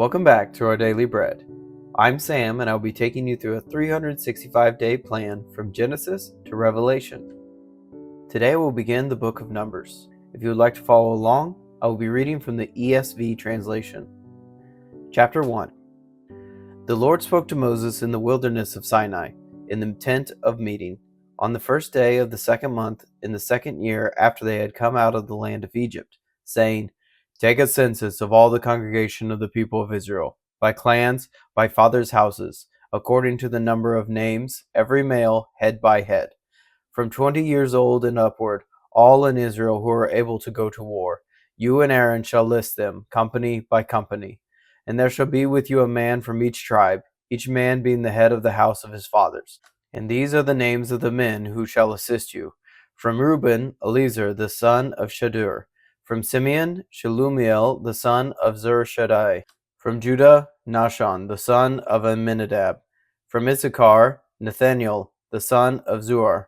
Welcome back to our Daily Bread. I'm Sam, and I'll be taking you through a 365-day plan from Genesis to Revelation. Today we'll begin the book of Numbers. If you would like to follow along, I will be reading from the ESV translation. Chapter 1. The Lord spoke to Moses in the wilderness of Sinai, in the tent of meeting, on the first day of the second month, in the second year after they had come out of the land of Egypt, saying, Take a census of all the congregation of the people of Israel, by clans, by fathers' houses, according to the number of names, every male, head by head. From 20 years old and upward, all in Israel who are able to go to war. You and Aaron shall list them, company by company. And there shall be with you a man from each tribe, each man being the head of the house of his fathers. And these are the names of the men who shall assist you. From Reuben, Eliezer the son of Shadur. From Simeon, Shelumiel the son of Zurishaddai. From Judah, Nahshon the son of Amminadab. From Issachar, Nathaniel the son of Zuar.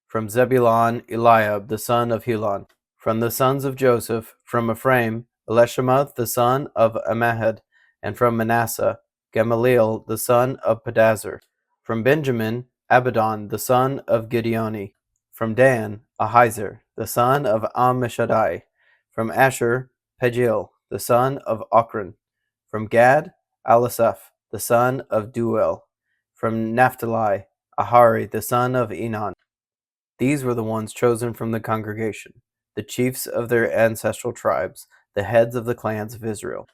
From Zebulun, Eliab the son of Helon. From the sons of Joseph, from Ephraim, Elishama the son of Ammihud. And from Manasseh, Gamaliel the son of Pedazur. From Benjamin, Abidan the son of Gideoni. From Dan, Ahiezer the son of Ammishaddai. From Asher, Pagiel the son of Ochran. From Gad, Elisaph the son of Duel. From Naphtali, Ahari the son of Enan. These were the ones chosen from the congregation, the chiefs of their ancestral tribes, the heads of the clans of Israel.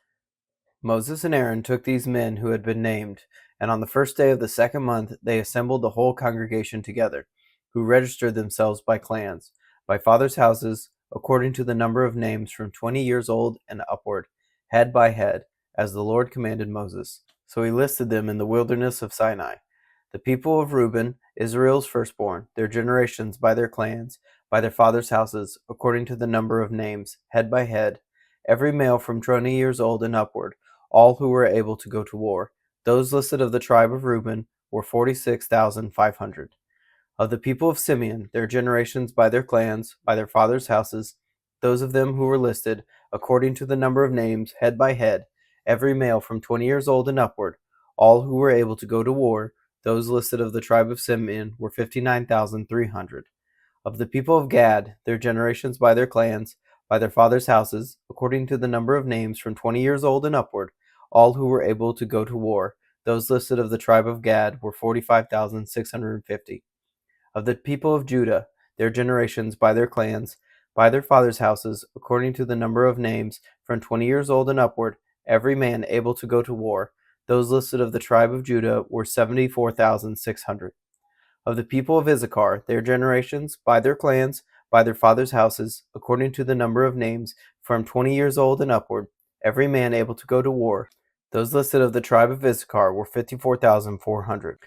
Moses and Aaron took these men who had been named, and on the first day of the second month they assembled the whole congregation together, who registered themselves by clans, by fathers' houses, according to the number of names from 20 years old and upward, head by head, as the Lord commanded Moses. So he listed them in the wilderness of Sinai. The people of Reuben, Israel's firstborn, their generations by their clans, by their fathers' houses, according to the number of names, head by head, every male from 20 years old and upward, all who were able to go to war. Those listed of the tribe of Reuben were 46,500. Of the people of Simeon, their generations by their clans, by their fathers' houses, those of them who were listed, according to the number of names, head by head, every male from 20 years old and upward, all who were able to go to war, those listed of the tribe of Simeon were 59,300. Of the people of Gad, their generations by their clans, by their fathers' houses, according to the number of names from 20 years old and upward, all who were able to go to war, those listed of the tribe of Gad were 45,650. Of the people of Judah, their generations by their clans, by their fathers' houses, according to the number of names from 20 years old and upward, every man able to go to war, those listed of the tribe of Judah were 74,600. Of the people of Issachar, their generations, by their clans, by their fathers' houses, according to the number of names, from 20 years old and upward, every man able to go to war, those listed of the tribe of Issachar were 54,400.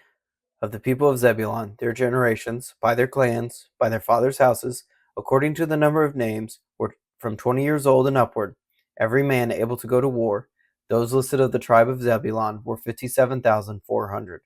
Of the people of Zebulun, their generations, by their clans, by their fathers' houses, according to the number of names, were from 20 years old and upward, every man able to go to war, those listed of the tribe of Zebulun were 57,400.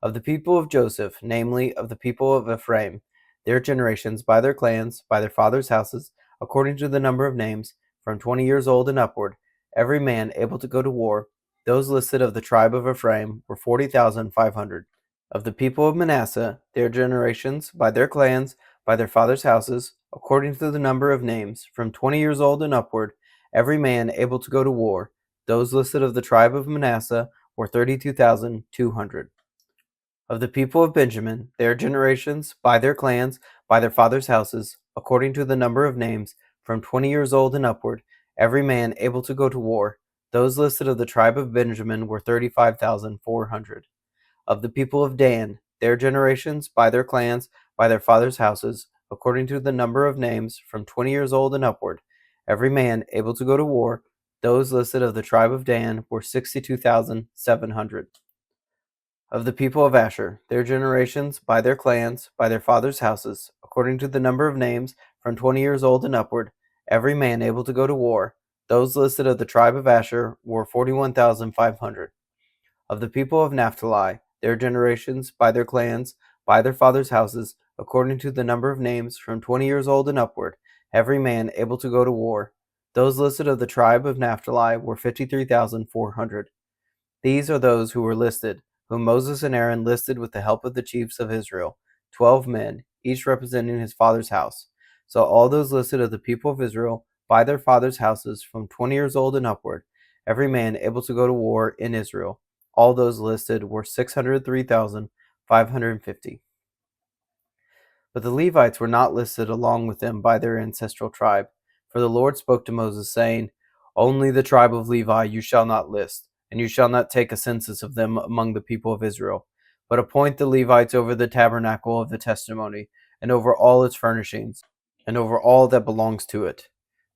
Of the people of Joseph, namely of the people of Ephraim, their generations, by their clans, by their fathers' houses, according to the number of names, from 20 years old and upward, every man able to go to war, those listed of the tribe of Ephraim were 40,500. Of the people of Manasseh, their generations, by their clans, by their fathers' houses, according to the number of names, from 20 years old and upward, every man able to go to war, those listed of the tribe of Manasseh were 32,200. Of the people of Benjamin, their generations, by their clans, by their fathers' houses, according to the number of names, from 20 years old and upward, every man able to go to war, those listed of the tribe of Benjamin were 35,400. Of the people of Dan, their generations, by their clans, by their fathers' houses, according to the number of names, from 20 years old and upward, every man able to go to war, those listed of the tribe of Dan were 62,700. Of the people of Asher, their generations, by their clans, by their fathers' houses, according to the number of names, from 20 years old and upward, every man able to go to war, those listed of the tribe of Asher were 41,500. Of the people of Naphtali, their generations, by their clans, by their fathers' houses, according to the number of names, from 20 years old and upward, every man able to go to war, Those listed of the tribe of Naphtali were 53,400. These are those who were listed, whom Moses and Aaron listed with the help of the chiefs of Israel, 12 men, each representing his father's house. So all those listed of the people of Israel by their fathers' houses from 20 years old and upward, every man able to go to war in Israel. All those listed were 603,550. But the Levites were not listed along with them by their ancestral tribe. For the Lord spoke to Moses, saying, Only the tribe of Levi you shall not list, and you shall not take a census of them among the people of Israel, but appoint the Levites over the tabernacle of the testimony, and over all its furnishings, and over all that belongs to it.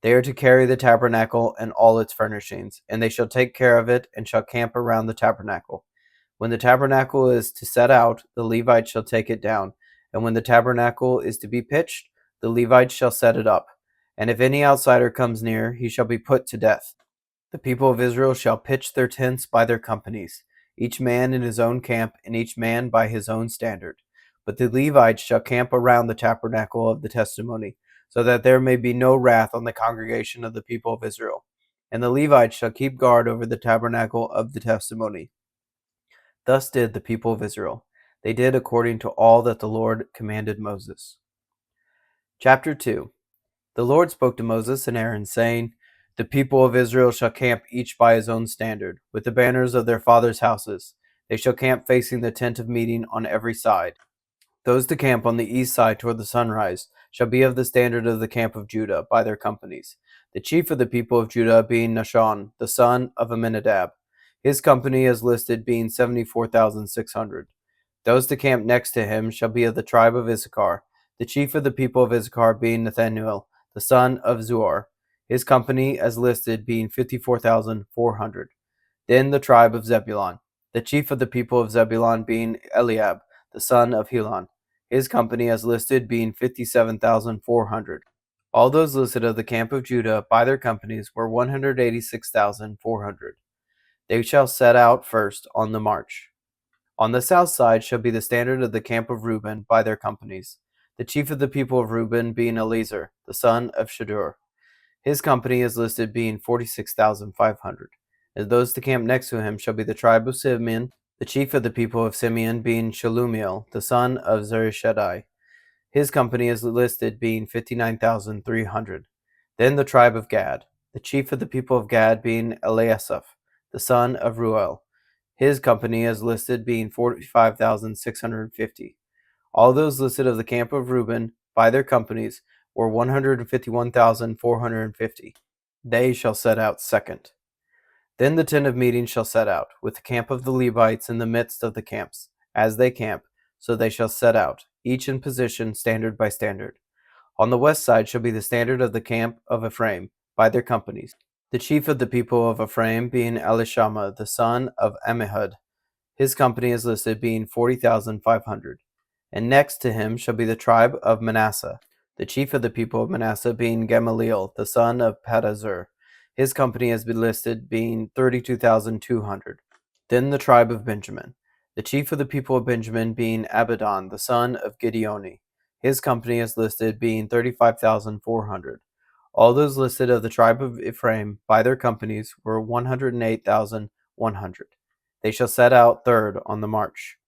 They are to carry the tabernacle and all its furnishings, and they shall take care of it, and shall camp around the tabernacle. When the tabernacle is to set out, the Levites shall take it down, and when the tabernacle is to be pitched, the Levites shall set it up. And if any outsider comes near, he shall be put to death. The people of Israel shall pitch their tents by their companies, each man in his own camp, and each man by his own standard. But the Levites shall camp around the tabernacle of the testimony, so that there may be no wrath on the congregation of the people of Israel. And the Levites shall keep guard over the tabernacle of the testimony. Thus did the people of Israel. They did according to all that the Lord commanded Moses. Chapter 2. The Lord spoke to Moses and Aaron, saying, The people of Israel shall camp each by his own standard, with the banners of their fathers' houses. They shall camp facing the tent of meeting on every side. Those to camp on the east side toward the sunrise shall be of the standard of the camp of Judah by their companies. The chief of the people of Judah being Nahshon, the son of Amminadab. His company is listed being 74,600. Those to camp next to him shall be of the tribe of Issachar. The chief of the people of Issachar being Nathanael, the son of Zuar. His company as listed being 54,400. Then the tribe of Zebulun. The chief of the people of Zebulun being Eliab, the son of Helon. His company as listed being 57,400. All those listed of the camp of Judah by their companies were 186,400. They shall set out first on the march. On the south side shall be the standard of the camp of Reuben by their companies. The chief of the people of Reuben being Eliezer, the son of Shadur. His company is listed being 46,500. And those to camp next to him shall be the tribe of Simeon. The chief of the people of Simeon being Shelumiel, the son of Zurishaddai. His company is listed being 59,300. Then the tribe of Gad. The chief of the people of Gad being Eliasaph, the son of Ruel. His company is listed being 45,650. All those listed of the camp of Reuben by their companies were 151,450. They shall set out second. Then the tent of meeting shall set out, with the camp of the Levites in the midst of the camps, as they camp, so they shall set out, each in position, standard by standard. On the west side shall be the standard of the camp of Ephraim, by their companies. The chief of the people of Ephraim being Elishama, the son of Ammihud. His company is listed being 40,500. And next to him shall be the tribe of Manasseh. The chief of the people of Manasseh being Gamaliel, the son of Pedazur. His company has been listed being 32,200. Then the tribe of Benjamin. The chief of the people of Benjamin being Abidan, the son of Gideoni. His company is listed being 35,400. All those listed of the tribe of Ephraim by their companies were 108,100. They shall set out third on the march.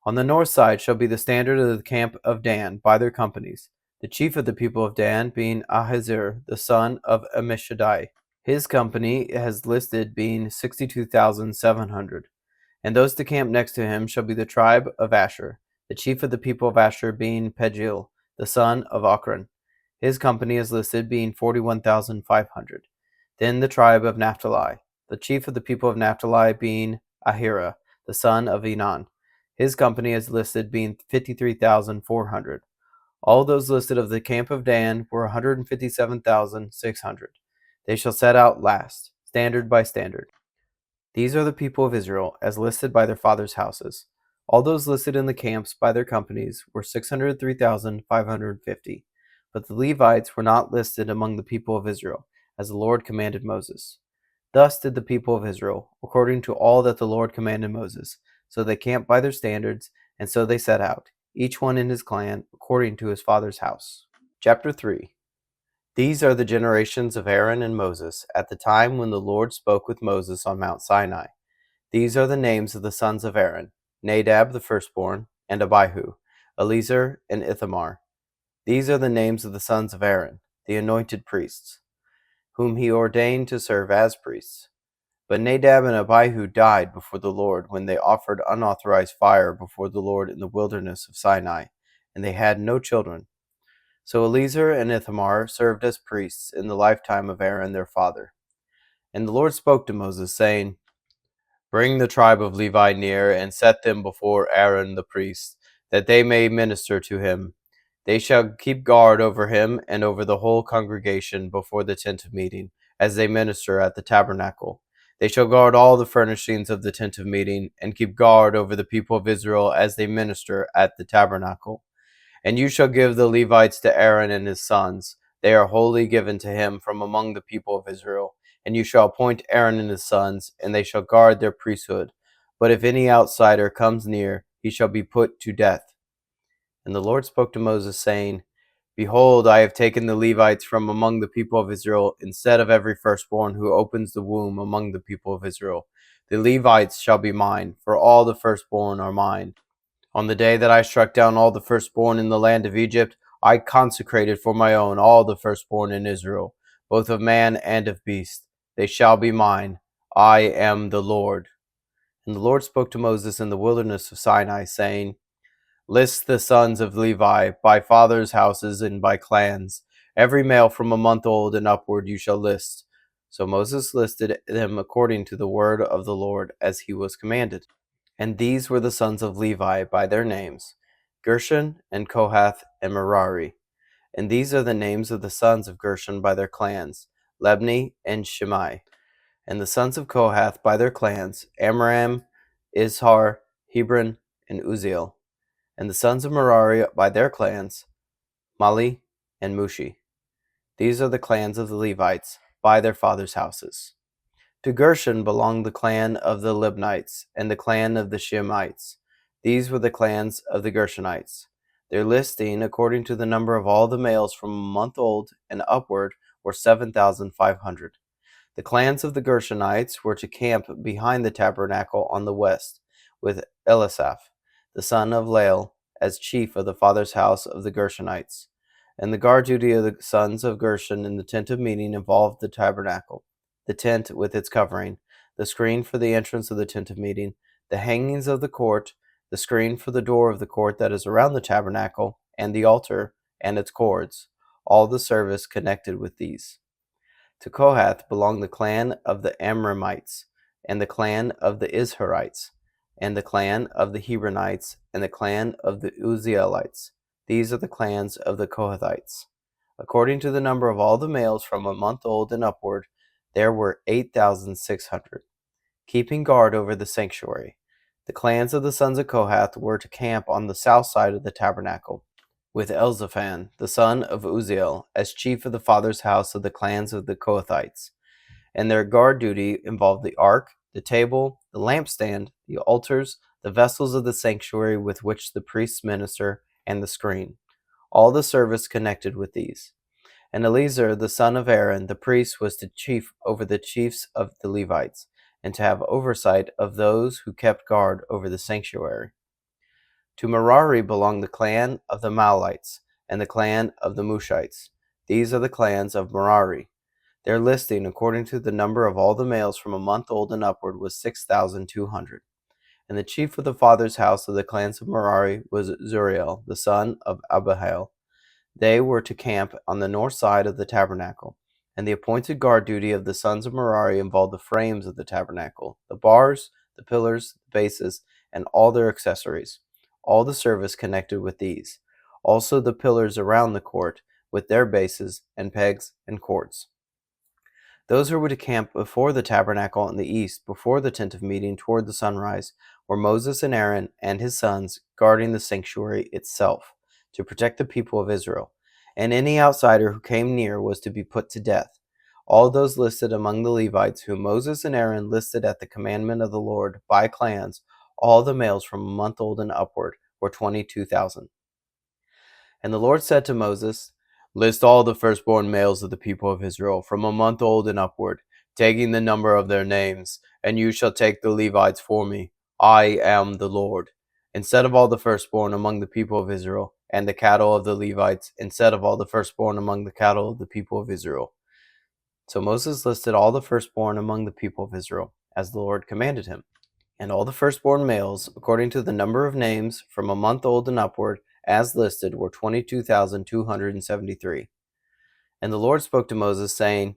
On the north side shall be the standard of the camp of Dan by their companies. The chief of the people of Dan being Ahazir, the son of Ammishaddai. His company has listed being 62,700. And those to camp next to him shall be the tribe of Asher. The chief of the people of Asher being Pagil, the son of Ochran. His company is listed being 41,500. Then the tribe of Naphtali. The chief of the people of Naphtali being Ahira, the son of Enan. His company is listed being 53,400. All those listed of the camp of Dan were 157,600. They shall set out last, standard by standard. These are the people of Israel, as listed by their fathers' houses. All those listed in the camps by their companies were 603,550. But the Levites were not listed among the people of Israel, as the Lord commanded Moses. Thus did the people of Israel, according to all that the Lord commanded Moses. So they camped by their standards, and so they set out, each one in his clan, according to his father's house. Chapter 3. These are the generations of Aaron and Moses at the time when the Lord spoke with Moses on Mount Sinai. These are the names of the sons of Aaron: Nadab the firstborn, and Abihu, Eleazar, and Ithamar. These are the names of the sons of Aaron, the anointed priests, whom he ordained to serve as priests. But Nadab and Abihu died before the Lord when they offered unauthorized fire before the Lord in the wilderness of Sinai, and they had no children. So Eleazar and Ithamar served as priests in the lifetime of Aaron their father. And the Lord spoke to Moses, saying, Bring the tribe of Levi near, and set them before Aaron the priest, that they may minister to him. They shall keep guard over him and over the whole congregation before the tent of meeting, as they minister at the tabernacle. They shall guard all the furnishings of the tent of meeting, and keep guard over the people of Israel as they minister at the tabernacle. And you shall give the Levites to Aaron and his sons. They are wholly given to him from among the people of Israel. And you shall appoint Aaron and his sons, and they shall guard their priesthood. But if any outsider comes near, he shall be put to death. And the Lord spoke to Moses, saying, Behold, I have taken the Levites from among the people of Israel, instead of every firstborn who opens the womb among the people of Israel. The Levites shall be mine, for all the firstborn are mine. On the day that I struck down all the firstborn in the land of Egypt, I consecrated for my own all the firstborn in Israel, both of man and of beast. They shall be mine. I am the Lord. And the Lord spoke to Moses in the wilderness of Sinai, saying, List the sons of Levi by fathers' houses and by clans. Every male from a month old and upward you shall list. So Moses listed them according to the word of the Lord, as he was commanded. And these were the sons of Levi by their names: Gershon, and Kohath, and Merari. And these are the names of the sons of Gershon by their clans: Libni and Shimei. And the sons of Kohath by their clans: Amram, Izhar, Hebron, and Uzziel. And the sons of Merari by their clans: Mali and Mushi. These are the clans of the Levites by their fathers' houses. To Gershon belonged the clan of the Libnites and the clan of the Shimeites. These were the clans of the Gershonites. Their listing, according to the number of all the males from a month old and upward, were 7,500. The clans of the Gershonites were to camp behind the tabernacle on the west, with Elisaph, the son of Lael, as chief of the father's house of the Gershonites. And the guard duty of the sons of Gershon in the tent of meeting involved the tabernacle, the tent with its covering, the screen for the entrance of the tent of meeting, the hangings of the court, the screen for the door of the court that is around the tabernacle, and the altar and its cords, all the service connected with these. To Kohath belonged the clan of the Amramites, and the clan of the Izharites, and the clan of the Hebronites, and the clan of the Uzzielites. These are the clans of the Kohathites. According to the number of all the males from a month old and upward, there were 8,600, keeping guard over the sanctuary. The clans of the sons of Kohath were to camp on the south side of the tabernacle, with Elzaphan, the son of Uzziel, as chief of the father's house of the clans of the Kohathites. And their guard duty involved the ark, the table, the lampstand, the altars, the vessels of the sanctuary with which the priests minister, and the screen, all the service connected with these. And Eleazar, the son of Aaron, the priest, was to chief over the chiefs of the Levites, and to have oversight of those who kept guard over the sanctuary. To Merari belonged the clan of the Mahlites, and the clan of the Mushites. These are the clans of Merari. Their listing, according to the number of all the males from a month old and upward, was 6,200. And the chief of the father's house of the clans of Merari was Zuriel, the son of Abihail. They were to camp on the north side of the tabernacle. And the appointed guard duty of the sons of Merari involved the frames of the tabernacle, the bars, the pillars, the bases, and all their accessories, all the service connected with these. Also the pillars around the court, with their bases and pegs and cords. Those who were to camp before the tabernacle in the east, before the tent of meeting toward the sunrise, were Moses and Aaron and his sons, guarding the sanctuary itself, to protect the people of Israel. And any outsider who came near was to be put to death. All those listed among the Levites, whom Moses and Aaron listed at the commandment of the Lord by clans, all the males from a month old and upward, were 22,000. And the Lord said to Moses, List all the firstborn males of the people of Israel, from a month old and upward, taking the number of their names, and you shall take the Levites for me. I am the Lord. Instead of all the firstborn among the people of Israel, and the cattle of the Levites, instead of all the firstborn among the cattle of the people of Israel. So Moses listed all the firstborn among the people of Israel, as the Lord commanded him. And all the firstborn males, according to the number of names, from a month old and upward, as listed, were 22,273. And the Lord spoke to Moses, saying,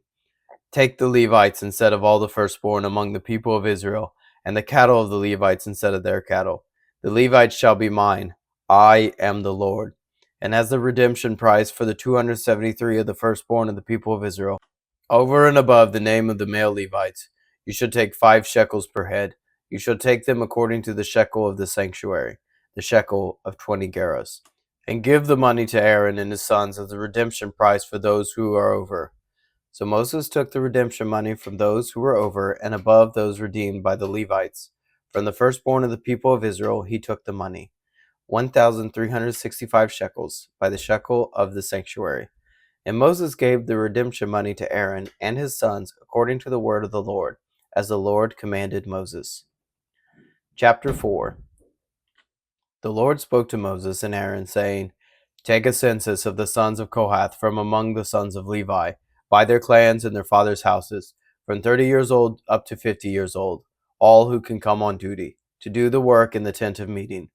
Take the Levites instead of all the firstborn among the people of Israel, and the cattle of the Levites instead of their cattle. The Levites shall be mine. I am the Lord. And as the redemption price for the 273 of the firstborn of the people of Israel, over and above the name of the male Levites, you shall take 5 shekels per head. You shall take them according to the shekel of the sanctuary, the shekel of 20 gerahs. And give the money to Aaron and his sons as the redemption price for those who are over. So Moses took the redemption money from those who were over and above those redeemed by the Levites. From the firstborn of the people of Israel he took the money, 1,365 shekels, by the shekel of the sanctuary. And Moses gave the redemption money to Aaron and his sons according to the word of the Lord, as the Lord commanded Moses. Chapter 4. The Lord spoke to Moses and Aaron, saying, Take a census of the sons of Kohath from among the sons of Levi, by their clans and their fathers' houses, from 30 years old up to 50 years old, all who can come on duty, to do the work in the tent of meeting.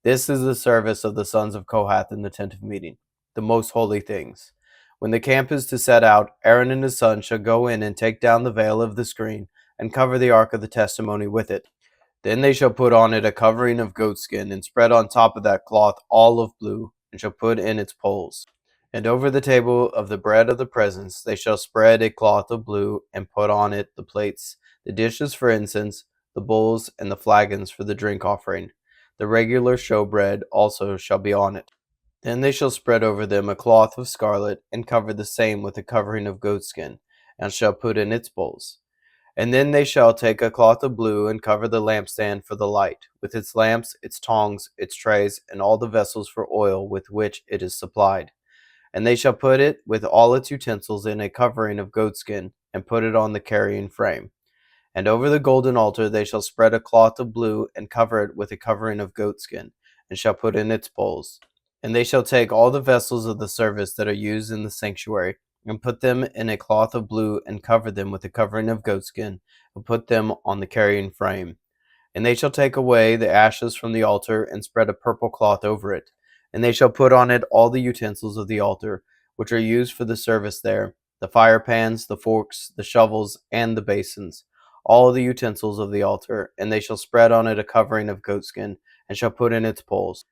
This is the service of the sons of Kohath in the tent of meeting, the most holy things. When the camp is to set out, Aaron and his sons shall go in and take down the veil of the screen, and cover the ark of the testimony with it. Then they shall put on it a covering of goatskin, and spread on top of that cloth all of blue, and shall put in its poles. And over the table of the bread of the presence they shall spread a cloth of blue, and put on it the plates, the dishes for incense, the bowls, and the flagons for the drink offering. The regular showbread also shall be on it. Then they shall spread over them a cloth of scarlet, and cover the same with a covering of goatskin, and shall put in its bowls. And then they shall take a cloth of blue, and cover the lampstand for the light, with its lamps, its tongs, its trays, and all the vessels for oil with which it is supplied. And they shall put it with all its utensils in a covering of goatskin, and put it on the carrying frame. And over the golden altar they shall spread a cloth of blue, and cover it with a covering of goatskin, and shall put in its bowls. And they shall take all the vessels of the service that are used in the sanctuary, and put them in a cloth of blue, and cover them with a covering of goatskin, and put them on the carrying frame. And they shall take away the ashes from the altar, and spread a purple cloth over it. And they shall put on it all the utensils of the altar, which are used for the service there, the fire pans, the forks, the shovels, and the basins, all the utensils of the altar. And they shall spread on it a covering of goatskin, and shall put in its poles.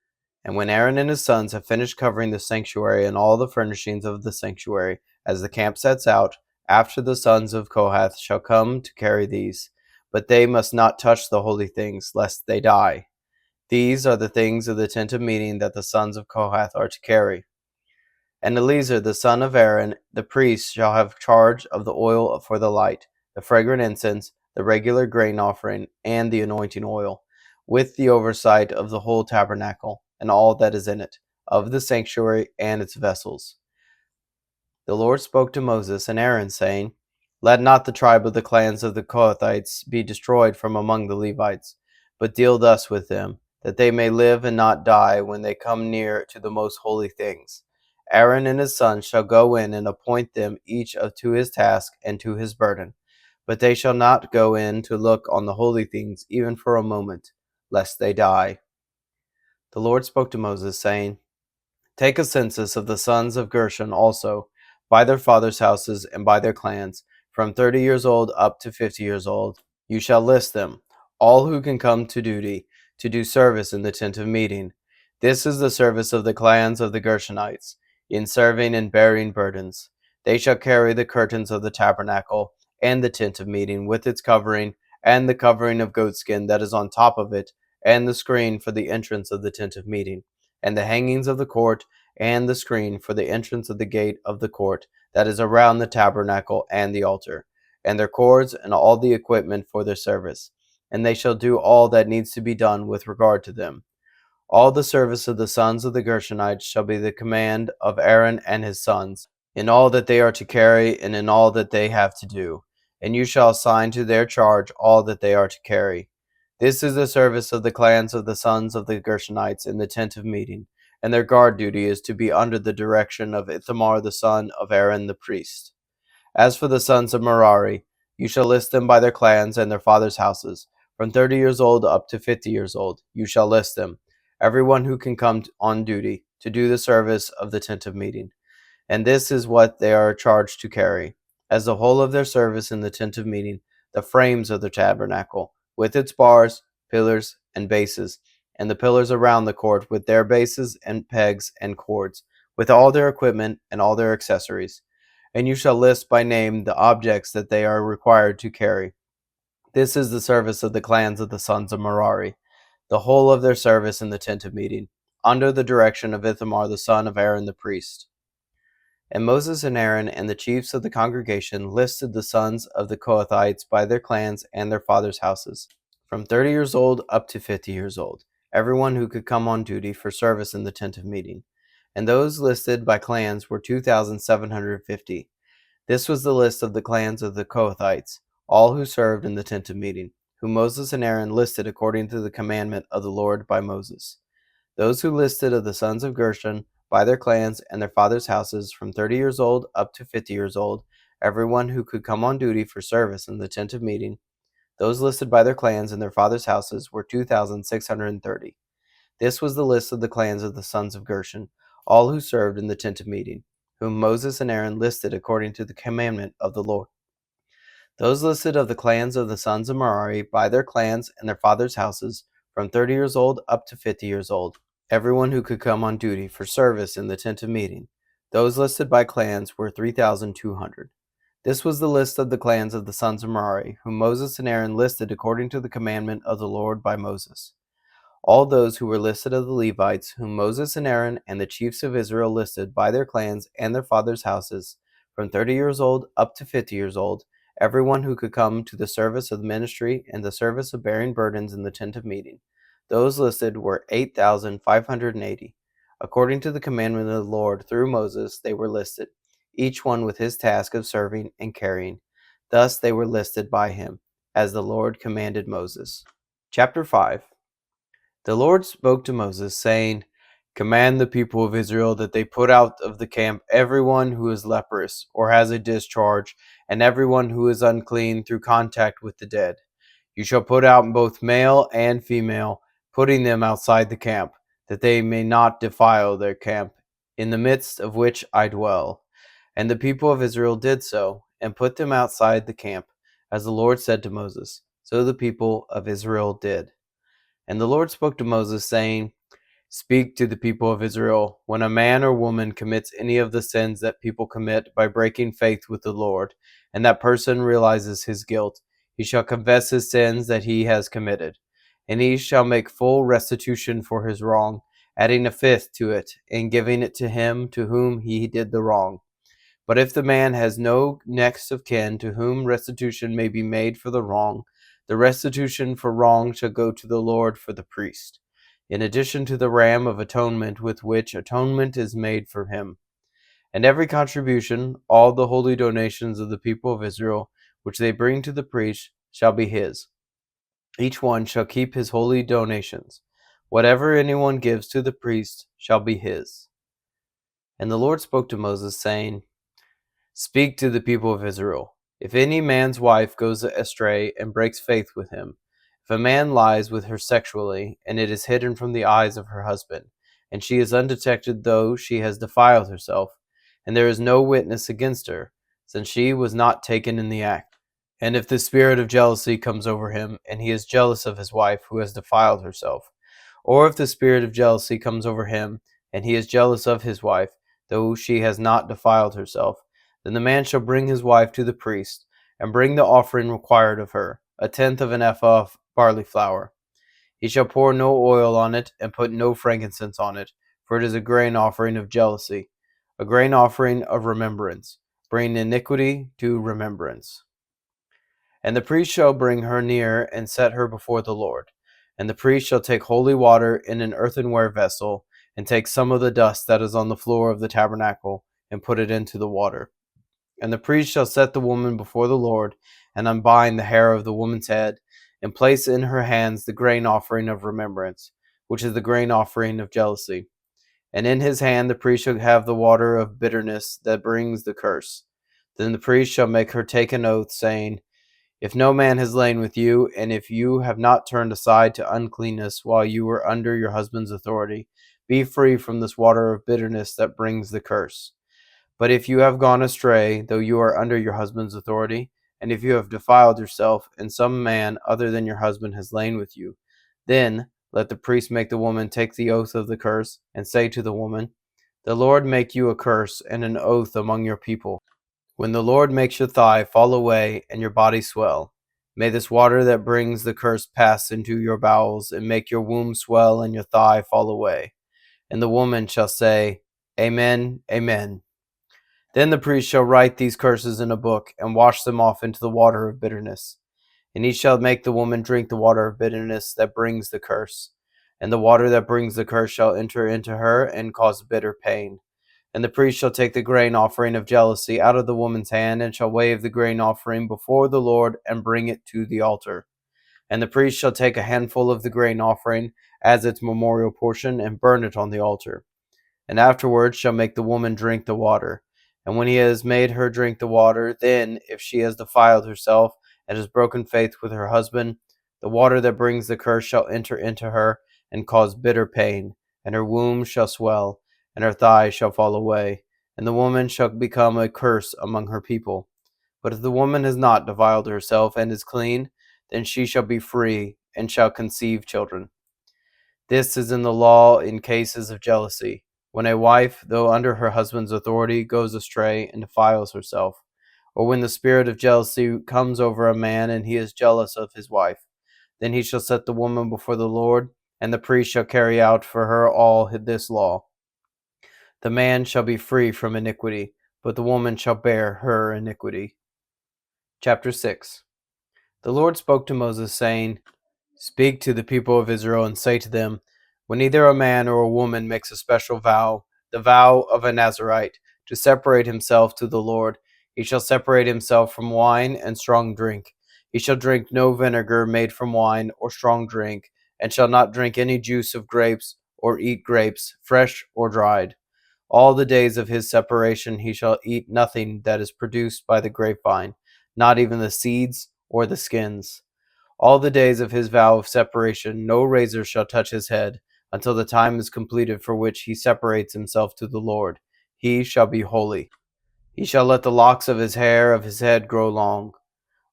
And when Aaron and his sons have finished covering the sanctuary and all the furnishings of the sanctuary, as the camp sets out, after the sons of Kohath shall come to carry these. But they must not touch the holy things, lest they die. These are the things of the tent of meeting that the sons of Kohath are to carry. And Eleazar the son of Aaron, the priest, shall have charge of the oil for the light, the fragrant incense, the regular grain offering, and the anointing oil, with the oversight of the whole tabernacle, and all that is in it, of the sanctuary and its vessels. The Lord spoke to Moses and Aaron, saying, Let not the tribe of the clans of the Kohathites be destroyed from among the Levites, but deal thus with them, that they may live and not die when they come near to the most holy things. Aaron and his sons shall go in and appoint them each to his task and to his burden. But they shall not go in to look on the holy things even for a moment, lest they die. The Lord spoke to Moses, saying, Take a census of the sons of Gershon also, by their fathers' houses and by their clans, from 30 years old up to 50 years old. You shall list them, all who can come to duty, to do service in the tent of meeting. This is the service of the clans of the Gershonites, in serving and bearing burdens. They shall carry the curtains of the tabernacle, and the tent of meeting with its covering, and the covering of goatskin that is on top of it, and the screen for the entrance of the tent of meeting, and the hangings of the court, and the screen for the entrance of the gate of the court that is around the tabernacle and the altar, and their cords and all the equipment for their service. And they shall do all that needs to be done with regard to them. All the service of the sons of the Gershonites shall be the command of Aaron and his sons, in all that they are to carry and in all that they have to do. And you shall assign to their charge all that they are to carry. This is the service of the clans of the sons of the Gershonites in the tent of meeting, and their guard duty is to be under the direction of Ithamar the son of Aaron the priest. As for the sons of Merari, you shall list them by their clans and their fathers' houses. From 30 years old up to 50 years old, you shall list them, everyone who can come on duty to do the service of the tent of meeting. And this is what they are charged to carry, as the whole of their service in the tent of meeting, the frames of the tabernacle, with its bars, pillars, and bases, and the pillars around the court with their bases and pegs and cords, with all their equipment and all their accessories. And you shall list by name the objects that they are required to carry. This is the service of the clans of the sons of Merari, the whole of their service in the tent of meeting, under the direction of Ithamar the son of Aaron the priest. And Moses and Aaron and the chiefs of the congregation listed the sons of the Kohathites by their clans and their fathers' houses, from 30 years old up to 50 years old, everyone who could come on duty for service in the tent of meeting. And those listed by clans were 2,750. This was the list of the clans of the Kohathites, all who served in the tent of meeting, whom Moses and Aaron listed according to the commandment of the Lord by Moses. Those who listed of the sons of Gershon by their clans and their fathers' houses, from 30 years old up to 50 years old, everyone who could come on duty for service in the tent of meeting, those listed by their clans and their fathers' houses were 2,630. This was the list of the clans of the sons of Gershon, all who served in the tent of meeting, whom Moses and Aaron listed according to the commandment of the Lord. Those listed of the clans of the sons of Merari by their clans and their fathers' houses, from 30 years old up to 50 years old, everyone who could come on duty for service in the tent of meeting. Those listed by clans were 3,200. This was the list of the clans of the sons of Merari, whom Moses and Aaron listed according to the commandment of the Lord by Moses. All those who were listed of the Levites, whom Moses and Aaron and the chiefs of Israel listed by their clans and their fathers' houses, from 30 years old up to 50 years old, everyone who could come to the service of the ministry and the service of bearing burdens in the tent of meeting. Those listed were 8,580. According to the commandment of the Lord through Moses, they were listed, each one with his task of serving and carrying. Thus they were listed by him, as the Lord commanded Moses. Chapter 5. The Lord spoke to Moses, saying, Command the people of Israel that they put out of the camp everyone who is leprous or has a discharge, and everyone who is unclean through contact with the dead. You shall put out both male and female, putting them outside the camp, that they may not defile their camp, in the midst of which I dwell. And the people of Israel did so, and put them outside the camp, as the Lord said to Moses. So the people of Israel did. And the Lord spoke to Moses, saying, Speak to the people of Israel, when a man or woman commits any of the sins that people commit by breaking faith with the Lord, and that person realizes his guilt, he shall confess his sins that he has committed, and he shall make full restitution for his wrong, adding a fifth to it, and giving it to him to whom he did the wrong. But if the man has no next of kin to whom restitution may be made for the wrong, the restitution for wrong shall go to the Lord for the priest, in addition to the ram of atonement with which atonement is made for him. And every contribution, all the holy donations of the people of Israel, which they bring to the priest, shall be his. Each one shall keep his holy donations. Whatever anyone gives to the priest shall be his. And the Lord spoke to Moses, saying, Speak to the people of Israel. If any man's wife goes astray and breaks faith with him, if a man lies with her sexually, and it is hidden from the eyes of her husband, and she is undetected though she has defiled herself, and there is no witness against her, since she was not taken in the act, and if the spirit of jealousy comes over him, and he is jealous of his wife who has defiled herself, or if the spirit of jealousy comes over him, and he is jealous of his wife, though she has not defiled herself, then the man shall bring his wife to the priest, and bring the offering required of her, a tenth of an ephah of barley flour. He shall pour no oil on it, and put no frankincense on it, for it is a grain offering of jealousy, a grain offering of remembrance, bringing iniquity to remembrance. And the priest shall bring her near, and set her before the Lord. And the priest shall take holy water in an earthenware vessel, and take some of the dust that is on the floor of the tabernacle, and put it into the water. And the priest shall set the woman before the Lord, and unbind the hair of the woman's head, and place in her hands the grain offering of remembrance, which is the grain offering of jealousy. And in his hand the priest shall have the water of bitterness that brings the curse. Then the priest shall make her take an oath, saying, If no man has lain with you, and if you have not turned aside to uncleanness while you were under your husband's authority, be free from this water of bitterness that brings the curse. But if you have gone astray, though you are under your husband's authority, and if you have defiled yourself, and some man other than your husband has lain with you, then let the priest make the woman take the oath of the curse, and say to the woman, The Lord make you a curse and an oath among your people. When the Lord makes your thigh fall away and your body swell, may this water that brings the curse pass into your bowels, and make your womb swell and your thigh fall away. And the woman shall say, Amen, Amen. Then the priest shall write these curses in a book, and wash them off into the water of bitterness. And he shall make the woman drink the water of bitterness that brings the curse. And the water that brings the curse shall enter into her, and cause bitter pain. And the priest shall take the grain offering of jealousy out of the woman's hand, and shall wave the grain offering before the Lord, and bring it to the altar. And the priest shall take a handful of the grain offering as its memorial portion, and burn it on the altar. And afterwards shall make the woman drink the water. And when he has made her drink the water, then, if she has defiled herself, and has broken faith with her husband, the water that brings the curse shall enter into her, and cause bitter pain, and her womb shall swell, and her thighs shall fall away, and the woman shall become a curse among her people. But if the woman has not defiled herself, and is clean, then she shall be free, and shall conceive children. This is in the law in cases of jealousy, when a wife, though under her husband's authority, goes astray and defiles herself, or when the spirit of jealousy comes over a man and he is jealous of his wife. Then he shall set the woman before the Lord, and the priest shall carry out for her all this law. The man shall be free from iniquity, but the woman shall bear her iniquity. Chapter 6. The Lord spoke to Moses, saying, Speak to the people of Israel and say to them, When either a man or a woman makes a special vow, the vow of a Nazirite, to separate himself to the Lord, he shall separate himself from wine and strong drink. He shall drink no vinegar made from wine or strong drink, and shall not drink any juice of grapes or eat grapes, fresh or dried. All the days of his separation he shall eat nothing that is produced by the grapevine, not even the seeds or the skins. All the days of his vow of separation no razor shall touch his head, until the time is completed for which he separates himself to the Lord. He shall be holy. He shall let the locks of his hair of his head grow long.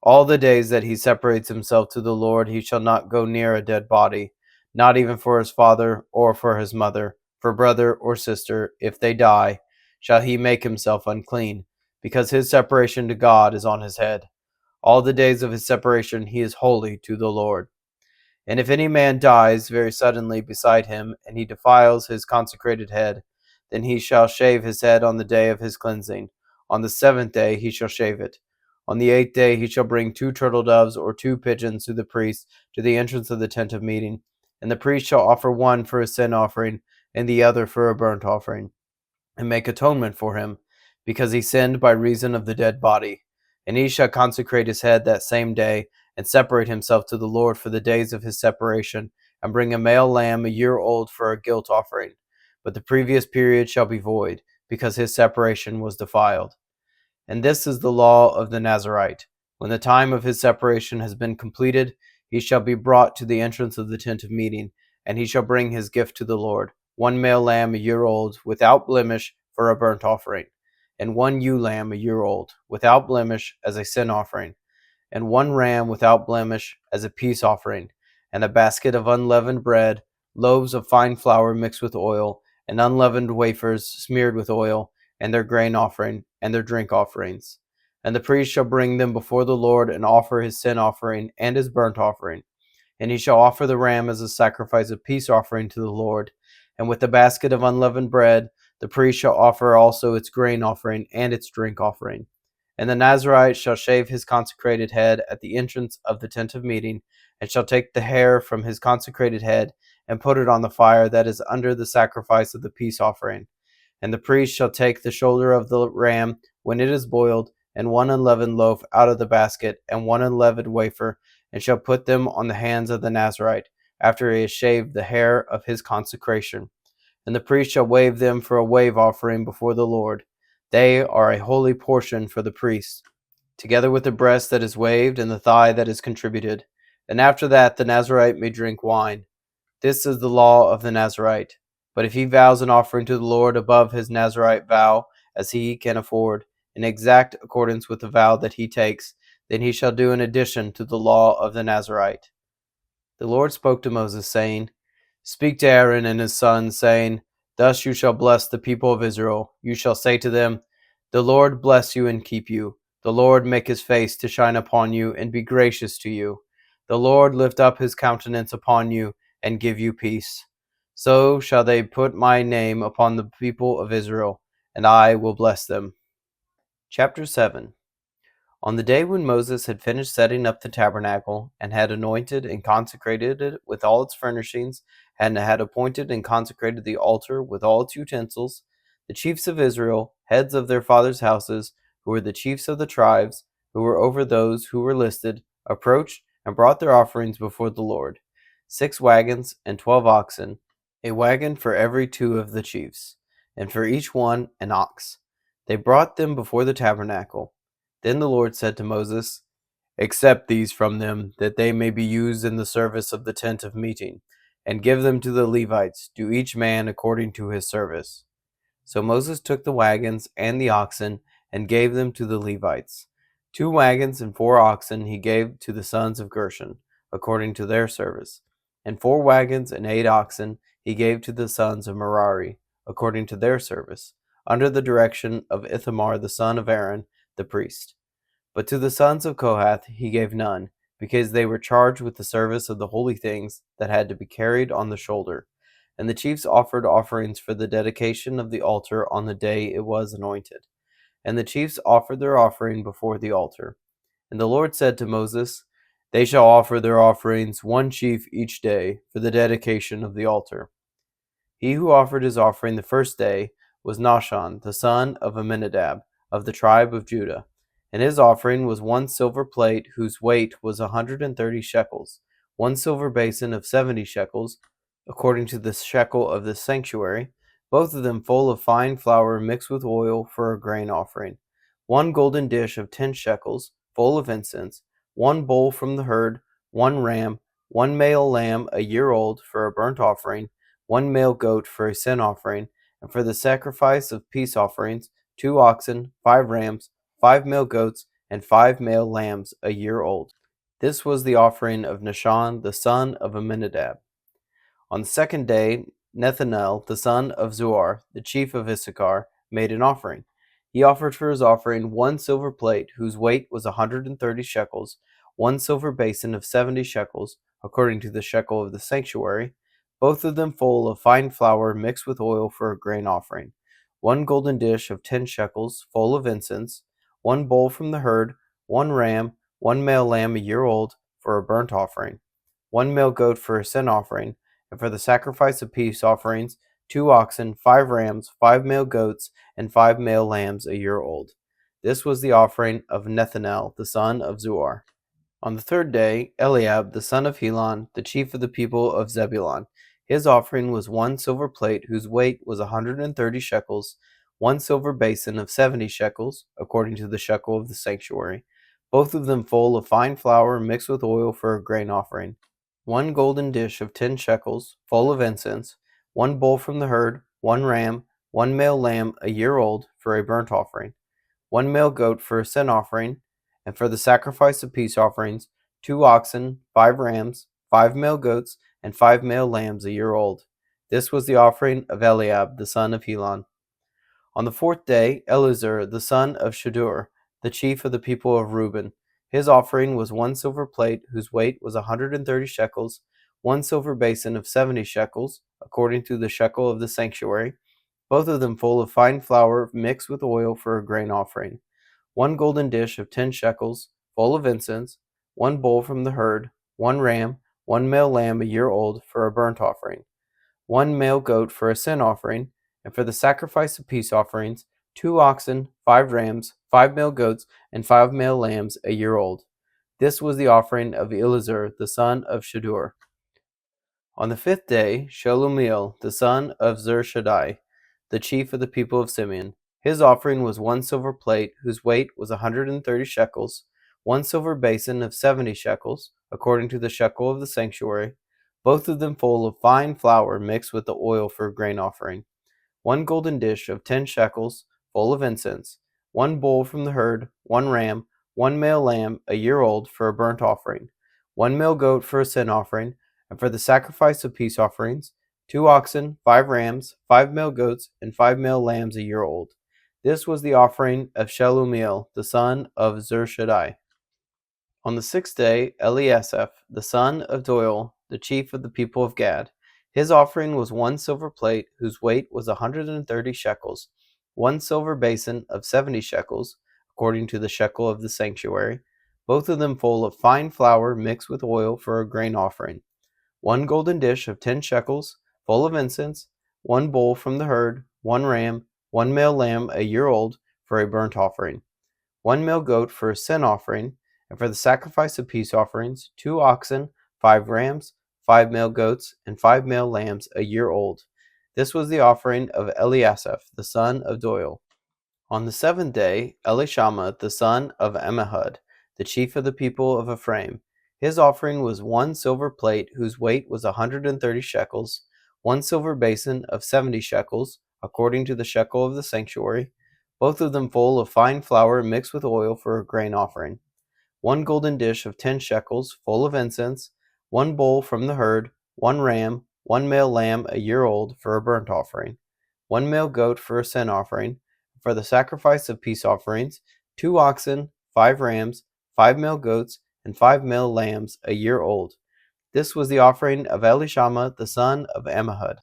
All the days that he separates himself to the Lord he shall not go near a dead body, not even for his father or for his mother, for brother or sister, if they die, shall he make himself unclean, because his separation to God is on his head. All the days of his separation he is holy to the Lord. And if any man dies very suddenly beside him, and he defiles his consecrated head, then he shall shave his head on the day of his cleansing. On the 7th day he shall shave it. On the 8th day he shall bring 2 turtle doves or 2 pigeons to the priest to the entrance of the tent of meeting. And the priest shall offer one for a sin offering, and the other for a burnt offering, and make atonement for him, because he sinned by reason of the dead body. And he shall consecrate his head that same day, and separate himself to the Lord for the days of his separation, and bring a male lamb a year old for a guilt offering. But the previous period shall be void, because his separation was defiled. And this is the law of the Nazirite. When the time of his separation has been completed, he shall be brought to the entrance of the tent of meeting, and he shall bring his gift to the Lord, 1 male lamb a year old, without blemish, for a burnt offering, and 1 ewe lamb a year old, without blemish, as a sin offering, and 1 ram without blemish, as a peace offering, and a basket of unleavened bread, loaves of fine flour mixed with oil, and unleavened wafers smeared with oil, and their grain offering, and their drink offerings. And the priest shall bring them before the Lord, and offer his sin offering and his burnt offering. And he shall offer the ram as a sacrifice of peace offering to the Lord. And with the basket of unleavened bread, the priest shall offer also its grain offering and its drink offering. And the Nazirite shall shave his consecrated head at the entrance of the tent of meeting, and shall take the hair from his consecrated head, and put it on the fire that is under the sacrifice of the peace offering. And the priest shall take the shoulder of the ram when it is boiled, and one unleavened loaf out of the basket, and one unleavened wafer, and shall put them on the hands of the Nazarite, after he has shaved the hair of his consecration. And the priest shall wave them for a wave offering before the Lord. They are a holy portion for the priest, together with the breast that is waved and the thigh that is contributed. And after that the Nazarite may drink wine. This is the law of the Nazarite. But if he vows an offering to the Lord above his Nazarite vow, as he can afford, in exact accordance with the vow that he takes, then he shall do an addition to the law of the Nazarite. The Lord spoke to Moses, saying, Speak to Aaron and his sons, saying, Thus you shall bless the people of Israel. You shall say to them, The Lord bless you and keep you. The Lord make his face to shine upon you and be gracious to you. The Lord lift up his countenance upon you and give you peace. So shall they put my name upon the people of Israel, and I will bless them. Chapter 7. On the day when Moses had finished setting up the tabernacle, and had anointed and consecrated it with all its furnishings, and had appointed and consecrated the altar with all its utensils, the chiefs of Israel, heads of their fathers' houses, who were the chiefs of the tribes, who were over those who were listed, approached and brought their offerings before the Lord, 6 wagons and 12 oxen, a wagon for every 2 of the chiefs, and for each one an ox. They brought them before the tabernacle. Then the Lord said to Moses, Accept these from them, that they may be used in the service of the tent of meeting, and give them to the Levites, to each man according to his service. So Moses took the wagons and the oxen, and gave them to the Levites. 2 wagons and 4 oxen he gave to the sons of Gershon, according to their service, and 4 wagons and 8 oxen he gave to the sons of Merari, according to their service, under the direction of Ithamar the son of Aaron, the priest. But to the sons of Kohath he gave none, because they were charged with the service of the holy things that had to be carried on the shoulder. And the chiefs offered offerings for the dedication of the altar on the day it was anointed. And the chiefs offered their offering before the altar. And the Lord said to Moses, They shall offer their offerings 1 chief each day for the dedication of the altar. He who offered his offering the first day was Nahshon, the son of Amminadab, of the tribe of Judah. And his offering was 1 silver plate whose weight was 130 shekels, 1 silver basin of 70 shekels, according to the shekel of the sanctuary, both of them full of fine flour mixed with oil for a grain offering, 1 golden dish of 10 shekels, full of incense, 1 bull from the herd, 1 ram, 1 male lamb a year old for a burnt offering, 1 male goat for a sin offering, and for the sacrifice of peace offerings, 2 oxen, 5 rams, 5 male goats, and 5 male lambs a year old. This was the offering of Nahshon the son of Amminadab. On the second day, Nethanel the son of Zuar, the chief of Issachar, made an offering. He offered for his offering 1 silver plate whose weight was 130 shekels, 1 silver basin of 70 shekels, according to the shekel of the sanctuary, both of them full of fine flour mixed with oil for a grain offering, 1 golden dish of 10 shekels, full of incense, 1 bull from the herd, 1 ram, 1 male lamb a year old for a burnt offering, 1 male goat for a sin offering, and for the sacrifice of peace offerings, 2 oxen, 5 rams, 5 male goats, and 5 male lambs a year old. This was the offering of Nethanel the son of Zuar. On the third day, Eliab the son of Helon, the chief of the people of Zebulun, his offering was 1 silver plate whose weight was 130 shekels, 1 silver basin of 70 shekels, according to the shekel of the sanctuary, both of them full of fine flour mixed with oil for a grain offering, 1 golden dish of 10 shekels, full of incense, 1 bull from the herd, 1 ram, 1 male lamb a year old for a burnt offering, 1 male goat for a sin offering, and for the sacrifice of peace offerings, 2 oxen, 5 rams, 5 male goats, and 5 male lambs a year old. This was the offering of Eliab the son of Helon. On the fourth day, Eleazar the son of Shadur, the chief of the people of Reuben, his offering was 1 silver plate whose weight was 130 shekels, 1 silver basin of 70 shekels, according to the shekel of the sanctuary, both of them full of fine flour mixed with oil for a grain offering, 1 golden dish of 10 shekels, full of incense, 1 bull from the herd, one ram, one male lamb a year old for a burnt offering, one male goat for a sin offering, and for the sacrifice of peace offerings, 2 oxen, 5 rams, 5 male goats, and 5 male lambs a year old. This was the offering of Elazar the son of Shadur. On the 5th day, Shelumiel the son of Zurshaddai, the chief of the people of Simeon, his offering was 1 silver plate whose weight was 130 shekels, 1 silver basin of 70 shekels, according to the shekel of the sanctuary, both of them full of fine flour mixed with the oil for a grain offering, 1 golden dish of 10 shekels, full of incense, 1 bull from the herd, 1 ram, 1 male lamb a year old for a burnt offering, 1 male goat for a sin offering, and for the sacrifice of peace offerings, 2 oxen, 5 rams, 5 male goats, and 5 male lambs a year old. This was the offering of Shelumiel the son of Zurshaddai. On the 6th day, Eliasaph the son of Doel, the chief of the people of Gad, his offering was 1 silver plate whose weight was 130 shekels, 1 silver basin of 70 shekels, according to the shekel of the sanctuary, both of them full of fine flour mixed with oil for a grain offering, 1 golden dish of 10 shekels, full of incense, 1 bull from the herd, 1 ram, 1 male lamb a year old for a burnt offering, 1 male goat for a sin offering, and for the sacrifice of peace offerings, 2 oxen, 5 rams, 5 male goats, and 5 male lambs a year old. This was the offering of Eliasaph the son of Doel. On the 7th day, Elishama the son of Ammihud, the chief of the people of Ephraim, his offering was 1 silver plate whose weight was 130 shekels, 1 silver basin of 70 shekels, according to the shekel of the sanctuary, both of them full of fine flour mixed with oil for a grain offering, 1 golden dish of 10 shekels, full of incense, 1 bull from the herd, 1 ram, 1 male lamb a year old for a burnt offering, 1 male goat for a sin offering, for the sacrifice of peace offerings, 2 oxen, 5 rams, 5 male goats, and 5 male lambs a year old. This was the offering of Elishama the son of Ammihud.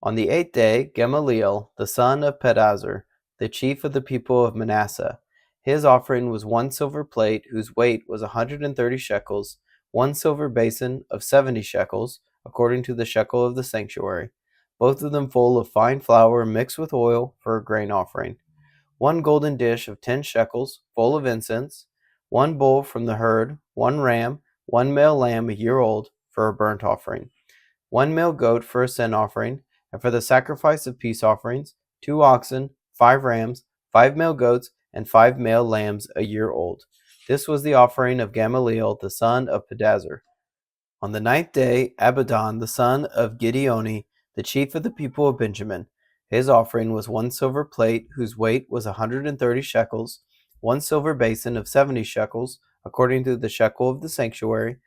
On the 8th day, Gamaliel the son of Pedazur, the chief of the people of Manasseh, his offering was 1 silver plate whose weight was 130 shekels, 1 silver basin of 70 shekels, according to the shekel of the sanctuary, both of them full of fine flour mixed with oil for a grain offering, 1 golden dish of 10 shekels, full of incense, 1 bull from the herd, 1 ram, 1 male lamb a year old for a burnt offering, 1 male goat for a sin offering, and for the sacrifice of peace offerings, 2 oxen, 5 rams, 5 male goats, and 5 male lambs a year old. This was the offering of Gamaliel the son of Pedazur. On the 9th day, Abidan the son of Gideoni, the chief of the people of Benjamin, his offering was 1 silver plate whose weight was 130 shekels, 1 silver basin of 70 shekels, according to the shekel of the sanctuary,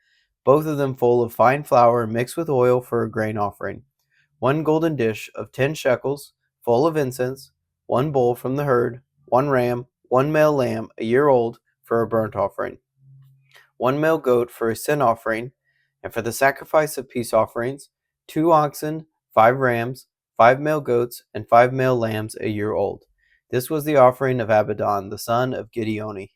both of them full of fine flour mixed with oil for a grain offering, 1 golden dish of 10 shekels, full of incense, 1 bull from the herd, 1 ram, 1 male lamb a year old for a burnt offering, 1 male goat for a sin offering, and for the sacrifice of peace offerings, 2 oxen, 5 rams, 5 male goats, and 5 male lambs a year old. This was the offering of Abidan the son of Gideoni.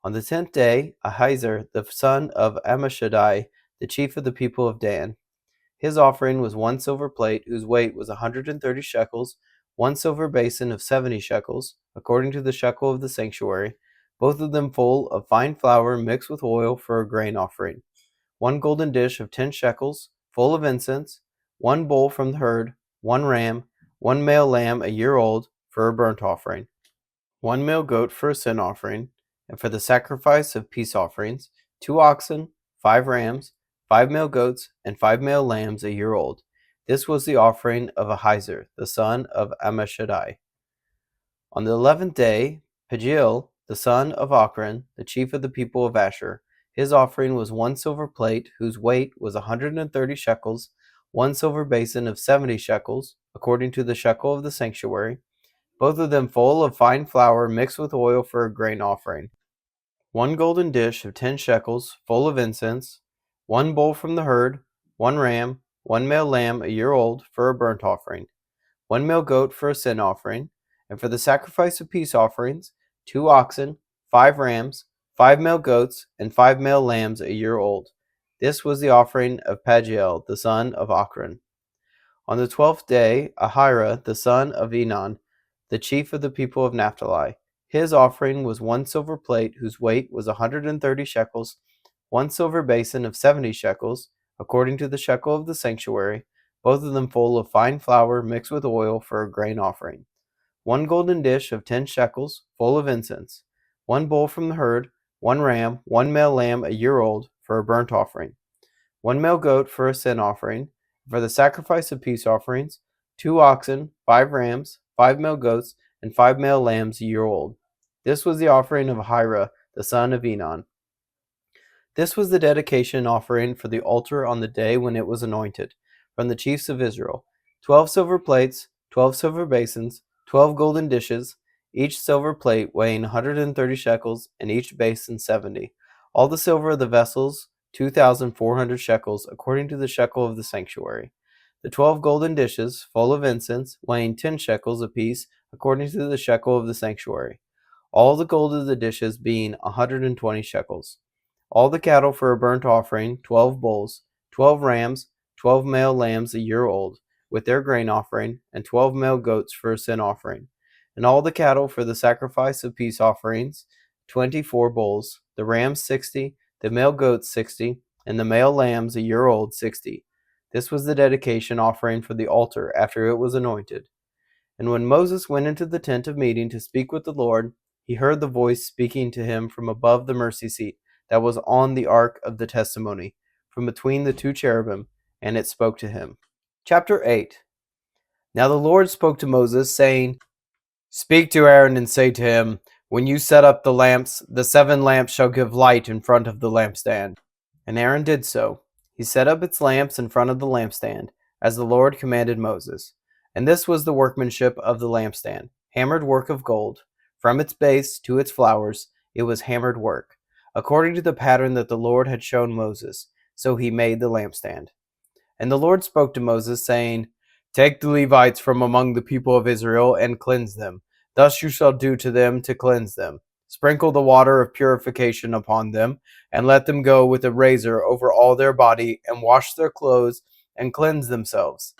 On the 10th day, Ahiezer the son of Ammishaddai, the chief of the people of Dan, his offering was 1 silver plate whose weight was 130 shekels, 1 silver basin of 70 shekels, according to the shekel of the sanctuary, both of them full of fine flour mixed with oil for a grain offering, 1 golden dish of 10 shekels, full of incense, 1 bull from the herd, 1 ram, 1 male lamb a year old for a burnt offering, 1 male goat for a sin offering, and for the sacrifice of peace offerings, 2 oxen, 5 rams, 5 male goats, and 5 male lambs a year old. This was the offering of Ahiezer the son of Ammishaddai. On the 11th day, Pagiel the son of Ochran, the chief of the people of Asher, his offering was 1 silver plate whose weight was 130 shekels, 1 silver basin of 70 shekels, according to the shekel of the sanctuary, both of them full of fine flour mixed with oil for a grain offering, 1 golden dish of 10 shekels, full of incense, 1 bull from the herd, 1 ram, 1 male lamb a year old for a burnt offering, 1 male goat for a sin offering, and for the sacrifice of peace offerings, 2 oxen, 5 rams, 5 male goats, and 5 male lambs a year old. This was the offering of Pagiel, the son of Ochran. On the 12th day, Ahira, the son of Enan, the chief of the people of Naphtali, his offering was 1 silver plate whose weight was 130 shekels, 1 silver basin of 70 shekels, according to the shekel of the sanctuary, both of them full of fine flour mixed with oil for a grain offering. 1 golden dish of 10 shekels, full of incense. 1 bull from the herd, 1 ram, 1 male lamb a year old, for a burnt offering. 1 male goat for a sin offering. For the sacrifice of peace offerings, 2 oxen, 5 rams, 5 male goats, and 5 male lambs a year old. This was the offering of Ahira, the son of Enan. This was the dedication offering for the altar on the day when it was anointed, from the chiefs of Israel. 12 silver plates, 12 silver basins, 12 golden dishes, each silver plate weighing 130 shekels, and each basin 70. All the silver of the vessels, 2,400 shekels, according to the shekel of the sanctuary. The 12 golden dishes, full of incense, weighing 10 shekels apiece, according to the shekel of the sanctuary. All the gold of the dishes being 120 shekels. All the cattle for a burnt offering, 12 bulls, 12 rams, 12 male lambs a year old, with their grain offering, and 12 male goats for a sin offering. And all the cattle for the sacrifice of peace offerings, 24 bulls, the rams 60, the male goats 60, and the male lambs a year old 60. This was the dedication offering for the altar after it was anointed. And when Moses went into the tent of meeting to speak with the Lord, he heard the voice speaking to him from above the mercy seat that was on the ark of the testimony, from between the 2 cherubim, and it spoke to him. Chapter 8. Now the Lord spoke to Moses, saying, Speak to Aaron and say to him, When you set up the lamps, the 7 lamps shall give light in front of the lampstand. And Aaron did so. He set up its lamps in front of the lampstand, as the Lord commanded Moses. And this was the workmanship of the lampstand, hammered work of gold. From its base to its flowers it was hammered work, according to the pattern that the Lord had shown Moses. So he made the lampstand. And the Lord spoke to Moses, saying, Take the Levites from among the people of Israel and cleanse them. Thus you shall do to them to cleanse them. Sprinkle the water of purification upon them, and let them go with a razor over all their body, and wash their clothes, and cleanse themselves.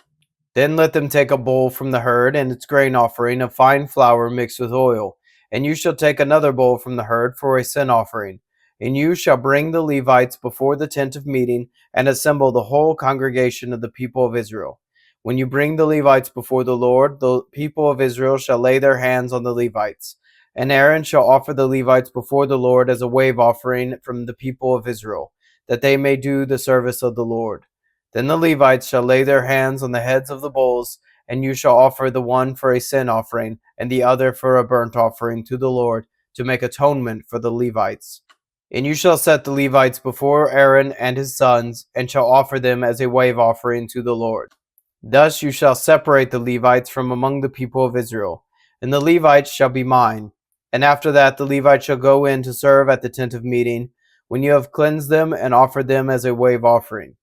Then let them take a bull from the herd and its grain offering of fine flour mixed with oil. And you shall take another bull from the herd for a sin offering. And you shall bring the Levites before the tent of meeting, and assemble the whole congregation of the people of Israel. When you bring the Levites before the Lord, the people of Israel shall lay their hands on the Levites. And Aaron shall offer the Levites before the Lord as a wave offering from the people of Israel, that they may do the service of the Lord. Then the Levites shall lay their hands on the heads of the bulls, and you shall offer the one for a sin offering, and the other for a burnt offering to the Lord, to make atonement for the Levites. And you shall set the Levites before Aaron and his sons, and shall offer them as a wave offering to the Lord. Thus you shall separate the Levites from among the people of Israel, and the Levites shall be mine. And after that the Levites shall go in to serve at the tent of meeting, when you have cleansed them and offered them as a wave offering.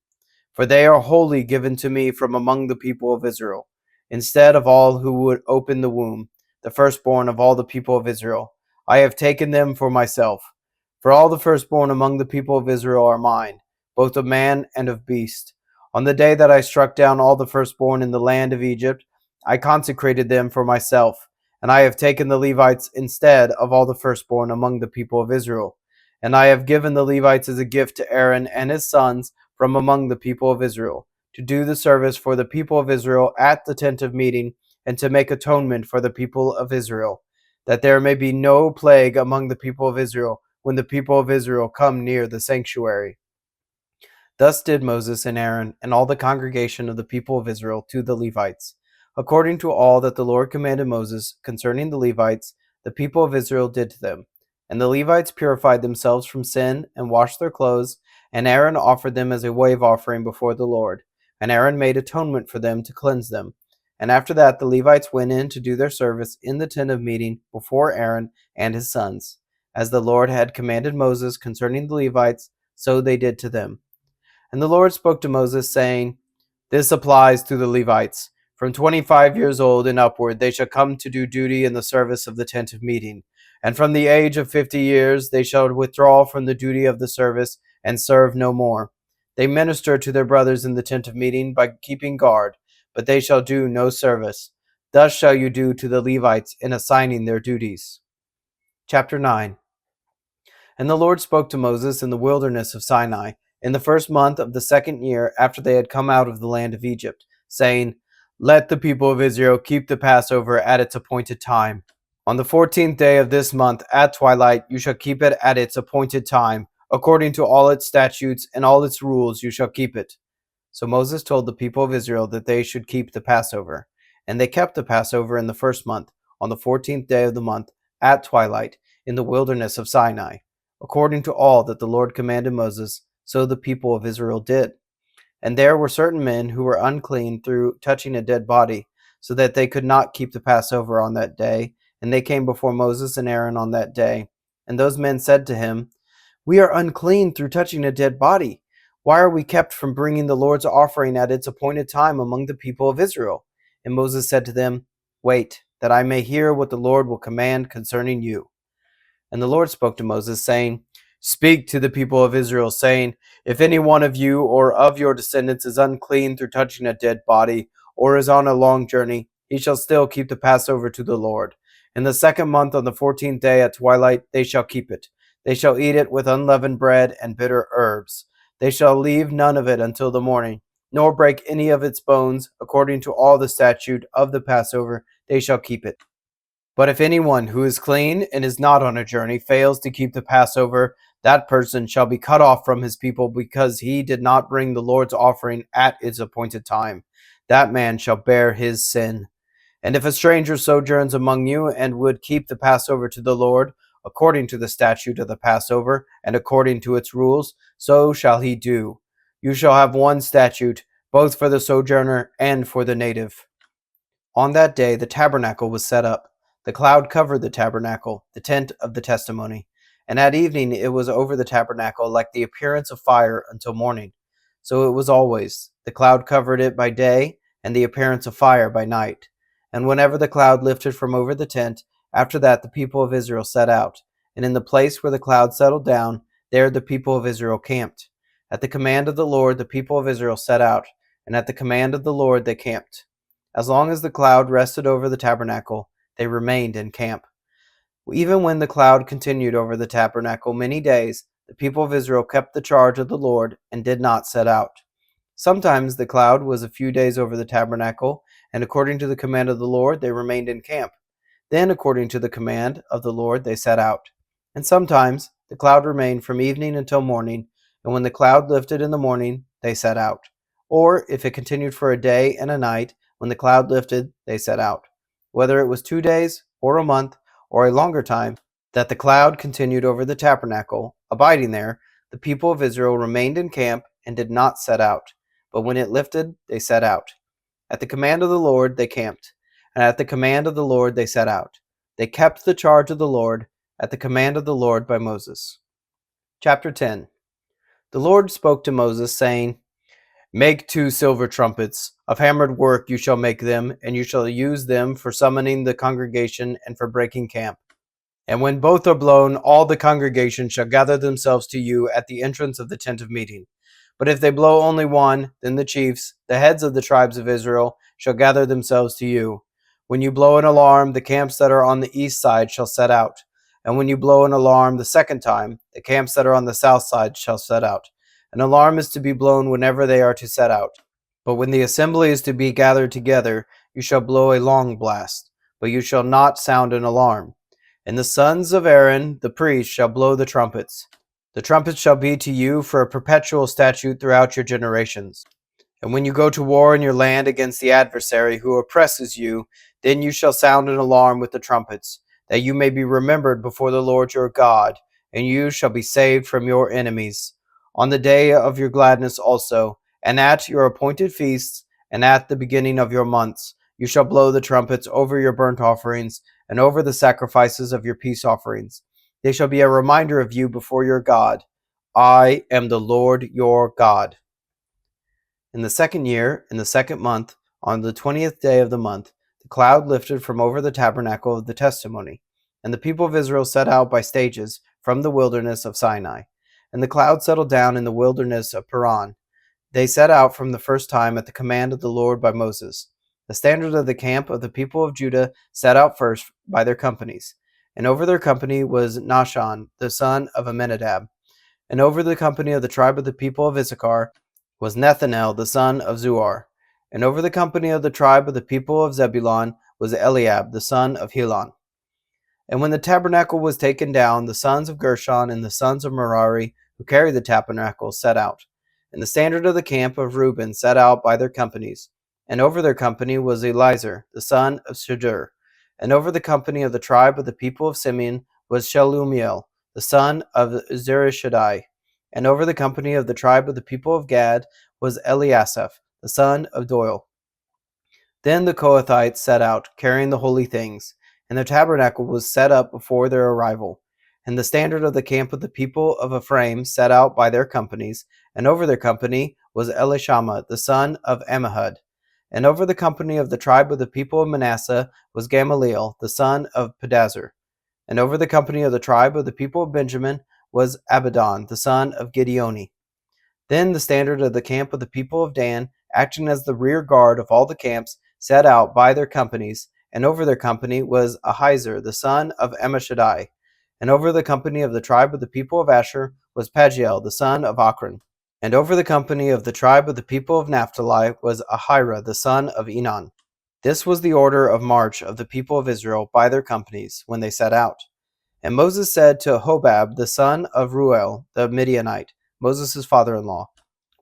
For they are wholly given to me from among the people of Israel, instead of all who would open the womb, the firstborn of all the people of Israel. I have taken them for myself. For all the firstborn among the people of Israel are mine, both of man and of beast. On the day that I struck down all the firstborn in the land of Egypt, I consecrated them for myself, and I have taken the Levites instead of all the firstborn among the people of Israel. And I have given the Levites as a gift to Aaron and his sons from among the people of Israel, to do the service for the people of Israel at the tent of meeting, and to make atonement for the people of Israel, that there may be no plague among the people of Israel when the people of Israel come near the sanctuary. Thus did Moses and Aaron and all the congregation of the people of Israel to the Levites. According to all that the Lord commanded Moses concerning the Levites, the people of Israel did to them. And the Levites purified themselves from sin and washed their clothes, and Aaron offered them as a wave offering before the Lord. And Aaron made atonement for them to cleanse them. And after that the Levites went in to do their service in the tent of meeting before Aaron and his sons. As the Lord had commanded Moses concerning the Levites, so they did to them. And the Lord spoke to Moses, saying, This applies to the Levites. From 25 years old and upward they shall come to do duty in the service of the tent of meeting. And from the age of 50 years they shall withdraw from the duty of the service and serve no more. They minister to their brothers in the tent of meeting by keeping guard, but they shall do no service. Thus shall you do to the Levites in assigning their duties. Chapter 9. And the Lord spoke to Moses in the wilderness of Sinai, in the first month of the second year after they had come out of the land of Egypt, saying, Let the people of Israel keep the Passover at its appointed time. On the 14th day of this month at twilight you shall keep it at its appointed time. According to all its statutes and all its rules you shall keep it. So Moses told the people of Israel that they should keep the Passover. And they kept the Passover in the first month, on the 14th day of the month, at twilight, in the wilderness of Sinai. According to all that the Lord commanded Moses, so the people of Israel did. And there were certain men who were unclean through touching a dead body, so that they could not keep the Passover on that day. And they came before Moses and Aaron on that day. And those men said to him, We are unclean through touching a dead body. Why are we kept from bringing the Lord's offering at its appointed time among the people of Israel? And Moses said to them, Wait, that I may hear what the Lord will command concerning you. And the Lord spoke to Moses, saying, Speak to the people of Israel, saying, If any one of you or of your descendants is unclean through touching a dead body, or is on a long journey, he shall still keep the Passover to the Lord. In the second month on the 14th day at twilight they shall keep it. They shall eat it with unleavened bread and bitter herbs. They shall leave none of it until the morning, nor break any of its bones. According to all the statute of the Passover, they shall keep it. But if anyone who is clean and is not on a journey fails to keep the Passover, that person shall be cut off from his people because he did not bring the Lord's offering at its appointed time. That man shall bear his sin. And if a stranger sojourns among you and would keep the Passover to the Lord, according to the statute of the Passover and according to its rules, so shall he do. You shall have one statute, both for the sojourner and for the native. On that day the tabernacle was set up. The cloud covered the tabernacle, the tent of the testimony. And at evening it was over the tabernacle like the appearance of fire until morning. So it was always. The cloud covered it by day, and the appearance of fire by night. And whenever the cloud lifted from over the tent, after that the people of Israel set out. And in the place where the cloud settled down, there the people of Israel camped. At the command of the Lord the people of Israel set out, and at the command of the Lord they camped. As long as the cloud rested over the tabernacle, they remained in camp. Even when the cloud continued over the tabernacle many days, the people of Israel kept the charge of the Lord and did not set out. Sometimes the cloud was a few days over the tabernacle, and according to the command of the Lord they remained in camp. Then according to the command of the Lord they set out. And sometimes the cloud remained from evening until morning, and when the cloud lifted in the morning they set out. Or if it continued for a day and a night, when the cloud lifted they set out. Whether it was 2 days, or a month, or a longer time, that the cloud continued over the tabernacle, abiding there, the people of Israel remained in camp and did not set out. But when it lifted, they set out. At the command of the Lord they camped, and at the command of the Lord they set out. They kept the charge of the Lord, at the command of the Lord by Moses. Chapter 10. The Lord spoke to Moses, saying, Make 2 silver trumpets. Of hammered work you shall make them, and you shall use them for summoning the congregation and for breaking camp. And when both are blown, all the congregation shall gather themselves to you at the entrance of the tent of meeting. But if they blow only one, then the chiefs, the heads of the tribes of Israel, shall gather themselves to you. When you blow an alarm, the camps that are on the east side shall set out. And when you blow an alarm the second time, the camps that are on the south side shall set out. An alarm is to be blown whenever they are to set out. But when the assembly is to be gathered together, you shall blow a long blast, but you shall not sound an alarm. And the sons of Aaron, the priest, shall blow the trumpets. The trumpets shall be to you for a perpetual statute throughout your generations. And when you go to war in your land against the adversary who oppresses you, then you shall sound an alarm with the trumpets, that you may be remembered before the Lord your God, and you shall be saved from your enemies. On the day of your gladness also, and at your appointed feasts, and at the beginning of your months, you shall blow the trumpets over your burnt offerings, and over the sacrifices of your peace offerings. They shall be a reminder of you before your God. I am the Lord your God. In the second year, in the second month, on the 20th day of the month, the cloud lifted from over the tabernacle of the testimony, and the people of Israel set out by stages from the wilderness of Sinai. And the cloud settled down in the wilderness of Paran. They set out from the first time at the command of the Lord by Moses. The standard of the camp of the people of Judah set out first by their companies. And over their company was Nahshon, the son of Amminadab. And over the company of the tribe of the people of Issachar was Nethanel, the son of Zuar. And over the company of the tribe of the people of Zebulun was Eliab, the son of Helon. And when the tabernacle was taken down, the sons of Gershon and the sons of Merari, who carried the tabernacle, set out. And the standard of the camp of Reuben set out by their companies. And over their company was Elizur, the son of Shadur. And over the company of the tribe of the people of Simeon was Shelumiel, the son of Zurishaddai. And over the company of the tribe of the people of Gad was Eliasaph, the son of Doel. Then the Kohathites set out, carrying the holy things, and the tabernacle was set up before their arrival. And the standard of the camp of the people of Ephraim set out by their companies, and over their company was Elishama, the son of Ammihud. And over the company of the tribe of the people of Manasseh was Gamaliel, the son of Pedazur. And over the company of the tribe of the people of Benjamin was Abidan, the son of Gideoni. Then the standard of the camp of the people of Dan, acting as the rear guard of all the camps, set out by their companies, and over their company was Ahiezer, the son of Ammishaddai. And over the company of the tribe of the people of Asher was Pagiel, the son of Ochran. And over the company of the tribe of the people of Naphtali was Ahira, the son of Enan. This was the order of march of the people of Israel by their companies when they set out. And Moses said to Hobab, the son of Ruel, the Midianite, Moses' father-in-law,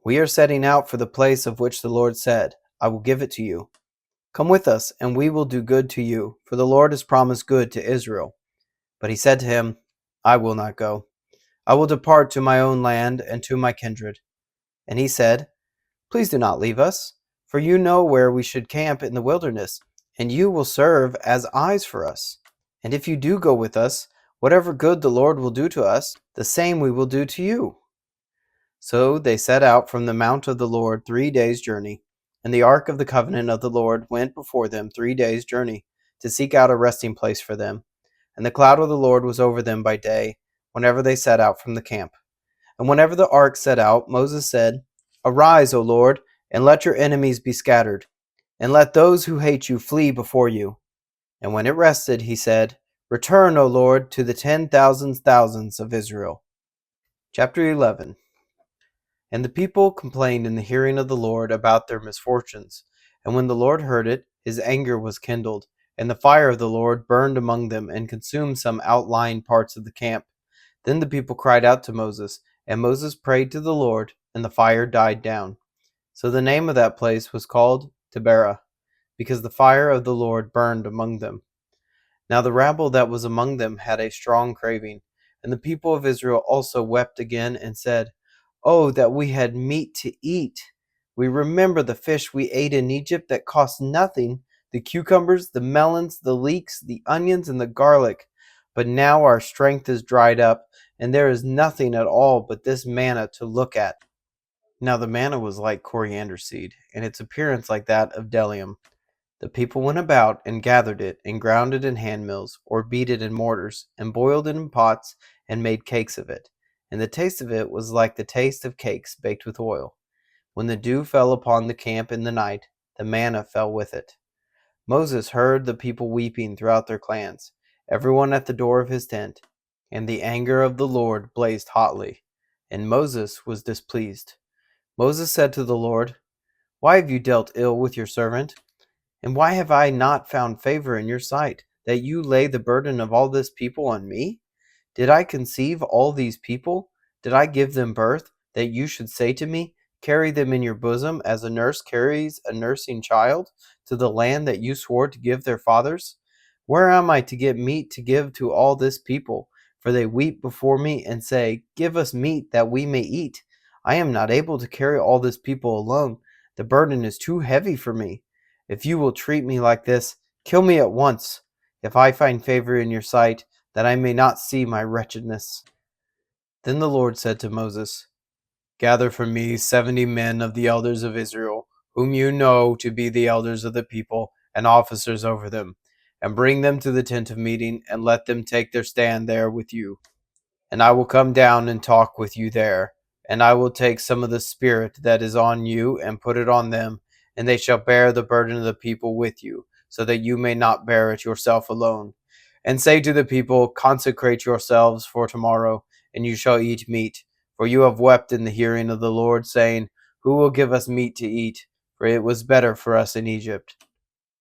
"We are setting out for the place of which the Lord said, 'I will give it to you.' Come with us, and we will do good to you, for the Lord has promised good to Israel." But he said to him, "I will not go. I will depart to my own land and to my kindred." And he said, "Please do not leave us, for you know where we should camp in the wilderness, and you will serve as eyes for us. And if you do go with us, whatever good the Lord will do to us, the same we will do to you." So they set out from the mount of the Lord 3 days' journey, and the ark of the covenant of the Lord went before them 3 days' journey, to seek out a resting place for them. And the cloud of the Lord was over them by day, whenever they set out from the camp. And whenever the ark set out, Moses said, "Arise, O Lord, and let your enemies be scattered, and let those who hate you flee before you." And when it rested, he said, "Return, O Lord, to the 10,000 thousands of Israel." Chapter 11. And the people complained in the hearing of the Lord about their misfortunes. And when the Lord heard it, his anger was kindled, and the fire of the Lord burned among them and consumed some outlying parts of the camp. Then the people cried out to Moses, and Moses prayed to the Lord, and the fire died down. So the name of that place was called Taberah, because the fire of the Lord burned among them. Now the rabble that was among them had a strong craving, and the people of Israel also wept again and said, "Oh, that we had meat to eat! We remember the fish we ate in Egypt that cost nothing, the cucumbers, the melons, the leeks, the onions, and the garlic. But now our strength is dried up, and there is nothing at all but this manna to look at." Now the manna was like coriander seed, and its appearance like that of bdellium. The people went about and gathered it, and ground it in handmills, or beat it in mortars, and boiled it in pots, and made cakes of it. And the taste of it was like the taste of cakes baked with oil. When the dew fell upon the camp in the night, the manna fell with it. Moses heard the people weeping throughout their clans, everyone at the door of his tent. And the anger of the Lord blazed hotly, and Moses was displeased. Moses said to the Lord, "Why have you dealt ill with your servant? And why have I not found favor in your sight, that you lay the burden of all this people on me? Did I conceive all these people? Did I give them birth, that you should say to me, 'Carry them in your bosom, as a nurse carries a nursing child, to the land that you swore to give their fathers'? Where am I to get meat to give to all this people? For they weep before me and say, 'Give us meat that we may eat.' I am not able to carry all this people alone. The burden is too heavy for me. If you will treat me like this, kill me at once, if I find favor in your sight, that I may not see my wretchedness." Then the Lord said to Moses, "Gather for me 70 men of the elders of Israel, whom you know to be the elders of the people and officers over them, and bring them to the tent of meeting, and let them take their stand there with you. And I will come down and talk with you there, And I will take some of the Spirit that is on you and put it on them, and they shall bear the burden of the people with you, so that you may not bear it yourself alone. And say to the people, consecrate yourselves for tomorrow, and you shall eat meat. For you have wept in the hearing of the Lord, saying, who will give us meat to eat? For it was better for us in Egypt.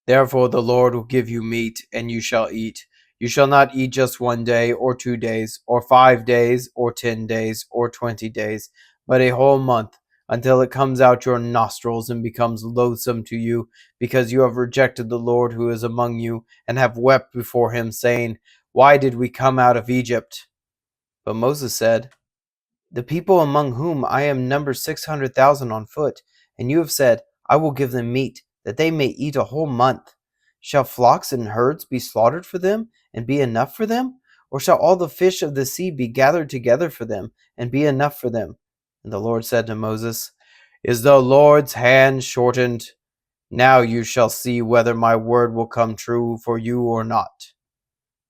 Therefore the Lord will give you meat, and you shall eat. You shall not eat just 1 day, or 2 days, or 5 days, or 10 days, or 20 days, but a whole month, until it comes out your nostrils and becomes loathsome to you, because you have rejected the Lord who is among you, and have wept before him, saying, why did we come out of Egypt? But Moses said, the people among whom I am number 600,000 on foot, and you have said, I will give them meat, that they may eat a whole month. Shall flocks and herds be slaughtered for them, and be enough for them? Or shall all the fish of the sea be gathered together for them, and be enough for them? And the Lord said to Moses, is the Lord's hand shortened? Now you shall see whether my word will come true for you or not.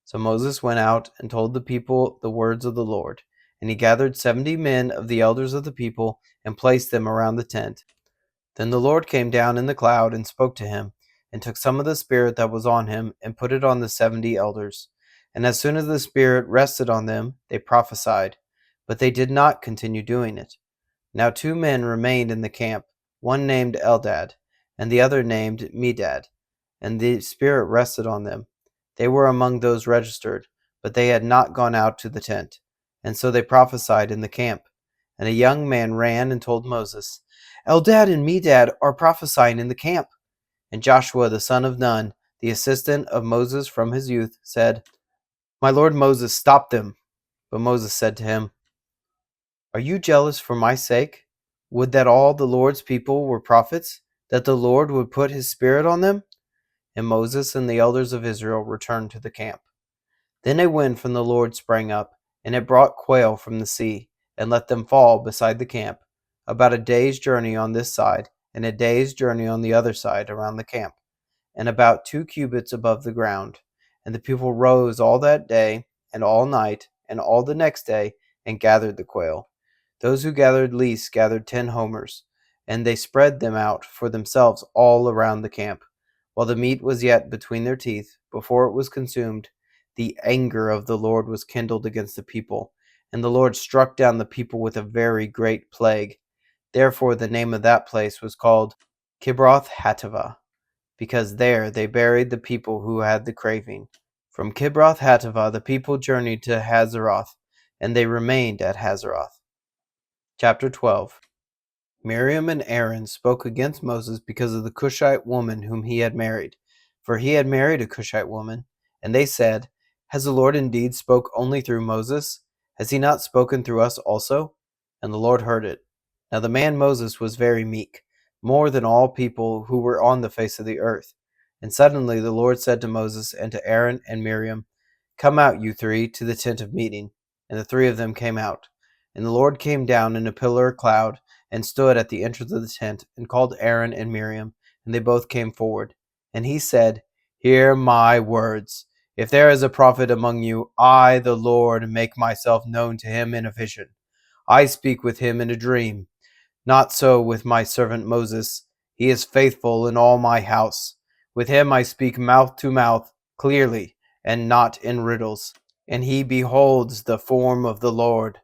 So Moses went out and told the people the words of the Lord. And he gathered 70 men of the elders of the people, and placed them around the tent. Then the Lord came down in the cloud and spoke to him, and took some of the Spirit that was on him, and put it on the 70 elders. And as soon as the Spirit rested on them, they prophesied. But they did not continue doing it. Now 2 men remained in the camp, one named Eldad, and the other named Medad, and the Spirit rested on them. They were among those registered, but they had not gone out to the tent. And so they prophesied in the camp. And a young man ran and told Moses, Eldad and Medad are prophesying in the camp. And Joshua the son of Nun, the assistant of Moses from his youth, said, my lord Moses, stop them. But Moses said to him, are you jealous for my sake? Would that all the Lord's people were prophets, that the Lord would put his Spirit on them? And Moses and the elders of Israel returned to the camp. Then a wind from the Lord sprang up, and it brought quail from the sea, and let them fall beside the camp, about a day's journey on this side, and a day's journey on the other side around the camp, and about 2 cubits above the ground. And the people rose all that day, and all night, and all the next day, and gathered the quail. Those who gathered least gathered 10 homers, and they spread them out for themselves all around the camp. While the meat was yet between their teeth, before it was consumed, the anger of the Lord was kindled against the people, and the Lord struck down the people with a very great plague. Therefore the name of that place was called Kibroth Hattaavah, because there they buried the people who had the craving. From Kibroth Hattaavah the people journeyed to Hazeroth, and they remained at Hazeroth. Chapter 12. Miriam and Aaron spoke against Moses because of the Cushite woman whom he had married, for he had married a Cushite woman. And they said, has the Lord indeed spoke only through Moses? Has he not spoken through us also? And the Lord heard it. Now the man Moses was very meek, more than all people who were on the face of the earth. And suddenly the Lord said to Moses and to Aaron and Miriam, come out, you 3, to the tent of meeting. And the 3 of them came out. And the Lord came down in a pillar of cloud, and stood at the entrance of the tent, and called Aaron and Miriam, and they both came forward. And he said, hear my words. If there is a prophet among you, I, the Lord, make myself known to him in a vision. I speak with him in a dream. Not so with my servant Moses. He is faithful in all my house. With him I speak mouth to mouth, clearly, and not in riddles. And he beholds the form of the Lord.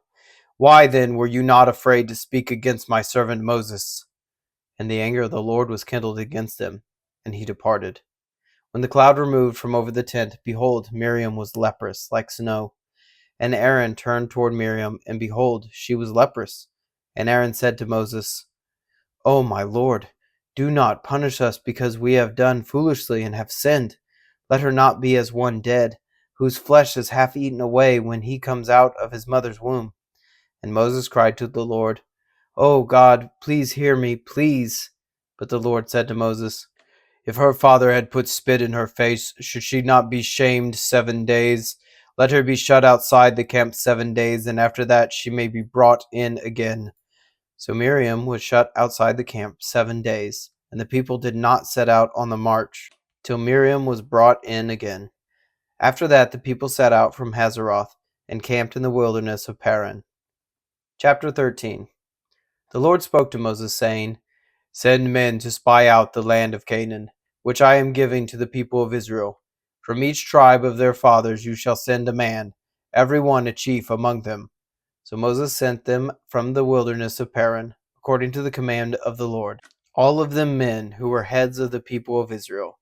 Why then were you not afraid to speak against my servant Moses? And the anger of the Lord was kindled against him, and he departed. When the cloud removed from over the tent, behold, Miriam was leprous, like snow. And Aaron turned toward Miriam, and behold, she was leprous. And Aaron said to Moses, O my Lord, do not punish us because we have done foolishly and have sinned. Let her not be as one dead, whose flesh is half eaten away when he comes out of his mother's womb. And Moses cried to the Lord, O God, please hear me, please. But the Lord said to Moses, if her father had put spit in her face, should she not be shamed 7 days? Let her be shut outside the camp 7 days, and after that she may be brought in again. So Miriam was shut outside the camp 7 days, and the people did not set out on the march till Miriam was brought in again. After that the people set out from Hazeroth, and camped in the wilderness of Paran. Chapter 13. The Lord spoke to Moses, saying, Send men to spy out the land of Canaan, which I am giving to the people of Israel. From each tribe of their fathers you shall send a man, every one a chief among them. So Moses sent them from the wilderness of Paran, according to the command of the Lord, all of them men who were heads of the people of Israel.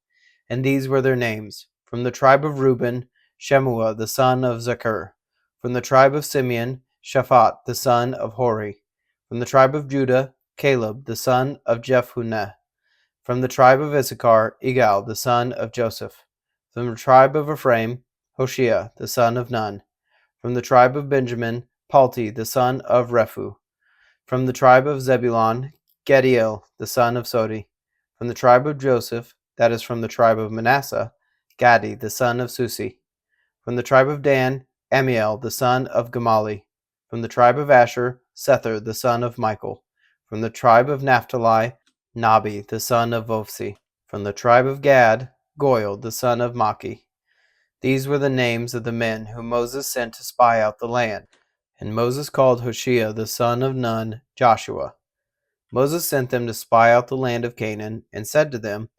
And these were their names: from the tribe of Reuben, Shemua the son of Zachar; from the tribe of Simeon, Shaphat the son of Hori; from the tribe of Judah, Caleb the son of Jephunneh; from the tribe of Issachar, Igal the son of Joseph; from the tribe of Ephraim, Hoshea the son of Nun; from the tribe of Benjamin, Palti the son of Rephu; from the tribe of Zebulun, Gediel the son of Sodi; from the tribe of Joseph, that is from the tribe of Manasseh, Gadi the son of Susi; from the tribe of Dan, Amiel the son of Gamali; from the tribe of Asher, Sethur the son of Michael; from the tribe of Naphtali, Nabi the son of Vophsi; from the tribe of Gad, Goel the son of Maki. These were the names of the men whom Moses sent to spy out the land. And Moses called Hoshea the son of Nun Joshua. Moses sent them to spy out the land of Canaan, and said to them,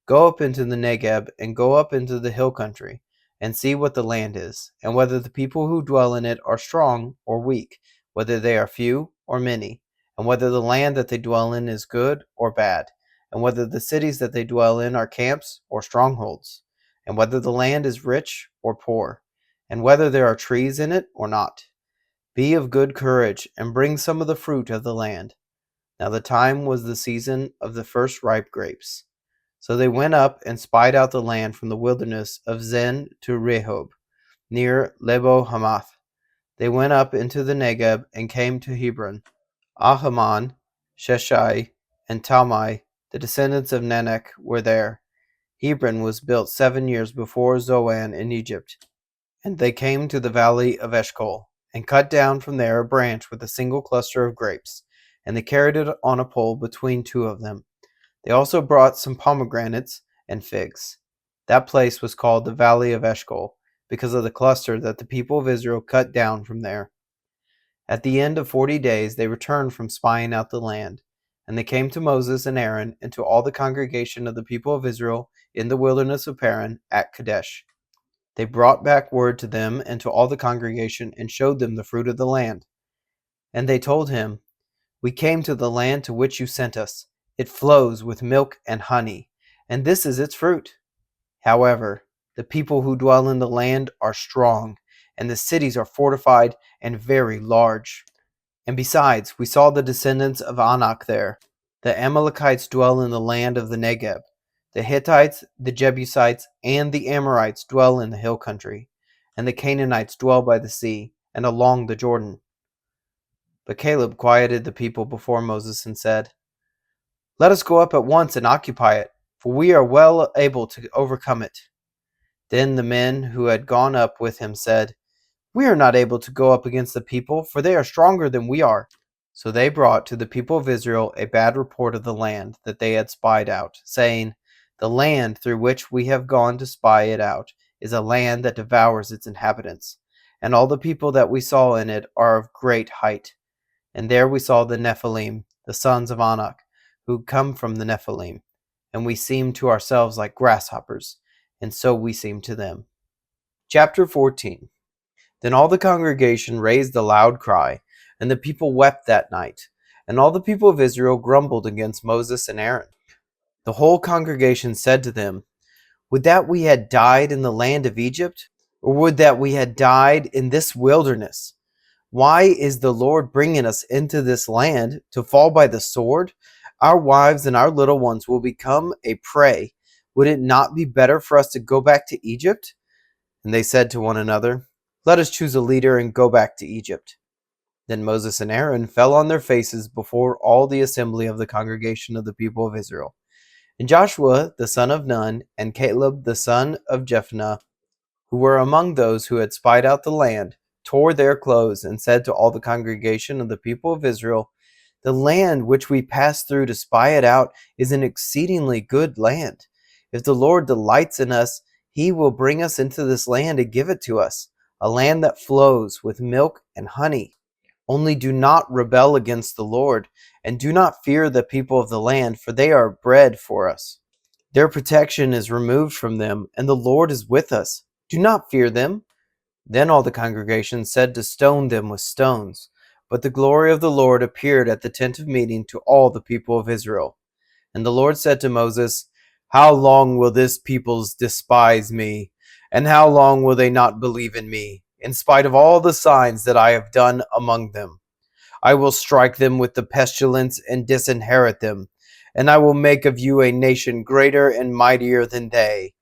Go up into the Negeb, and go up into the hill country, and see what the land is, and whether the people who dwell in it are strong or weak, whether they are few or many, and whether the land that they dwell in is good or bad, and whether the cities that they dwell in are camps or strongholds, and whether the land is rich or poor, and whether there are trees in it or not. Be of good courage, and bring some of the fruit of the land. Now the time was the season of the first ripe grapes. So they went up and spied out the land from the wilderness of Zen to Rehob, near Lebo Hamath. They went up into the Negeb and came to Hebron. Ahiman, Sheshai, and Talmai, the descendants of Nanek, were there. Hebron was built 7 years before Zoan in Egypt. And they came to the valley of Eshcol, and cut down from there a branch with a single cluster of grapes, and they carried it on a pole between two of them. They also brought some pomegranates and figs. That place was called the valley of Eshcol, because of the cluster that the people of Israel cut down from there. At the end of 40 days they returned from spying out the land, and they came to Moses and Aaron and to all the congregation of the people of Israel in the wilderness of Paran at Kadesh. They brought back word to them and to all the congregation, and showed them the fruit of the land. And they told him, We came to the land to which you sent us. It flows with milk and honey, and this is its fruit. However, the people who dwell in the land are strong, and the cities are fortified and very large. And besides, we saw the descendants of Anak there. The Amalekites dwell in the land of the Negeb. The Hittites, the Jebusites, and the Amorites dwell in the hill country, and the Canaanites dwell by the sea and along the Jordan. But Caleb quieted the people before Moses and said, Let us go up at once and occupy it, for we are well able to overcome it. Then the men who had gone up with him said, We are not able to go up against the people, for they are stronger than we are. So they brought to the people of Israel a bad report of the land that they had spied out, saying, The land through which we have gone to spy it out is a land that devours its inhabitants, and all the people that we saw in it are of great height. And there we saw the Nephilim, the sons of Anak, who come from the Nephilim, and we seemed to ourselves like grasshoppers, and so we seemed to them. Chapter 14. Then all the congregation raised a loud cry, and the people wept that night. And all the people of Israel grumbled against Moses and Aaron. The whole congregation said to them, Would that we had died in the land of Egypt, or would that we had died in this wilderness? Why is the Lord bringing us into this land to fall by the sword? Our wives and our little ones will become a prey. Would it not be better for us to go back to Egypt? And they said to one another, Let us choose a leader and go back to Egypt. Then Moses and Aaron fell on their faces before all the assembly of the congregation of the people of Israel. And Joshua the son of Nun and Caleb the son of Jephunneh, who were among those who had spied out the land, tore their clothes and said to all the congregation of the people of Israel, The land which we passed through to spy it out is an exceedingly good land. If the Lord delights in us, he will bring us into this land and give it to us, a land that flows with milk and honey. Only do not rebel against the Lord, and do not fear the people of the land, for they are bread for us. Their protection is removed from them, and the Lord is with us. Do not fear them." Then all the congregation said to stone them with stones. But the glory of the Lord appeared at the tent of meeting to all the people of Israel. And the Lord said to Moses, "How long will this people despise me? And how long will they not believe in me, in spite of all the signs that I have done among them? I will strike them with the pestilence and disinherit them, and I will make of you a nation greater and mightier than they."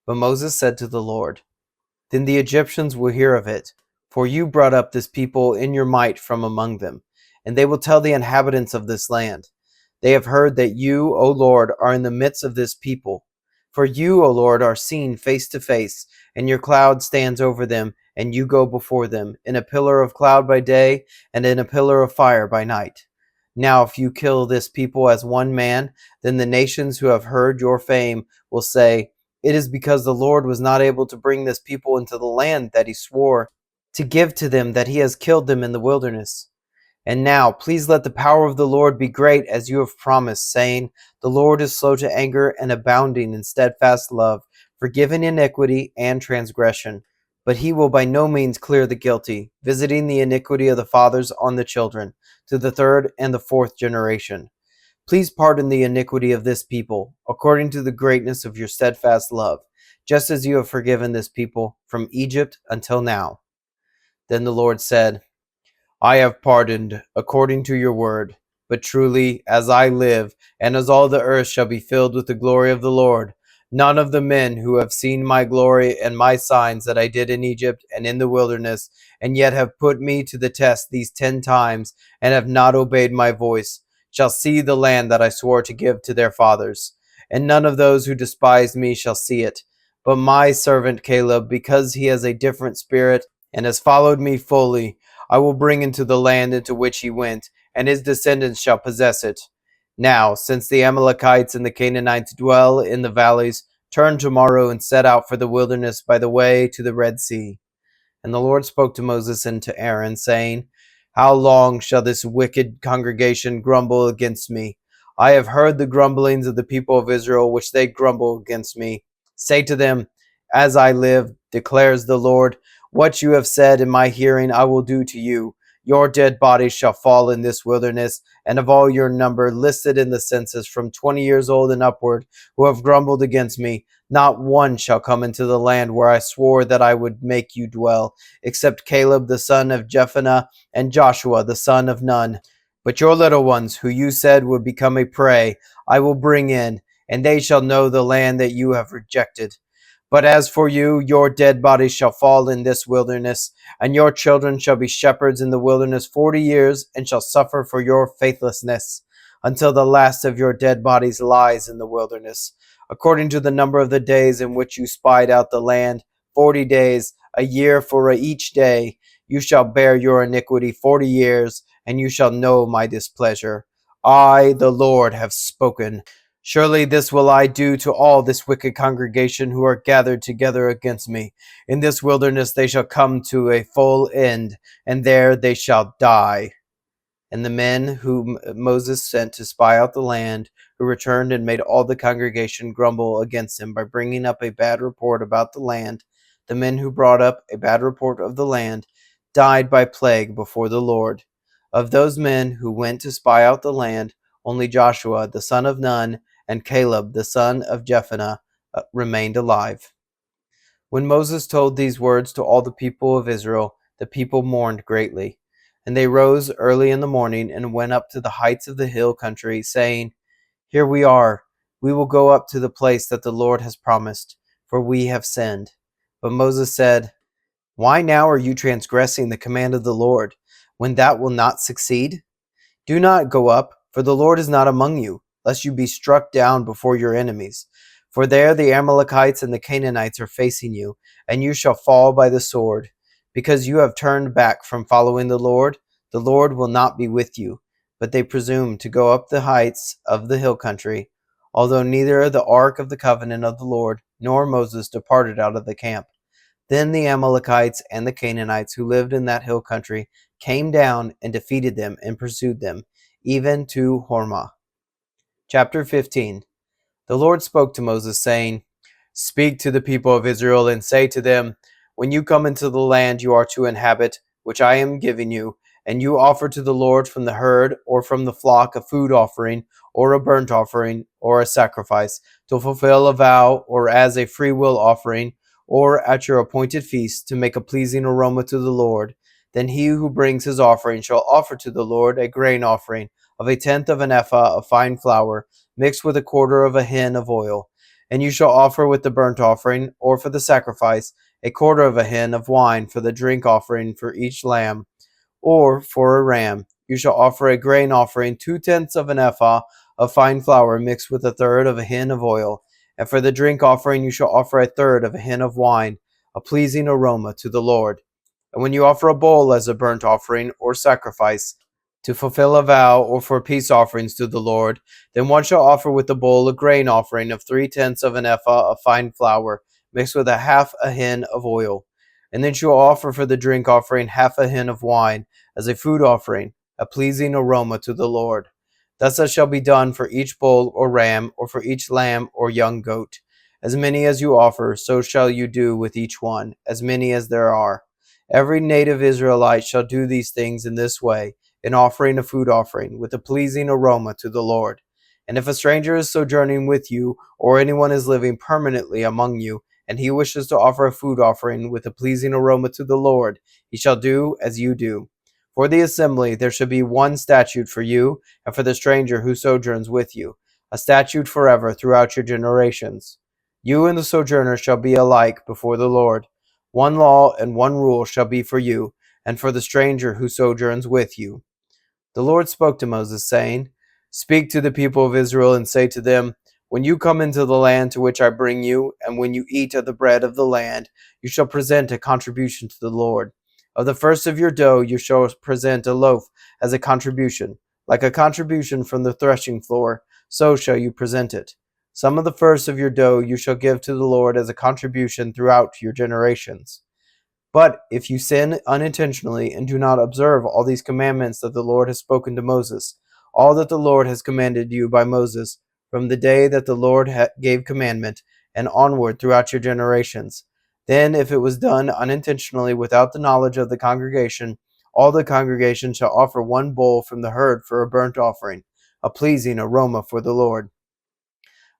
But Moses said to the Lord, "Then the Egyptians will hear of it, for you brought up this people in your might from among them, and they will tell the inhabitants of this land, 'They have heard that you, O Lord, are in the midst of this people. For you, O Lord, are seen face to face, and your cloud stands over them, and you go before them, in a pillar of cloud by day, and in a pillar of fire by night.' Now if you kill this people as one man, then the nations who have heard your fame will say, 'It is because the Lord was not able to bring this people into the land that he swore to give to them that he has killed them in the wilderness.' And now, please let the power of the Lord be great as you have promised, saying, 'The Lord is slow to anger and abounding in steadfast love, forgiving iniquity and transgression. But he will by no means clear the guilty, visiting the iniquity of the fathers on the children, to the third and the fourth generation. Please pardon the iniquity of this people, according to the greatness of your steadfast love, just as you have forgiven this people from Egypt until now.' Then the Lord said, 'I have pardoned according to your word. But truly, as I live, and as all the earth shall be filled with the glory of the Lord, none of the men who have seen my glory and my signs that I did in Egypt and in the wilderness, and yet have put me to the test these 10 times, and have not obeyed my voice, shall see the land that I swore to give to their fathers. And none of those who despise me shall see it. But my servant Caleb, because he has a different spirit, and has followed me fully, I will bring into the land into which he went, and his descendants shall possess it. Now, since the Amalekites and the Canaanites dwell in the valleys, turn tomorrow and set out for the wilderness by the way to the Red Sea." And the Lord spoke to Moses and to Aaron, saying, "How long shall this wicked congregation grumble against me? I have heard the grumblings of the people of Israel, which they grumble against me. Say to them, 'As I live, declares the Lord, what you have said in my hearing I will do to you. Your dead bodies shall fall in this wilderness, and of all your number listed in the census from 20 years old and upward, who have grumbled against me, not one shall come into the land where I swore that I would make you dwell, except Caleb the son of Jephunneh and Joshua the son of Nun. But your little ones, who you said would become a prey, I will bring in, and they shall know the land that you have rejected. But as for you, your dead bodies shall fall in this wilderness, and your children shall be shepherds in the wilderness 40 years, and shall suffer for your faithlessness, until the last of your dead bodies lies in the wilderness. According to the number of the days in which you spied out the land, 40 days, a year for each day, you shall bear your iniquity 40 years, and you shall know my displeasure. I, the Lord, have spoken. Surely this will I do to all this wicked congregation who are gathered together against me. In this wilderness they shall come to a full end, and there they shall die." And the men whom Moses sent to spy out the land, who returned and made all the congregation grumble against him by bringing up a bad report about the land, the men who brought up a bad report of the land, died by plague before the Lord. Of those men who went to spy out the land, only Joshua the son of Nun and Caleb the son of Jephunneh remained alive. When Moses told these words to all the people of Israel, the people mourned greatly. And they rose early in the morning and went up to the heights of the hill country, saying, "Here we are. We will go up to the place that the Lord has promised, for we have sinned." But Moses said, "Why now are you transgressing the command of the Lord, when that will not succeed? Do not go up, for the Lord is not among you, lest you be struck down before your enemies. For there the Amalekites and the Canaanites are facing you, and you shall fall by the sword. Because you have turned back from following the Lord will not be with you." But they presumed to go up the heights of the hill country, although neither the ark of the covenant of the Lord nor Moses departed out of the camp. Then the Amalekites and the Canaanites who lived in that hill country came down and defeated them and pursued them, even to Hormah. Chapter 15. The Lord spoke to Moses, saying, Speak to the people of Israel and say to them, When you come into the land you are to inhabit, which I am giving you, and you offer to the Lord from the herd or from the flock a food offering, or a burnt offering, or a sacrifice, to fulfill a vow, or as a freewill offering, or at your appointed feast, to make a pleasing aroma to the Lord, then he who brings his offering shall offer to the Lord a grain offering of a tenth of an ephah of fine flour, mixed with a quarter of a hin of oil. And you shall offer with the burnt offering, or for the sacrifice, a quarter of a hin of wine for the drink offering for each lamb, or for a ram. You shall offer a grain offering 2/10 of an ephah of fine flour mixed with a third of a hin of oil. And for the drink offering you shall offer a third of a hin of wine, a pleasing aroma to the Lord. And when you offer a bull as a burnt offering or sacrifice, to fulfill a vow, or for peace offerings to the Lord, then one shall offer with the bull a grain offering of 3/10 of an ephah of fine flour, mixed with a half a hin of oil. And then shall offer for the drink offering half a hin of wine, as a food offering, a pleasing aroma to the Lord. Thus it shall be done for each bull or ram, or for each lamb or young goat. As many as you offer, so shall you do with each one, as many as there are. Every native Israelite shall do these things in this way, in offering a food offering, with a pleasing aroma to the Lord. And if a stranger is sojourning with you, or anyone is living permanently among you, and he wishes to offer a food offering with a pleasing aroma to the Lord, he shall do as you do. For the assembly there shall be one statute for you, and for the stranger who sojourns with you, a statute forever throughout your generations. You and the sojourner shall be alike before the Lord. One law and one rule shall be for you, and for the stranger who sojourns with you. The Lord spoke to Moses, saying, Speak to the people of Israel and say to them, When you come into the land to which I bring you, and when you eat of the bread of the land, you shall present a contribution to the Lord. Of the first of your dough you shall present a loaf as a contribution, like a contribution from the threshing floor, so shall you present it. Some of the first of your dough you shall give to the Lord as a contribution throughout your generations. But if you sin unintentionally and do not observe all these commandments that the Lord has spoken to Moses, all that the Lord has commanded you by Moses, from the day that the Lord gave commandment, and onward throughout your generations, then if it was done unintentionally without the knowledge of the congregation, all the congregation shall offer one bull from the herd for a burnt offering, a pleasing aroma for the Lord,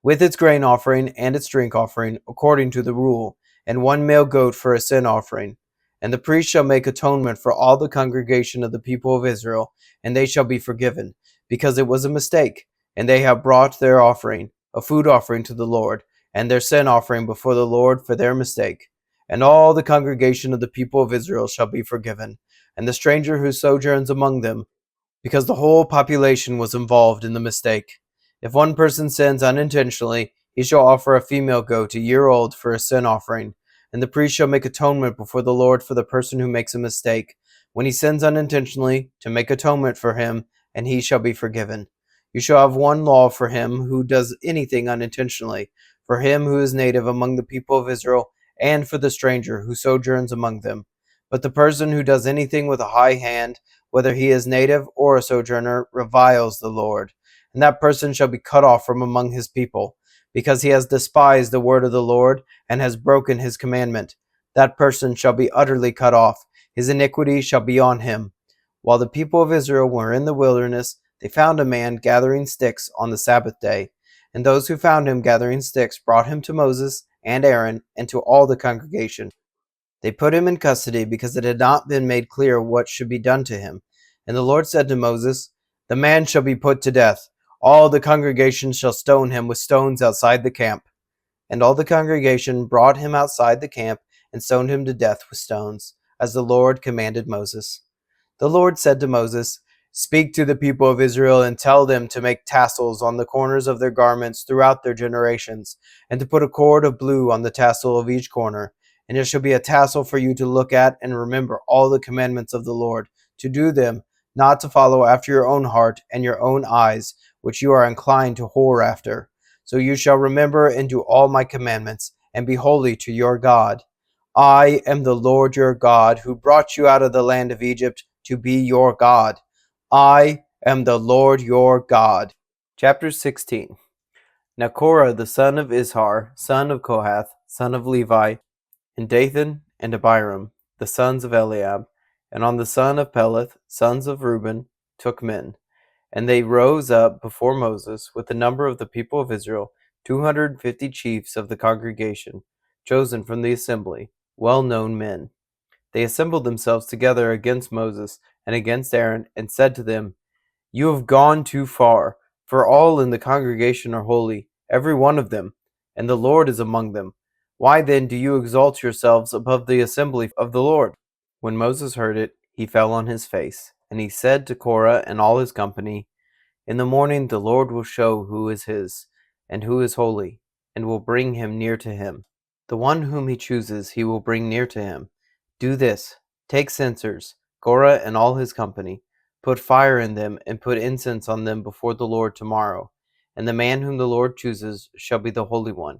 with its grain offering and its drink offering, according to the rule, and one male goat for a sin offering. And the priest shall make atonement for all the congregation of the people of Israel, and they shall be forgiven, because it was a mistake, and they have brought their offering, a food offering to the Lord, and their sin offering before the Lord for their mistake. And all the congregation of the people of Israel shall be forgiven, and the stranger who sojourns among them, because the whole population was involved in the mistake. If one person sins unintentionally, he shall offer a female goat a year old for a sin offering, and the priest shall make atonement before the Lord for the person who makes a mistake, when he sins unintentionally, to make atonement for him, and he shall be forgiven. You shall have one law for him who does anything unintentionally, for him who is native among the people of Israel, and for the stranger who sojourns among them. But the person who does anything with a high hand, whether he is native or a sojourner, reviles the Lord, and that person shall be cut off from among his people, because he has despised the word of the Lord and has broken his commandment. That person shall be utterly cut off. His iniquity shall be on him. While the people of Israel were in the wilderness, they found a man gathering sticks on the Sabbath day. And those who found him gathering sticks brought him to Moses and Aaron and to all the congregation. They put him in custody because it had not been made clear what should be done to him. And the Lord said to Moses, The man shall be put to death. All the congregation shall stone him with stones outside the camp. And all the congregation brought him outside the camp and stoned him to death with stones, as the Lord commanded Moses. The Lord said to Moses, Speak to the people of Israel and tell them to make tassels on the corners of their garments throughout their generations, and to put a cord of blue on the tassel of each corner. And it shall be a tassel for you to look at and remember all the commandments of the Lord, to do them, not to follow after your own heart and your own eyes, which you are inclined to whore after. So you shall remember and do all my commandments, and be holy to your God. I am the Lord your God, who brought you out of the land of Egypt to be your God. I am the Lord your God. Chapter 16. Now Korah the son of Izhar, son of Kohath, son of Levi, and Dathan and Abiram, the sons of Eliab, and on the son of Peleth, sons of Reuben, took men. And they rose up before Moses with the number of the people of Israel, 250 chiefs of the congregation, chosen from the assembly, well-known men. They assembled themselves together against Moses and against Aaron, and said to them, You have gone too far, for all in the congregation are holy, every one of them, and the Lord is among them. Why then do you exalt yourselves above the assembly of the Lord? When Moses heard it, he fell on his face, and he said to Korah and all his company, In the morning the Lord will show who is his, and who is holy, and will bring him near to him. The one whom he chooses he will bring near to him. Do this, take censers, Korah and all his company, put fire in them, and put incense on them before the Lord tomorrow. And the man whom the Lord chooses shall be the Holy One.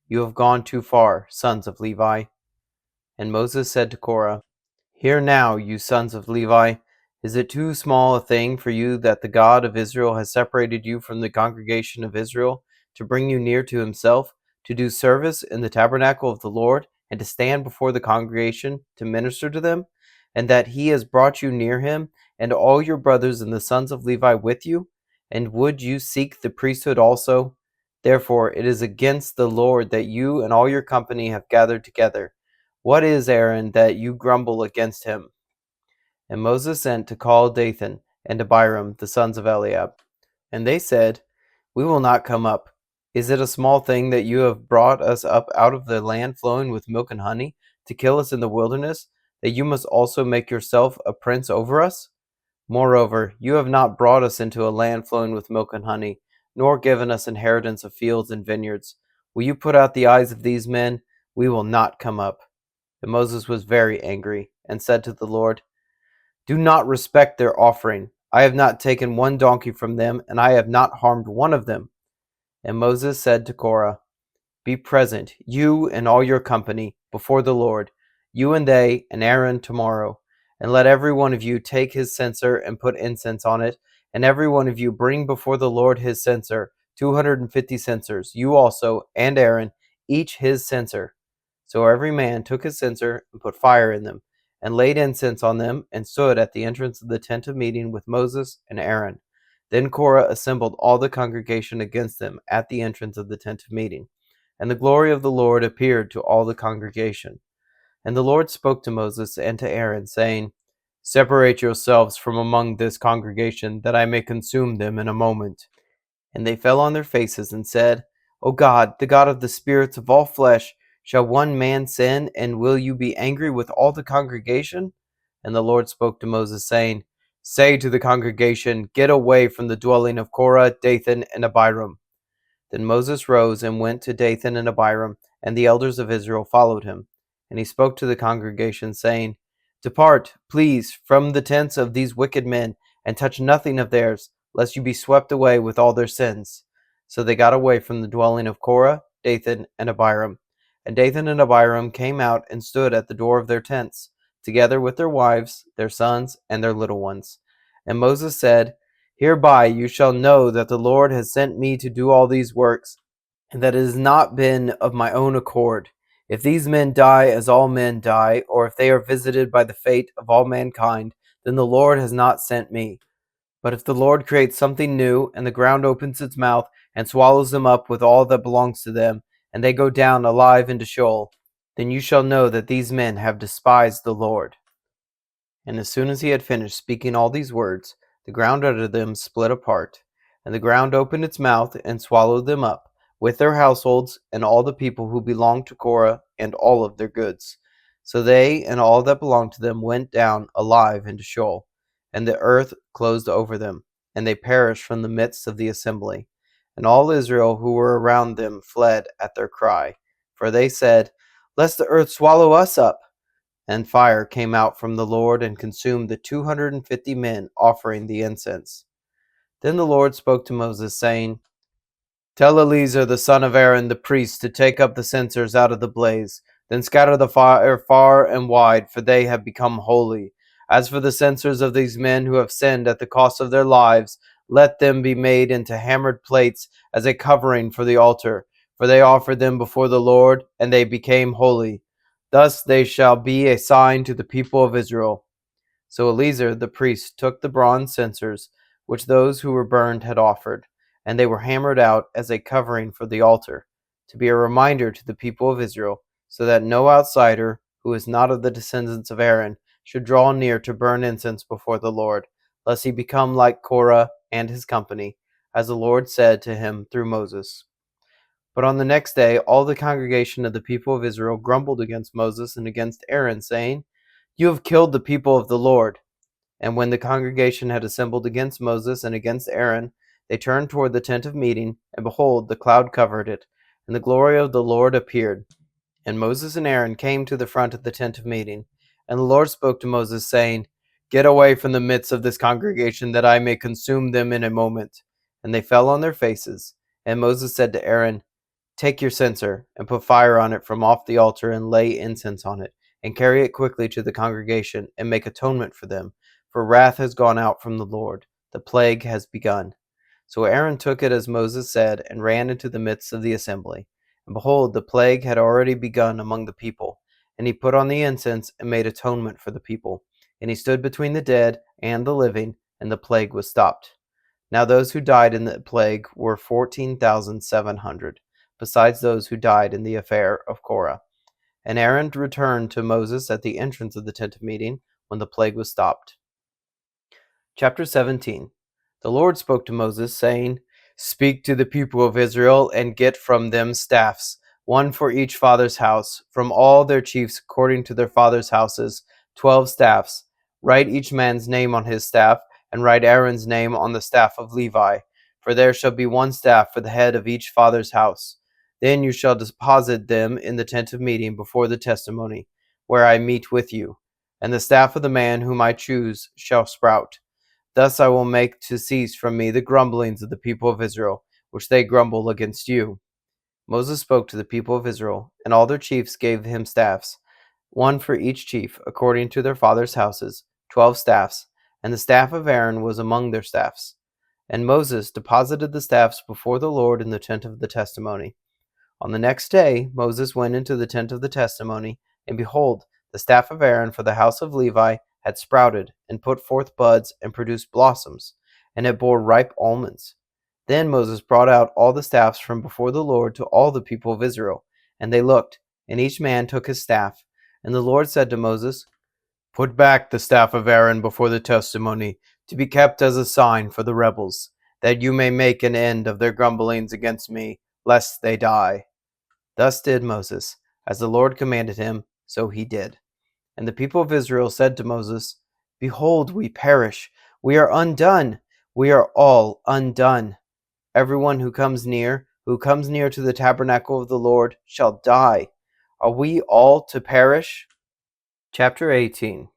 You have gone too far, sons of Levi. And Moses said to Korah, Hear now, you sons of Levi, is it too small a thing for you that the God of Israel has separated you from the congregation of Israel, to bring you near to himself, to do service in the tabernacle of the Lord, and to stand before the congregation to minister to them? And that he has brought you near him, and all your brothers and the sons of Levi with you? And would you seek the priesthood also? Therefore it is against the Lord that you and all your company have gathered together. What is Aaron that you grumble against him? And Moses sent to call Dathan and Abiram, the sons of Eliab. And they said, We will not come up. Is it a small thing that you have brought us up out of the land flowing with milk and honey, to kill us in the wilderness, that you must also make yourself a prince over us? Moreover, you have not brought us into a land flowing with milk and honey, nor given us inheritance of fields and vineyards. Will you put out the eyes of these men? We will not come up. And Moses was very angry, and said to the Lord, Do not respect their offering. I have not taken one donkey from them, and I have not harmed one of them. And Moses said to Korah, Be present, you and all your company, before the Lord, you and they and Aaron tomorrow. And let every one of you take his censer and put incense on it, and every one of you bring before the Lord his censer, 250 censers, you also, and Aaron, each his censer. So every man took his censer and put fire in them, and laid incense on them, and stood at the entrance of the tent of meeting with Moses and Aaron. Then Korah assembled all the congregation against them at the entrance of the tent of meeting. And the glory of the Lord appeared to all the congregation. And the Lord spoke to Moses and to Aaron, saying, Separate yourselves from among this congregation, that I may consume them in a moment. And they fell on their faces and said, O God, the God of the spirits of all flesh, shall one man sin, and will you be angry with all the congregation? And the Lord spoke to Moses, saying, Say to the congregation, Get away from the dwelling of Korah, Dathan, and Abiram. Then Moses rose and went to Dathan and Abiram, and the elders of Israel followed him. And he spoke to the congregation, saying, Depart, please, from the tents of these wicked men, and touch nothing of theirs, lest you be swept away with all their sins. So they got away from the dwelling of Korah, Dathan, and Abiram. And Dathan and Abiram came out and stood at the door of their tents, together with their wives, their sons, and their little ones. And Moses said, Hereby you shall know that the Lord has sent me to do all these works, and that it has not been of my own accord. If these men die as all men die, or if they are visited by the fate of all mankind, then the Lord has not sent me. But if the Lord creates something new, and the ground opens its mouth, and swallows them up with all that belongs to them, and they go down alive into Sheol, then you shall know that these men have despised the Lord. And as soon as he had finished speaking all these words, the ground under them split apart, and the ground opened its mouth and swallowed them up, with their households, and all the people who belonged to Korah, and all of their goods. So they and all that belonged to them went down alive into Sheol, and the earth closed over them, and they perished from the midst of the assembly. And all Israel who were around them fled at their cry, for they said, Lest the earth swallow us up. And fire came out from the Lord and consumed the 250 men offering the incense. Then the Lord spoke to Moses, saying, Tell Eleazar the son of Aaron the priest to take up the censers out of the blaze, then scatter the fire far and wide, for they have become holy. As for the censers of these men who have sinned at the cost of their lives, let them be made into hammered plates as a covering for the altar, for they offered them before the Lord, and they became holy. Thus they shall be a sign to the people of Israel." So Eleazar the priest took the bronze censers which those who were burned had offered, and they were hammered out as a covering for the altar, to be a reminder to the people of Israel, so that no outsider who is not of the descendants of Aaron should draw near to burn incense before the Lord, lest he become like Korah and his company, as the Lord said to him through Moses. But on the next day all the congregation of the people of Israel grumbled against Moses and against Aaron, saying, "You have killed the people of the Lord." And when the congregation had assembled against Moses and against Aaron, they turned toward the tent of meeting, and behold, the cloud covered it, and the glory of the Lord appeared. And Moses and Aaron came to the front of the tent of meeting. And the Lord spoke to Moses, saying, "Get away from the midst of this congregation, that I may consume them in a moment." And they fell on their faces. And Moses said to Aaron, "Take your censer, and put fire on it from off the altar, and lay incense on it, and carry it quickly to the congregation, and make atonement for them. For wrath has gone out from the Lord, the plague has begun." So Aaron took it as Moses said, and ran into the midst of the assembly. And behold, the plague had already begun among the people. And he put on the incense, and made atonement for the people. And he stood between the dead and the living, and the plague was stopped. Now those who died in the plague were 14,700, besides those who died in the affair of Korah. And Aaron returned to Moses at the entrance of the tent of meeting, when the plague was stopped. Chapter 17. The Lord spoke to Moses, saying, "Speak to the people of Israel, and get from them staffs, one for each father's house, from all their chiefs according to their fathers' houses, 12 staffs. Write each man's name on his staff, and write Aaron's name on the staff of Levi, for there shall be one staff for the head of each father's house. Then you shall deposit them in the tent of meeting before the testimony, where I meet with you. And the staff of the man whom I choose shall sprout. Thus I will make to cease from me the grumblings of the people of Israel, which they grumble against you." Moses spoke to the people of Israel, and all their chiefs gave him staffs, one for each chief, according to their fathers' houses, 12 staffs, and the staff of Aaron was among their staffs. And Moses deposited the staffs before the Lord in the tent of the testimony. On the next day Moses went into the tent of the testimony, and behold, the staff of Aaron for the house of Levi had sprouted, and put forth buds, and produced blossoms, and it bore ripe almonds. Then Moses brought out all the staffs from before the Lord to all the people of Israel, and they looked, and each man took his staff. And the Lord said to Moses, "Put back the staff of Aaron before the testimony, to be kept as a sign for the rebels, that you may make an end of their grumblings against me, lest they die." Thus did Moses, as the Lord commanded him, so he did. And the people of Israel said to Moses, "Behold, we perish. We are undone. We are all undone. Everyone who comes near to the tabernacle of the Lord, shall die. Are we all to perish?" Chapter 18.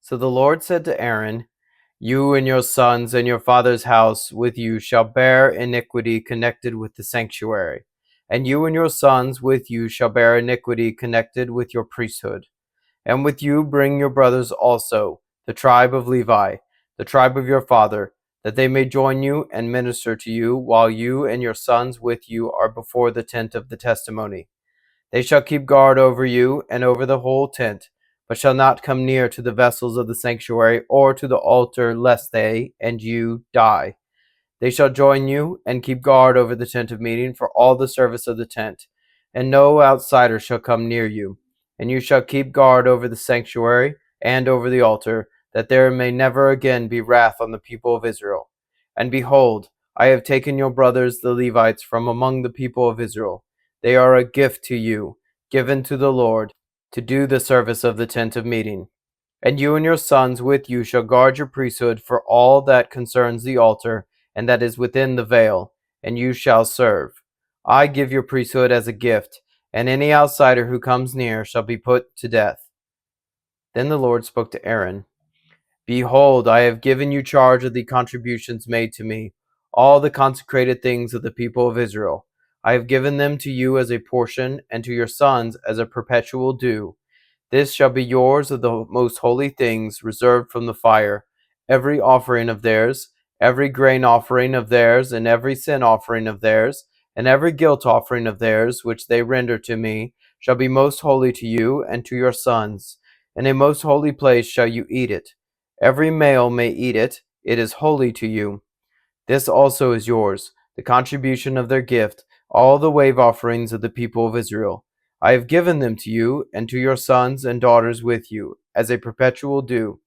So the Lord said to Aaron, "You and your sons and your father's house with you shall bear iniquity connected with the sanctuary, and you and your sons with you shall bear iniquity connected with your priesthood. And with you bring your brothers also, the tribe of Levi, the tribe of your father, that they may join you and minister to you, while you and your sons with you are before the tent of the testimony. They shall keep guard over you and over the whole tent, but shall not come near to the vessels of the sanctuary or to the altar, lest they and you die. They shall join you and keep guard over the tent of meeting for all the service of the tent, and no outsider shall come near you. And you shall keep guard over the sanctuary and over the altar, that there may never again be wrath on the people of Israel. And behold, I have taken your brothers the Levites from among the people of Israel. They are a gift to you, given to the Lord, to do the service of the tent of meeting. And you and your sons with you shall guard your priesthood for all that concerns the altar, and that is within the veil, and you shall serve. I give your priesthood as a gift, and any outsider who comes near shall be put to death." Then the Lord spoke to Aaron, "Behold, I have given you charge of the contributions made to me, all the consecrated things of the people of Israel. I have given them to you as a portion, and to your sons as a perpetual due. This shall be yours of the most holy things reserved from the fire. Every offering of theirs, every grain offering of theirs, and every sin offering of theirs, and every guilt offering of theirs, which they render to me, shall be most holy to you and to your sons. In a most holy place shall you eat it. Every male may eat it, it is holy to you. This also is yours, the contribution of their gift, all the wave offerings of the people of Israel. I have given them to you and to your sons and daughters with you, as a perpetual due.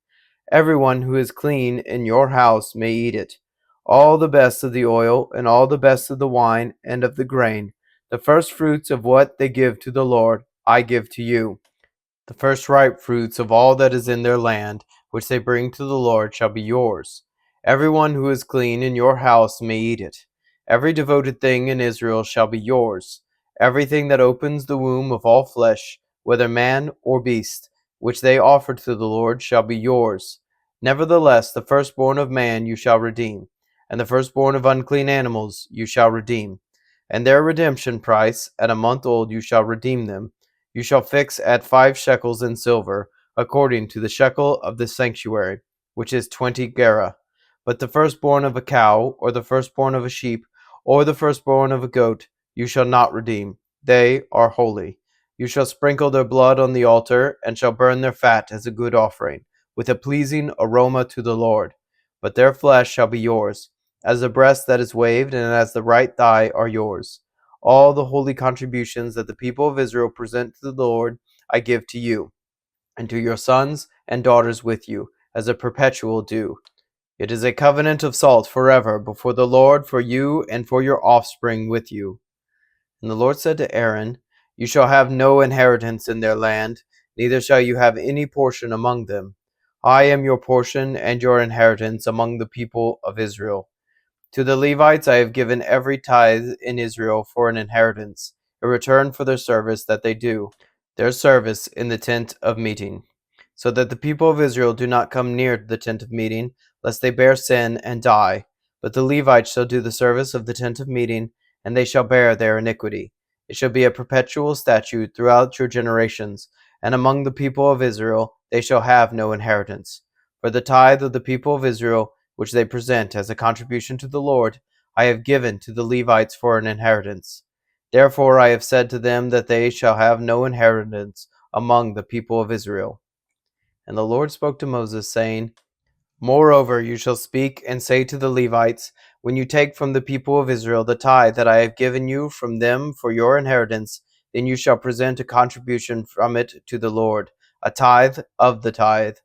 Everyone who is clean in your house may eat it. All the best of the oil, and all the best of the wine and of the grain, the first fruits of what they give to the Lord, I give to you. The first ripe fruits of all that is in their land, which they bring to the Lord, shall be yours. Everyone who is clean in your house may eat it. Every devoted thing in Israel shall be yours. Everything that opens the womb of all flesh, whether man or beast, which they offer to the Lord, shall be yours. Nevertheless, the firstborn of man you shall redeem, and the firstborn of unclean animals you shall redeem. And their redemption price, at a month old you shall redeem them. You shall fix at 5 shekels in silver, according to the shekel of the sanctuary, which is 20 gerah. But the firstborn of a cow, or the firstborn of a sheep, or the firstborn of a goat, you shall not redeem. They are holy. You shall sprinkle their blood on the altar, and shall burn their fat as a good offering, with a pleasing aroma to the Lord. But their flesh shall be yours, as the breast that is waved, and as the right thigh are yours. All the holy contributions that the people of Israel present to the Lord I give to you, and to your sons and daughters with you, as a perpetual due. It is a covenant of salt forever before the Lord for you and for your offspring with you. And the Lord said to Aaron, You shall have no inheritance in their land, neither shall you have any portion among them. I am your portion and your inheritance among the people of Israel. To the Levites I have given every tithe in Israel for an inheritance, a return for their service that they do, their service in the tent of meeting, so that the people of Israel do not come near the tent of meeting, lest they bear sin and die. But the Levites shall do the service of the tent of meeting, and they shall bear their iniquity. It shall be a perpetual statute throughout your generations, and among the people of Israel they shall have no inheritance. For the tithe of the people of Israel, which they present as a contribution to the Lord, I have given to the Levites for an inheritance. Therefore I have said to them that they shall have no inheritance among the people of Israel. And the Lord spoke to Moses, saying, Moreover, you shall speak and say to the Levites, When you take from the people of Israel the tithe that I have given you from them for your inheritance, then you shall present a contribution from it to the Lord, a tithe of the tithe.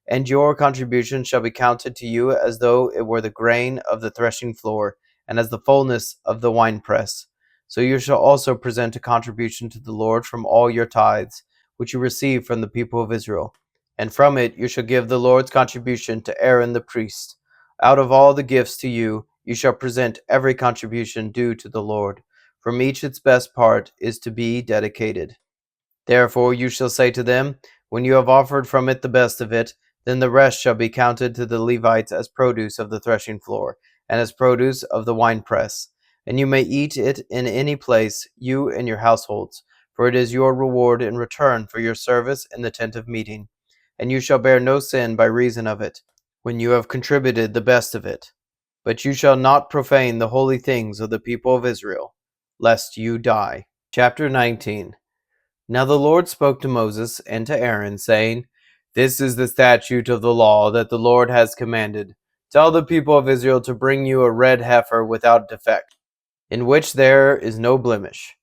And your contribution shall be counted to you as though it were the grain of the threshing floor, and as the fullness of the winepress. So you shall also present a contribution to the Lord from all your tithes, which you receive from the people of Israel. And from it you shall give the Lord's contribution to Aaron the priest. Out of all the gifts to you, you shall present every contribution due to the Lord. From each its best part is to be dedicated. Therefore you shall say to them, When you have offered from it the best of it, then the rest shall be counted to the Levites as produce of the threshing floor, and as produce of the winepress. And you may eat it in any place, you and your households, for it is your reward in return for your service in the tent of meeting. And you shall bear no sin by reason of it, when you have contributed the best of it. But you shall not profane the holy things of the people of Israel, lest you die. Chapter 19. Now the Lord spoke to Moses and to Aaron, saying, This is the statute of the law that the Lord has commanded. Tell the people of Israel to bring you a red heifer without defect, in which there is no blemish,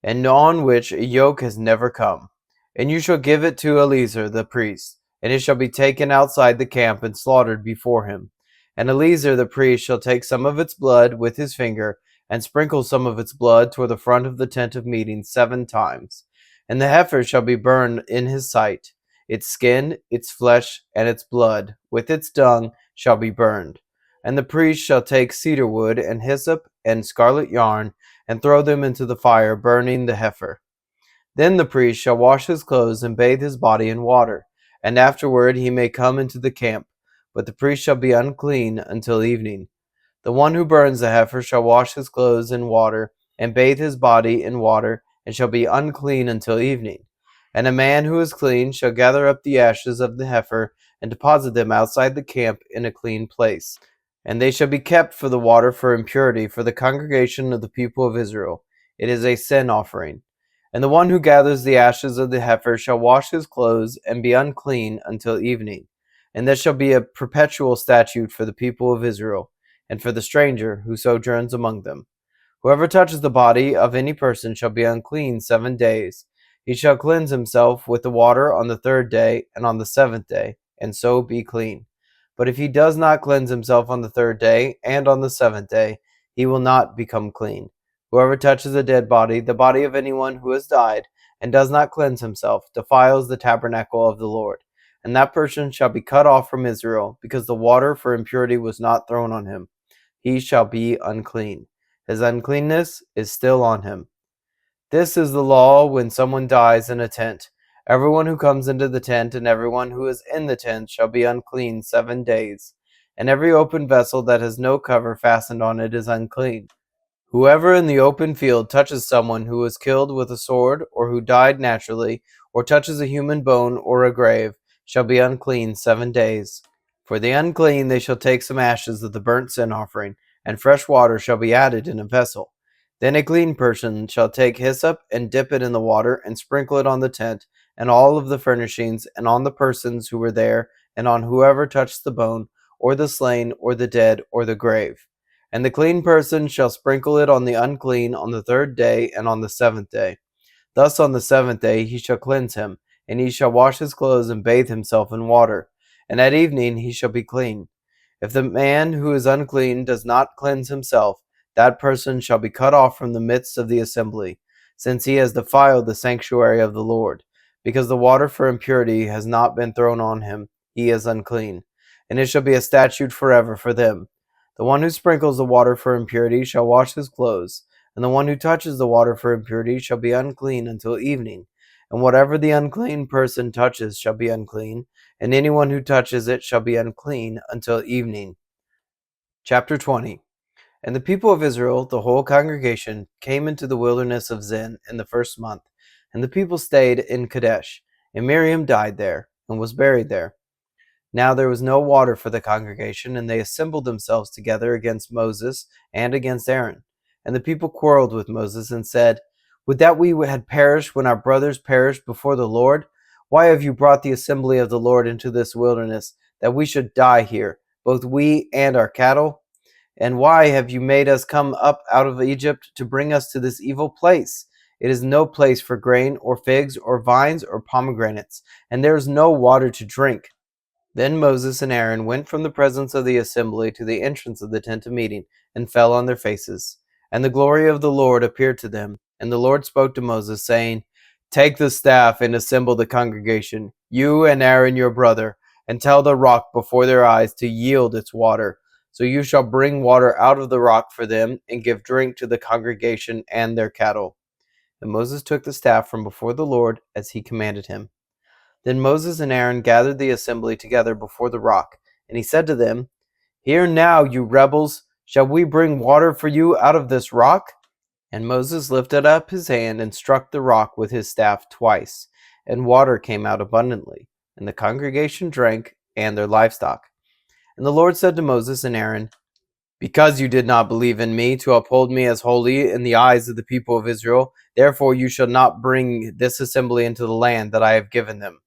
and on which a yoke has never come. And you shall give it to Eleazar the priest, and it shall be taken outside the camp and slaughtered before him. And Eleazar the priest shall take some of its blood with his finger, and sprinkle some of its blood toward the front of the tent of meeting 7 times. And the heifer shall be burned in his sight. Its skin, its flesh, and its blood, with its dung, shall be burned. And the priest shall take cedar wood and hyssop and scarlet yarn, and throw them into the fire, burning the heifer. Then the priest shall wash his clothes and bathe his body in water, and afterward he may come into the camp. But the priest shall be unclean until evening. The one who burns the heifer shall wash his clothes in water, and bathe his body in water, and shall be unclean until evening. And a man who is clean shall gather up the ashes of the heifer and deposit them outside the camp in a clean place. And they shall be kept for the water for impurity for the congregation of the people of Israel. It is a sin offering. And the one who gathers the ashes of the heifer shall wash his clothes and be unclean until evening. And this shall be a perpetual statute for the people of Israel, and for the stranger who sojourns among them. Whoever touches the body of any person shall be unclean 7 days. He shall cleanse himself with the water on the third day and on the seventh day, and so be clean. But if he does not cleanse himself on the third day and on the seventh day, he will not become clean. Whoever touches a dead body, the body of anyone who has died, and does not cleanse himself, defiles the tabernacle of the Lord. And that person shall be cut off from Israel, because the water for impurity was not thrown on him. He shall be unclean. His uncleanness is still on him. This is the law when someone dies in a tent. Everyone who comes into the tent and everyone who is in the tent shall be unclean 7 days. And every open vessel that has no cover fastened on it is unclean. Whoever in the open field touches someone who was killed with a sword, or who died naturally, or touches a human bone or a grave, shall be unclean 7 days. For the unclean they shall take some ashes of the burnt sin offering, and fresh water shall be added in a vessel. Then a clean person shall take hyssop and dip it in the water, and sprinkle it on the tent, and all of the furnishings, and on the persons who were there, and on whoever touched the bone, or the slain, or the dead, or the grave. And the clean person shall sprinkle it on the unclean on the third day and on the seventh day. Thus on the seventh day he shall cleanse him, and he shall wash his clothes and bathe himself in water, and at evening he shall be clean. If the man who is unclean does not cleanse himself, that person shall be cut off from the midst of the assembly, since he has defiled the sanctuary of the Lord. Because the water for impurity has not been thrown on him, he is unclean, and it shall be a statute forever for them. The one who sprinkles the water for impurity shall wash his clothes, and the one who touches the water for impurity shall be unclean until evening. And whatever the unclean person touches shall be unclean, and anyone who touches it shall be unclean until evening. Chapter 20. And the people of Israel, the whole congregation, came into the wilderness of Zin in the first month, and the people stayed in Kadesh. And Miriam died there, and was buried there. Now there was no water for the congregation, and they assembled themselves together against Moses and against Aaron. And the people quarreled with Moses and said, Would that we had perished when our brothers perished before the Lord? Why have you brought the assembly of the Lord into this wilderness, that we should die here, both we and our cattle? And why have you made us come up out of Egypt to bring us to this evil place? It is no place for grain, or figs, or vines, or pomegranates, and there is no water to drink. Then Moses and Aaron went from the presence of the assembly to the entrance of the tent of meeting, and fell on their faces. And the glory of the Lord appeared to them. And the Lord spoke to Moses, saying, Take the staff and assemble the congregation, you and Aaron your brother, and tell the rock before their eyes to yield its water. So you shall bring water out of the rock for them, and give drink to the congregation and their cattle. And Moses took the staff from before the Lord, as he commanded him. Then Moses and Aaron gathered the assembly together before the rock, and he said to them, Hear now, you rebels, shall we bring water for you out of this rock? And Moses lifted up his hand and struck the rock with his staff twice, and water came out abundantly, and the congregation drank, and their livestock. And the Lord said to Moses and Aaron, Because you did not believe in me to uphold me as holy in the eyes of the people of Israel, therefore you shall not bring this assembly into the land that I have given them.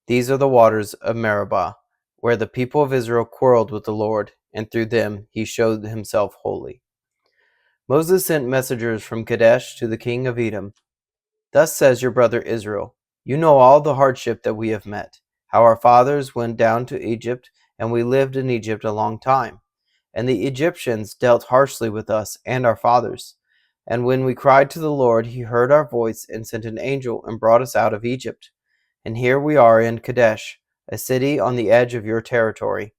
These are the waters of Meribah, where the people of Israel quarreled with the Lord, and through them he showed himself holy. Moses sent messengers from Kadesh to the king of Edom. Thus says your brother Israel, You know all the hardship that we have met, how our fathers went down to Egypt, and we lived in Egypt a long time. And the Egyptians dealt harshly with us and our fathers. And when we cried to the Lord, he heard our voice and sent an angel and brought us out of Egypt. And here we are in Kadesh, a city on the edge of your territory.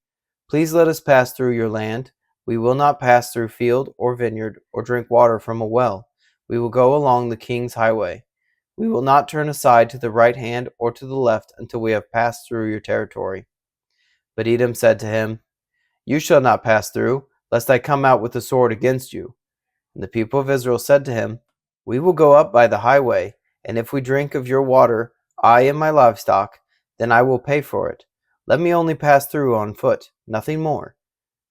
Please let us pass through your land. We will not pass through field or vineyard or drink water from a well. We will go along the king's highway. We will not turn aside to the right hand or to the left until we have passed through your territory. But Edom said to him, You shall not pass through, lest I come out with the sword against you. And the people of Israel said to him, We will go up by the highway, and if we drink of your water, I and my livestock, then I will pay for it. Let me only pass through on foot, nothing more."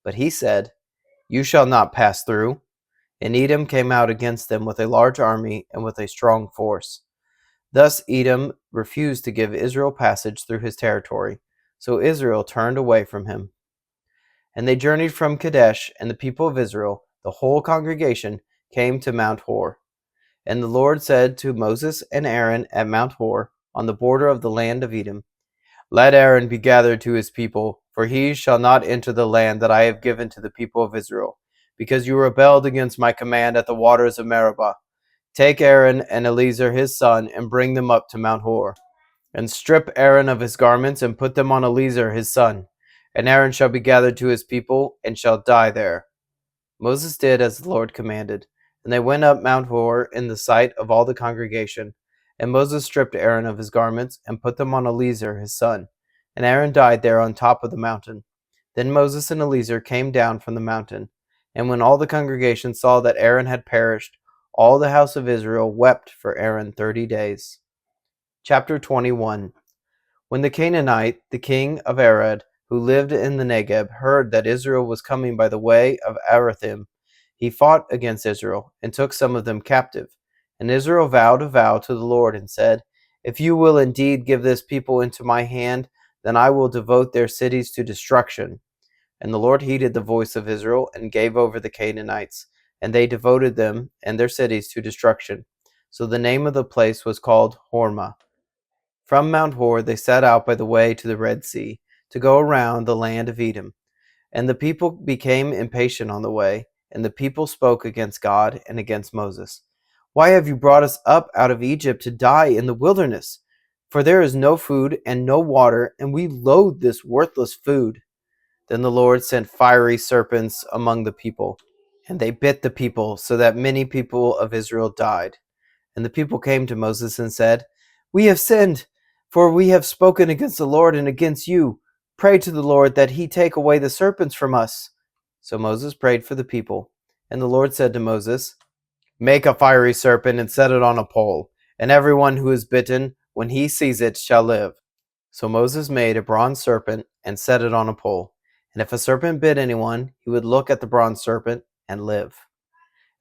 But he said, "You shall not pass through." And Edom came out against them with a large army and with a strong force. Thus Edom refused to give Israel passage through his territory, so Israel turned away from him. And they journeyed from Kadesh, and the people of Israel, the whole congregation, came to Mount Hor. And the Lord said to Moses and Aaron at Mount Hor, on the border of the land of Edom, "Let Aaron be gathered to his people, for he shall not enter the land that I have given to the people of Israel, because you rebelled against my command at the waters of Meribah. Take Aaron and Eleazar his son, and bring them up to Mount Hor. And strip Aaron of his garments, and put them on Eleazar his son. And Aaron shall be gathered to his people, and shall die there." Moses did as the Lord commanded, and they went up Mount Hor in the sight of all the congregation. And Moses stripped Aaron of his garments, and put them on Eleazar his son. And Aaron died there on top of the mountain. Then Moses and Eleazar came down from the mountain. And when all the congregation saw that Aaron had perished, all the house of Israel wept for Aaron 30 days. Chapter 21. When the Canaanite, the king of Arad, who lived in the Negeb, heard that Israel was coming by the way of Arathim, he fought against Israel, and took some of them captive. And Israel vowed a vow to the Lord, and said, "If you will indeed give this people into my hand, then I will devote their cities to destruction." And the Lord heeded the voice of Israel, and gave over the Canaanites, and they devoted them and their cities to destruction. So the name of the place was called Hormah. From Mount Hor they set out by the way to the Red Sea, to go around the land of Edom. And the people became impatient on the way, and the people spoke against God and against Moses. "Why have you brought us up out of Egypt to die in the wilderness? For there is no food and no water, and we loathe this worthless food." Then the Lord sent fiery serpents among the people, and they bit the people, so that many people of Israel died. And the people came to Moses and said, "We have sinned, for we have spoken against the Lord and against you. Pray to the Lord that he take away the serpents from us." So Moses prayed for the people. And the Lord said to Moses, "Make a fiery serpent and set it on a pole, and everyone who is bitten, when he sees it, shall live." So Moses made a bronze serpent and set it on a pole. And if a serpent bit anyone, he would look at the bronze serpent and live.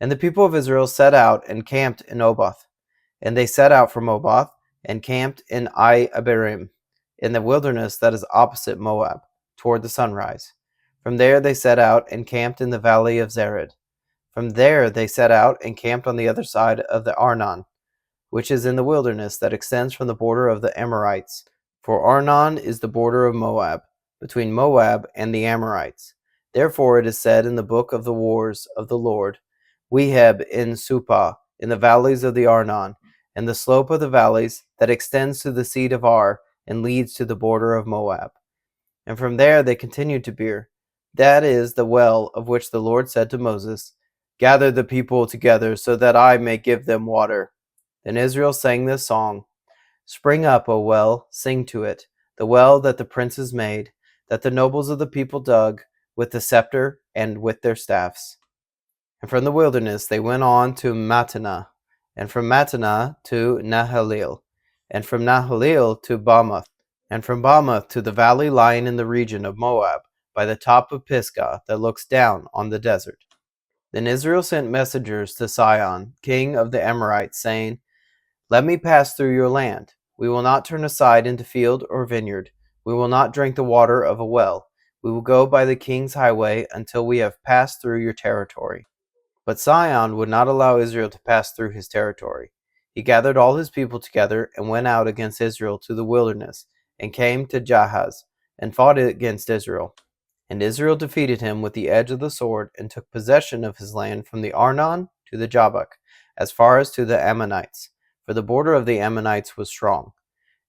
And the people of Israel set out and camped in Oboth. And they set out from Oboth and camped in Abiram, in the wilderness that is opposite Moab, toward the sunrise. From there they set out and camped in the valley of Zered. From there they set out and camped on the other side of the Arnon, which is in the wilderness that extends from the border of the Amorites. For Arnon is the border of Moab, between Moab and the Amorites. Therefore it is said in the book of the wars of the Lord, "Weheb in Supah, in the valleys of the Arnon, and the slope of the valleys that extends to the seat of Ar, and leads to the border of Moab." And from there they continued to Beer. That is the well of which the Lord said to Moses, "Gather the people together, so that I may give them water." Then Israel sang this song: "Spring up, O well, sing to it, the well that the princes made, that the nobles of the people dug, with the scepter and with their staffs." And from the wilderness they went on to Mattanah, and from Mattanah to Nahalil, and from Nahalil to Bamoth, and from Bamoth to the valley lying in the region of Moab, by the top of Pisgah that looks down on the desert. Then Israel sent messengers to Sihon, king of the Amorites, saying, "Let me pass through your land. We will not turn aside into field or vineyard. We will not drink the water of a well. We will go by the king's highway until we have passed through your territory." But Sihon would not allow Israel to pass through his territory. He gathered all his people together and went out against Israel to the wilderness, and came to Jahaz, and fought against Israel. And Israel defeated him with the edge of the sword, and took possession of his land from the Arnon to the Jabbok, as far as to the Ammonites, for the border of the Ammonites was strong.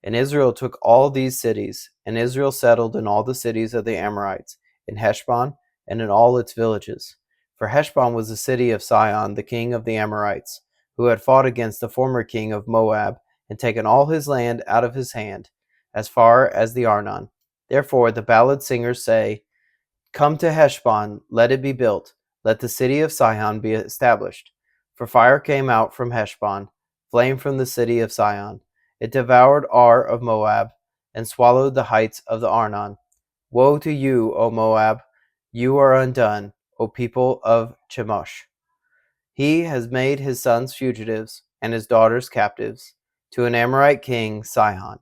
And Israel took all these cities, and Israel settled in all the cities of the Amorites, in Heshbon, and in all its villages. For Heshbon was the city of Sihon, the king of the Amorites, who had fought against the former king of Moab, and taken all his land out of his hand, as far as the Arnon. Therefore the ballad singers say, "Come to Heshbon, let it be built, let the city of Sihon be established. For fire came out from Heshbon, flame from the city of Sion. It devoured Ar of Moab, and swallowed the heights of the Arnon. Woe to you, O Moab! You are undone, O people of Chemosh. He has made his sons fugitives, and his daughters captives, to an Amorite king, Sihon.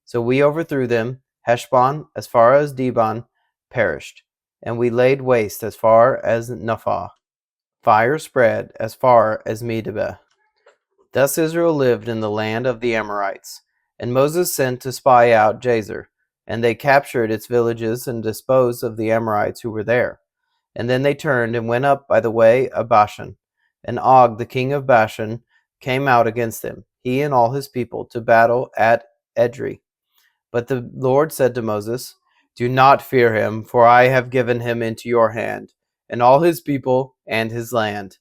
So we overthrew them. Heshbon, as far as Dibon, perished, and we laid waste as far as Naphah. Fire spread as far as Medeba. Thus Israel lived in the land of the Amorites. And Moses sent to spy out Jazer, and they captured its villages and disposed of the Amorites who were there. And then they turned and went up by the way of Bashan. And Og, the king of Bashan, came out against them, he and all his people, to battle at Edrei. But the Lord said to Moses, Do not fear him, for I have given him into your hand, and all his people and his land.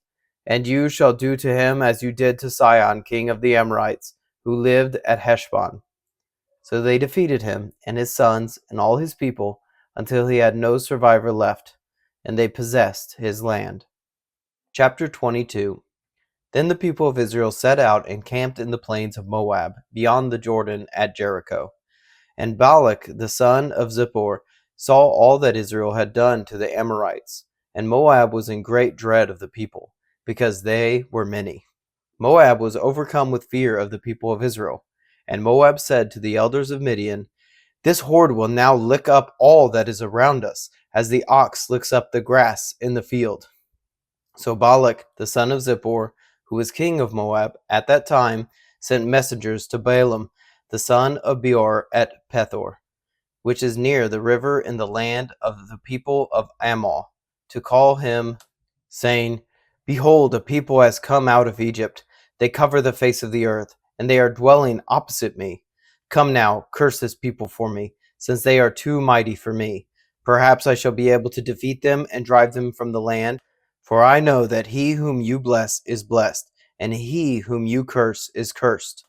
And you shall do to him as you did to Sihon, king of the Amorites, who lived at Heshbon. So they defeated him and his sons and all his people until he had no survivor left, and they possessed his land. Chapter 22. Then the people of Israel set out and camped in the plains of Moab, beyond the Jordan at Jericho. And Balak the son of Zippor saw all that Israel had done to the Amorites, and Moab was in great dread of the people, because they were many. Moab was overcome with fear of the people of Israel. And Moab said to the elders of Midian, This horde will now lick up all that is around us, as the ox licks up the grass in the field. So Balak the son of Zippor, who was king of Moab at that time, sent messengers to Balaam the son of Beor at Pethor, which is near the river in the land of the people of Ammon, to call him, saying, Behold, a people has come out of Egypt. They cover the face of the earth, and they are dwelling opposite me. Come now, curse this people for me, since they are too mighty for me. Perhaps I shall be able to defeat them and drive them from the land. For I know that he whom you bless is blessed, and he whom you curse is cursed.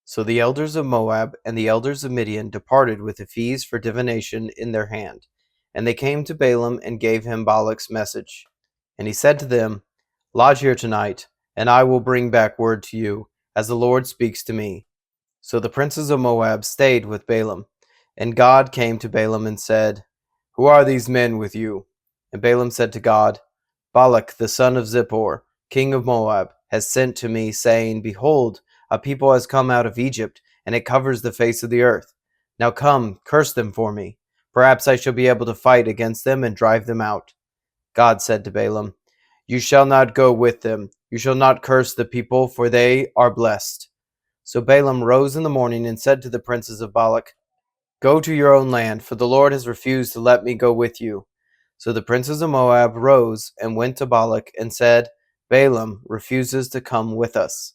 So the elders of Moab and the elders of Midian departed with the fees for divination in their hand. And they came to Balaam and gave him Balak's message. And he said to them, Lodge here tonight, and I will bring back word to you, as the Lord speaks to me. So the princes of Moab stayed with Balaam. And God came to Balaam and said, Who are these men with you? And Balaam said to God, Balak the son of Zippor, king of Moab, has sent to me, saying, Behold, a people has come out of Egypt, and it covers the face of the earth. Now come, curse them for me. Perhaps I shall be able to fight against them and drive them out. God said to Balaam, You shall not go with them. You shall not curse the people, for they are blessed. So Balaam rose in the morning and said to the princes of Balak, Go to your own land, for the Lord has refused to let me go with you. So the princes of Moab rose and went to Balak and said, Balaam refuses to come with us.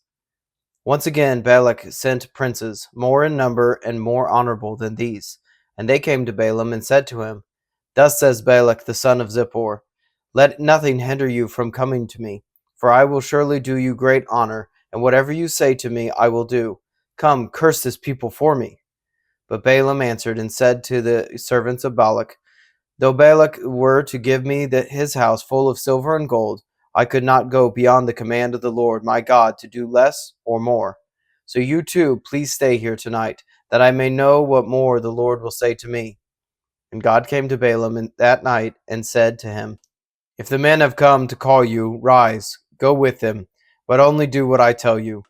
Once again Balak sent princes, more in number and more honorable than these. And they came to Balaam and said to him, Thus says Balak the son of Zippor, Let nothing hinder you from coming to me, for I will surely do you great honor, and whatever you say to me I will do. Come, curse this people for me. But Balaam answered and said to the servants of Balak, Though Balak were to give me his house full of silver and gold, I could not go beyond the command of the Lord my God to do less or more. So you too, please stay here tonight, that I may know what more the Lord will say to me. And God came to Balaam that night and said to him, If the men have come to call you, rise, go with them, but only do what I tell you.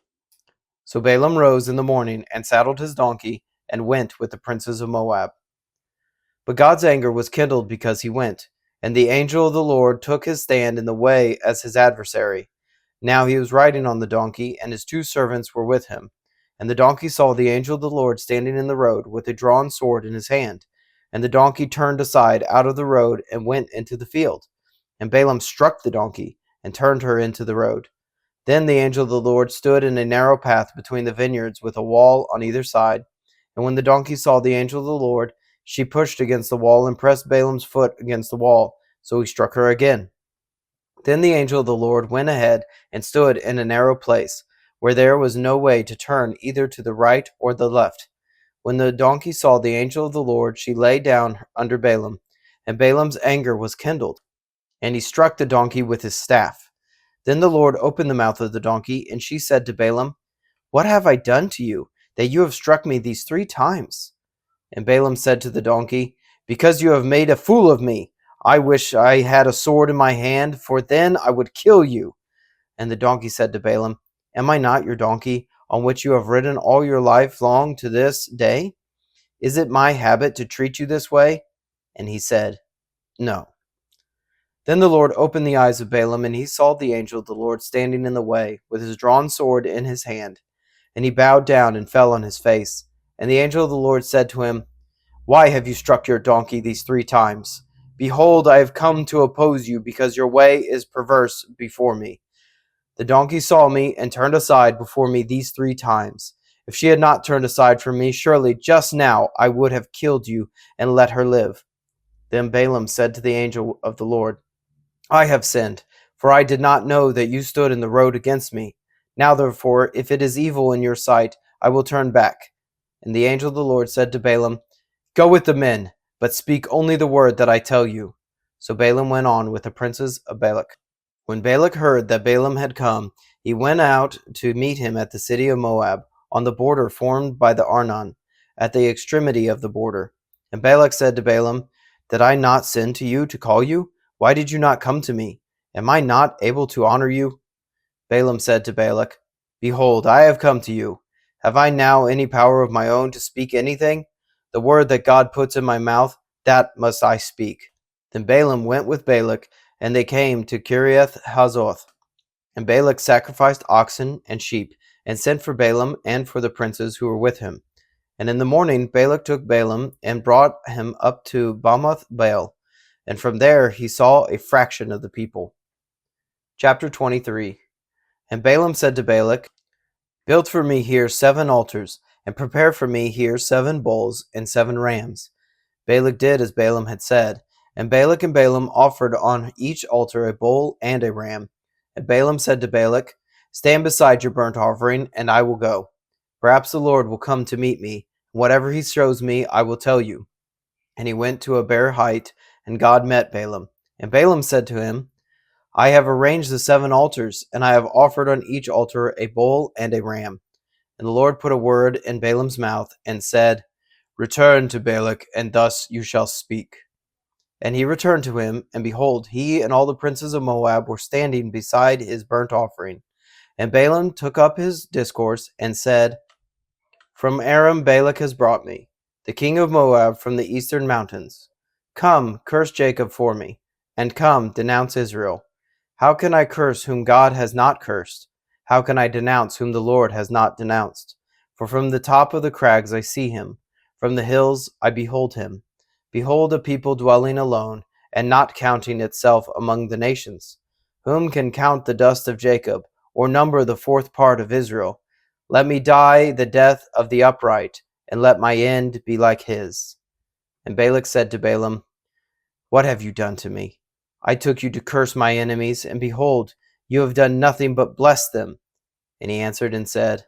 So Balaam rose in the morning and saddled his donkey and went with the princes of Moab. But God's anger was kindled because he went, and the angel of the Lord took his stand in the way as his adversary. Now he was riding on the donkey, and his two servants were with him. And the donkey saw the angel of the Lord standing in the road with a drawn sword in his hand. And the donkey turned aside out of the road and went into the field. And Balaam struck the donkey and turned her into the road. Then the angel of the Lord stood in a narrow path between the vineyards with a wall on either side. And when the donkey saw the angel of the Lord, she pushed against the wall and pressed Balaam's foot against the wall, so he struck her again. Then the angel of the Lord went ahead and stood in a narrow place, where there was no way to turn either to the right or the left. When the donkey saw the angel of the Lord, she lay down under Balaam, and Balaam's anger was kindled, and he struck the donkey with his staff. Then the Lord opened the mouth of the donkey, and she said to Balaam, What have I done to you, that you have struck me these 3 times? And Balaam said to the donkey, Because you have made a fool of me. I wish I had a sword in my hand, for then I would kill you. And the donkey said to Balaam, Am I not your donkey, on which you have ridden all your life long to this day? Is it my habit to treat you this way? And he said, No. Then the Lord opened the eyes of Balaam, and he saw the angel of the Lord standing in the way, with his drawn sword in his hand. And he bowed down and fell on his face. And the angel of the Lord said to him, Why have you struck your donkey these 3 times? Behold, I have come to oppose you, because your way is perverse before me. The donkey saw me and turned aside before me these 3 times. If she had not turned aside from me, surely just now I would have killed you and let her live. Then Balaam said to the angel of the Lord, I have sinned, for I did not know that you stood in the road against me. Now therefore, if it is evil in your sight, I will turn back. And the angel of the Lord said to Balaam, Go with the men, but speak only the word that I tell you. So Balaam went on with the princes of Balak. When Balak heard that Balaam had come, he went out to meet him at the city of Moab, on the border formed by the Arnon, at the extremity of the border. And Balak said to Balaam, Did I not send to you to call you? Why did you not come to me? Am I not able to honor you? Balaam said to Balak, Behold, I have come to you. Have I now any power of my own to speak anything? The word that God puts in my mouth, that must I speak. Then Balaam went with Balak, and they came to Kiriath Hazoth. And Balak sacrificed oxen and sheep, and sent for Balaam and for the princes who were with him. And in the morning Balak took Balaam and brought him up to Bamoth Baal, and from there he saw a fraction of the people. Chapter 23. And Balaam said to Balak, Build for me here 7 altars, and prepare for me here 7 bulls and 7 rams. Balak did as Balaam had said, and Balak and Balaam offered on each altar a bull and a ram. And Balaam said to Balak, Stand beside your burnt offering, and I will go. Perhaps the Lord will come to meet me, and whatever he shows me I will tell you. And he went to a bare height, and God met Balaam. And Balaam said to him, I have arranged the 7 altars, and I have offered on each altar a bull and a ram. And the Lord put a word in Balaam's mouth, and said, Return to Balak, and thus you shall speak. And he returned to him, and behold, he and all the princes of Moab were standing beside his burnt offering. And Balaam took up his discourse, and said, From Aram Balak has brought me, the king of Moab from the eastern mountains. Come, curse Jacob for me, and come, denounce Israel. How can I curse whom God has not cursed? How can I denounce whom the Lord has not denounced? For from the top of the crags I see him, from the hills I behold him. Behold a people dwelling alone, and not counting itself among the nations. Whom can count the dust of Jacob, or number the 4th part of Israel? Let me die the death of the upright, and let my end be like his. And Balak said to Balaam, What have you done to me? I took you to curse my enemies, and behold, you have done nothing but bless them. And he answered and said,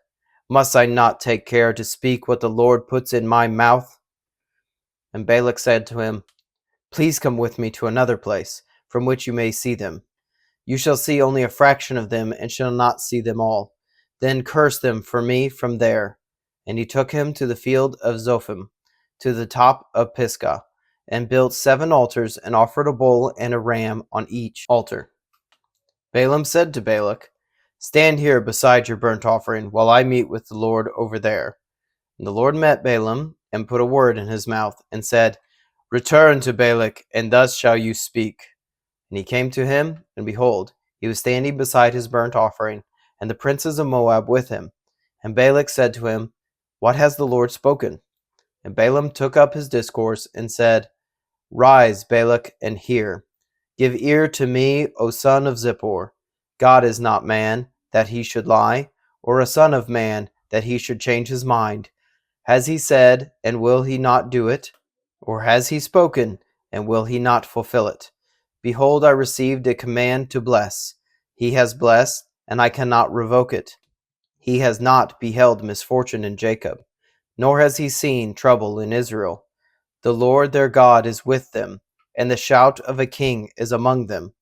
Must I not take care to speak what the Lord puts in my mouth? And Balak said to him, Please come with me to another place, from which you may see them. You shall see only a fraction of them, and shall not see them all. Then curse them for me from there. And he took him to the field of Zophim, to the top of Pisgah, and built 7 altars, and offered a bull and a ram on each altar. Balaam said to Balak, Stand here beside your burnt offering, while I meet with the Lord over there. And the Lord met Balaam, and put a word in his mouth, and said, Return to Balak, and thus shall you speak. And he came to him, and behold, he was standing beside his burnt offering, and the princes of Moab with him. And Balak said to him, What has the Lord spoken? And Balaam took up his discourse, and said, Rise, Balak, and hear. Give ear to me, O son of Zippor. God is not man, that he should lie, or a son of man, that he should change his mind. Has he said, and will he not do it? Or has he spoken, and will he not fulfill it? Behold, I received a command to bless. He has blessed, and I cannot revoke it. He has not beheld misfortune in Jacob, nor has he seen trouble in Israel. The Lord their God is with them, and the shout of a king is among them.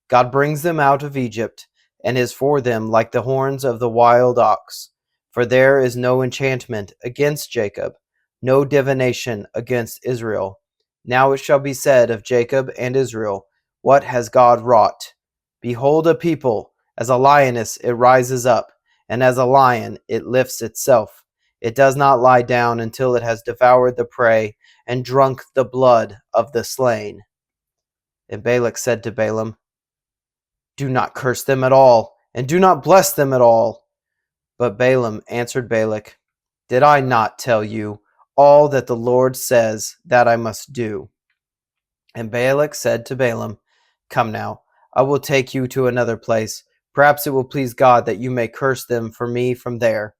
God brings them out of Egypt, and is for them like the horns of the wild ox. For there is no enchantment against Jacob, no divination against Israel. Now it shall be said of Jacob and Israel, what has God wrought? Behold, a people, as a lioness it rises up, and as a lion it lifts itself. It does not lie down until it has devoured the prey and drunk the blood of the slain. And Balak said to Balaam, Do not curse them at all, and do not bless them at all. But Balaam answered Balak, Did I not tell you all that the Lord says that I must do? And Balak said to Balaam, Come now, I will take you to another place. Perhaps it will please God that you may curse them for me from there.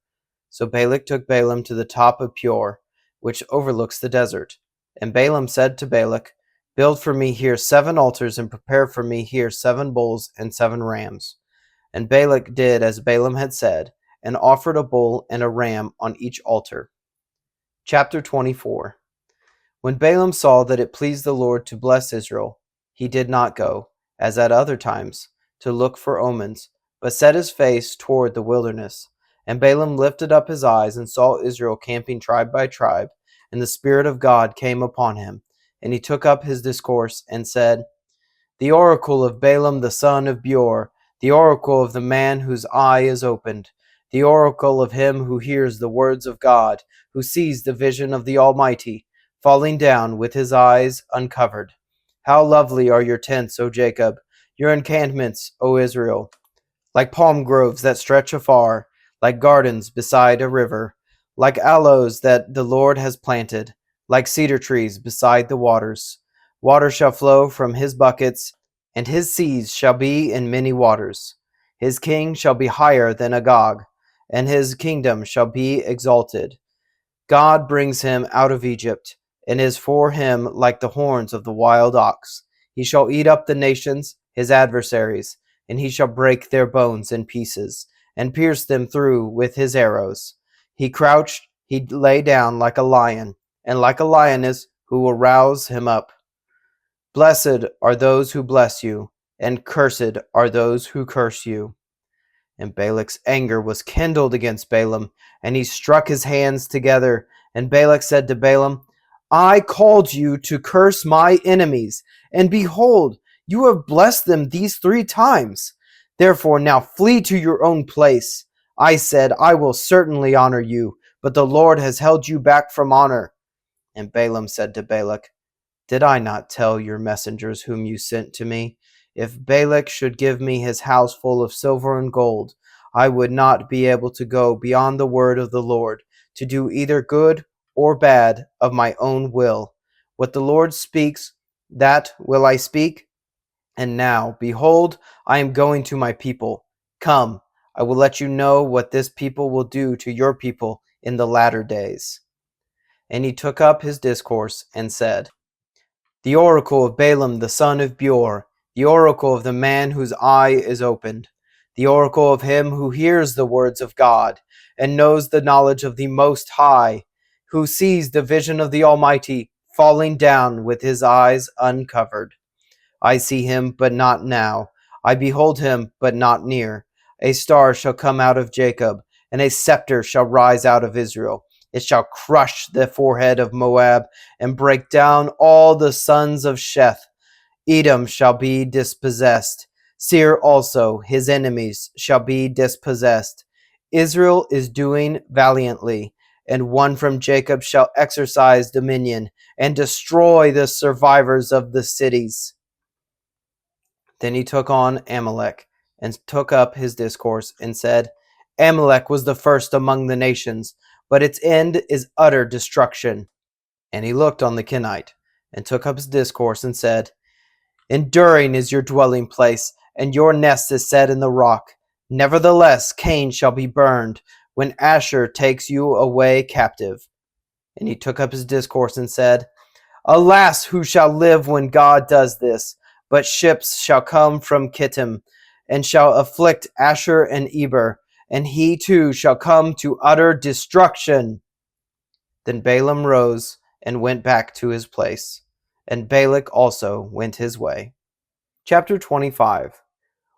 So Balak took Balaam to the top of Peor, which overlooks the desert. And Balaam said to Balak, Build for me here 7 altars, and prepare for me here 7 bulls and 7 rams. And Balak did as Balaam had said, and offered a bull and a ram on each altar. Chapter 24. When Balaam saw that it pleased the Lord to bless Israel, he did not go, as at other times, to look for omens, but set his face toward the wilderness. And Balaam lifted up his eyes and saw Israel camping tribe by tribe, and the Spirit of God came upon him. And he took up his discourse and said, The oracle of Balaam the son of Beor, the oracle of the man whose eye is opened, the oracle of him who hears the words of God, who sees the vision of the Almighty, falling down with his eyes uncovered. How lovely are your tents, O Jacob, your encampments, O Israel, like palm groves that stretch afar, like gardens beside a river, like aloes that the Lord has planted, like cedar trees beside the waters. Water shall flow from his buckets, and his seas shall be in many waters. His king shall be higher than Agag, and his kingdom shall be exalted. God brings him out of Egypt, and is for him like the horns of the wild ox. He shall eat up the nations, his adversaries, and he shall break their bones in pieces, and pierce them through with his arrows. He crouched, he lay down like a lion, and like a lioness who will rouse him up. Blessed are those who bless you, and cursed are those who curse you. And Balak's anger was kindled against Balaam, and he struck his hands together. And Balak said to Balaam, I called you to curse my enemies, and behold, you have blessed them these 3 times. Therefore now flee to your own place. I said, I will certainly honor you, but the Lord has held you back from honor. And Balaam said to Balak, Did I not tell your messengers whom you sent to me? If Balak should give me his house full of silver and gold, I would not be able to go beyond the word of the Lord, to do either good or bad of my own will. What the Lord speaks, that will I speak. And now, behold, I am going to my people. Come, I will let you know what this people will do to your people in the latter days. And he took up his discourse and said, The oracle of Balaam the son of Beor, the oracle of the man whose eye is opened, the oracle of him who hears the words of God, and knows the knowledge of the Most High, who sees the vision of the Almighty, falling down with his eyes uncovered. I see him, but not now. I behold him, but not near. A star shall come out of Jacob, and a scepter shall rise out of Israel. It shall crush the forehead of Moab, and break down all the sons of Sheth. Edom shall be dispossessed. Seir also, his enemies, shall be dispossessed. Israel is doing valiantly, and one from Jacob shall exercise dominion, and destroy the survivors of the cities. Then he took on Amalek, and took up his discourse, and said, Amalek was the first among the nations, but its end is utter destruction. And he looked on the Kenite, and took up his discourse, and said, Enduring is your dwelling place, and your nest is set in the rock. Nevertheless, Cain shall be burned, when Asher takes you away captive. And he took up his discourse, and said, Alas, who shall live when God does this? But ships shall come from Kittim, and shall afflict Asher and Eber, and he too shall come to utter destruction. Then Balaam rose and went back to his place, and Balak also went his way. Chapter 25.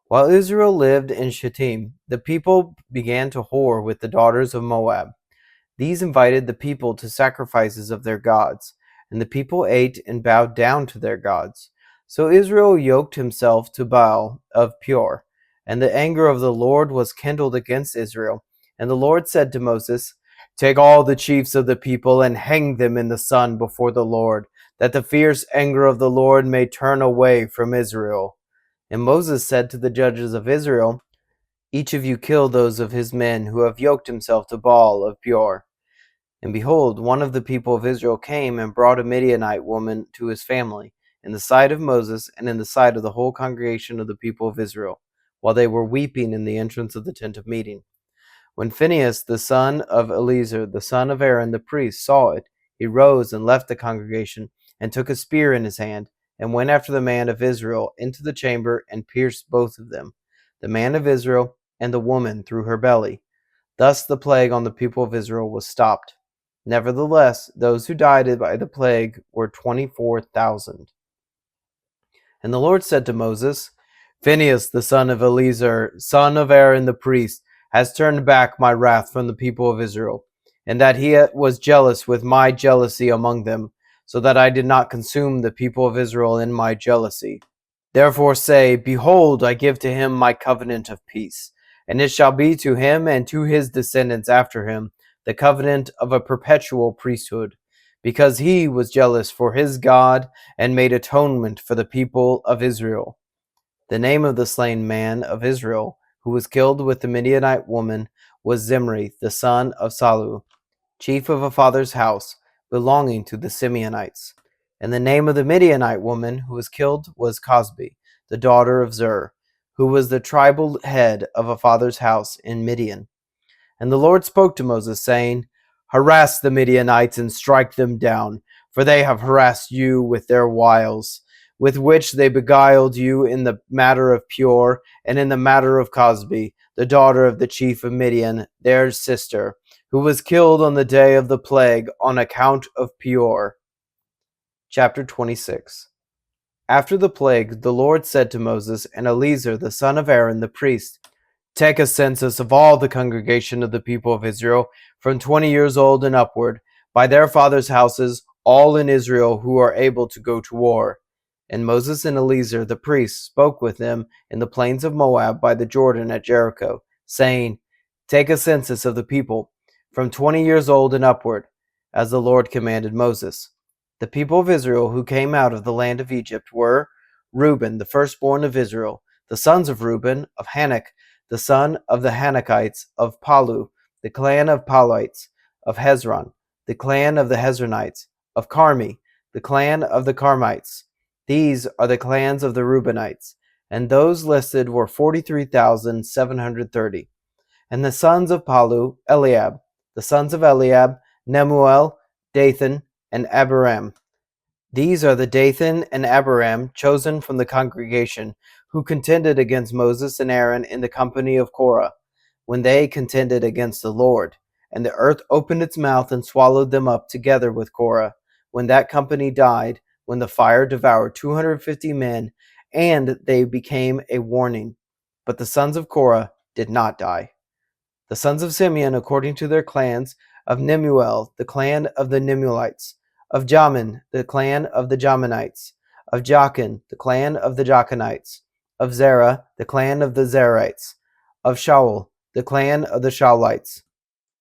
While Israel lived in Shittim, the people began to whore with the daughters of Moab. These invited the people to sacrifices of their gods, and the people ate and bowed down to their gods. So Israel yoked himself to Baal of Peor, and the anger of the Lord was kindled against Israel. And the Lord said to Moses, "Take all the chiefs of the people and hang them in the sun before the Lord, that the fierce anger of the Lord may turn away from Israel." And Moses said to the judges of Israel, "Each of you kill those of his men who have yoked himself to Baal of Peor." And behold, one of the people of Israel came and brought a Midianite woman to his family, in the sight of Moses and in the sight of the whole congregation of the people of Israel, while they were weeping in the entrance of the tent of meeting. When Phinehas, the son of Eleazar, the son of Aaron the priest, saw it, he rose and left the congregation, and took a spear in his hand, and went after the man of Israel into the chamber, and pierced both of them, the man of Israel and the woman, through her belly. Thus the plague on the people of Israel was stopped. Nevertheless, those who died by the plague were 24,000. And the Lord said to Moses, "Phinehas, the son of Eleazar, son of Aaron the priest, has turned back my wrath from the people of Israel, and that he was jealous with my jealousy among them, so that I did not consume the people of Israel in my jealousy. Therefore say, Behold, I give to him my covenant of peace, and it shall be to him and to his descendants after him the covenant of a perpetual priesthood, because he was jealous for his God and made atonement for the people of Israel." The name of the slain man of Israel, who was killed with the Midianite woman, was Zimri, the son of Salu, chief of a father's house, belonging to the Simeonites. And the name of the Midianite woman who was killed was Cosbi, the daughter of Zur, who was the tribal head of a father's house in Midian. And the Lord spoke to Moses, saying, "Harass the Midianites and strike them down, for they have harassed you with their wiles, with which they beguiled you in the matter of Peor, and in the matter of Cosbi, the daughter of the chief of Midian, their sister, who was killed on the day of the plague on account of Peor." Chapter 26. After the plague, the Lord said to Moses and Eleazar the son of Aaron the priest, "Take a census of all the congregation of the people of Israel, from 20 years old and upward, by their fathers' houses, all in Israel who are able to go to war." And Moses and Eleazar the priest spoke with them in the plains of Moab by the Jordan at Jericho, saying, "Take a census of the people, from 20 years old and upward, as the Lord commanded Moses." The people of Israel who came out of the land of Egypt were Reuben, the firstborn of Israel, the sons of Reuben, of Hanok, the son of the Hanakites, of Palu, the clan of Paulites, of Hezron, the clan of the Hezronites, of Carmi, the clan of the Carmites. These are the clans of the Reubenites, and those listed were 43,730. And the sons of Palu, Eliab, the sons of Eliab, Nemuel, Dathan, and Abiram. These are the Dathan and Abiram chosen from the congregation, who contended against Moses and Aaron in the company of Korah, when they contended against the Lord. And the earth opened its mouth and swallowed them up together with Korah, when that company died, when the fire devoured 250 men, and they became a warning. But the sons of Korah did not die. The sons of Simeon, according to their clans, of Nemuel, the clan of the Nemuelites, of Jamin, the clan of the Jaminites, of Jachin, the clan of the Jachinites, of Zerah, the clan of the Zerites, of Shaul, the clan of the Shaulites.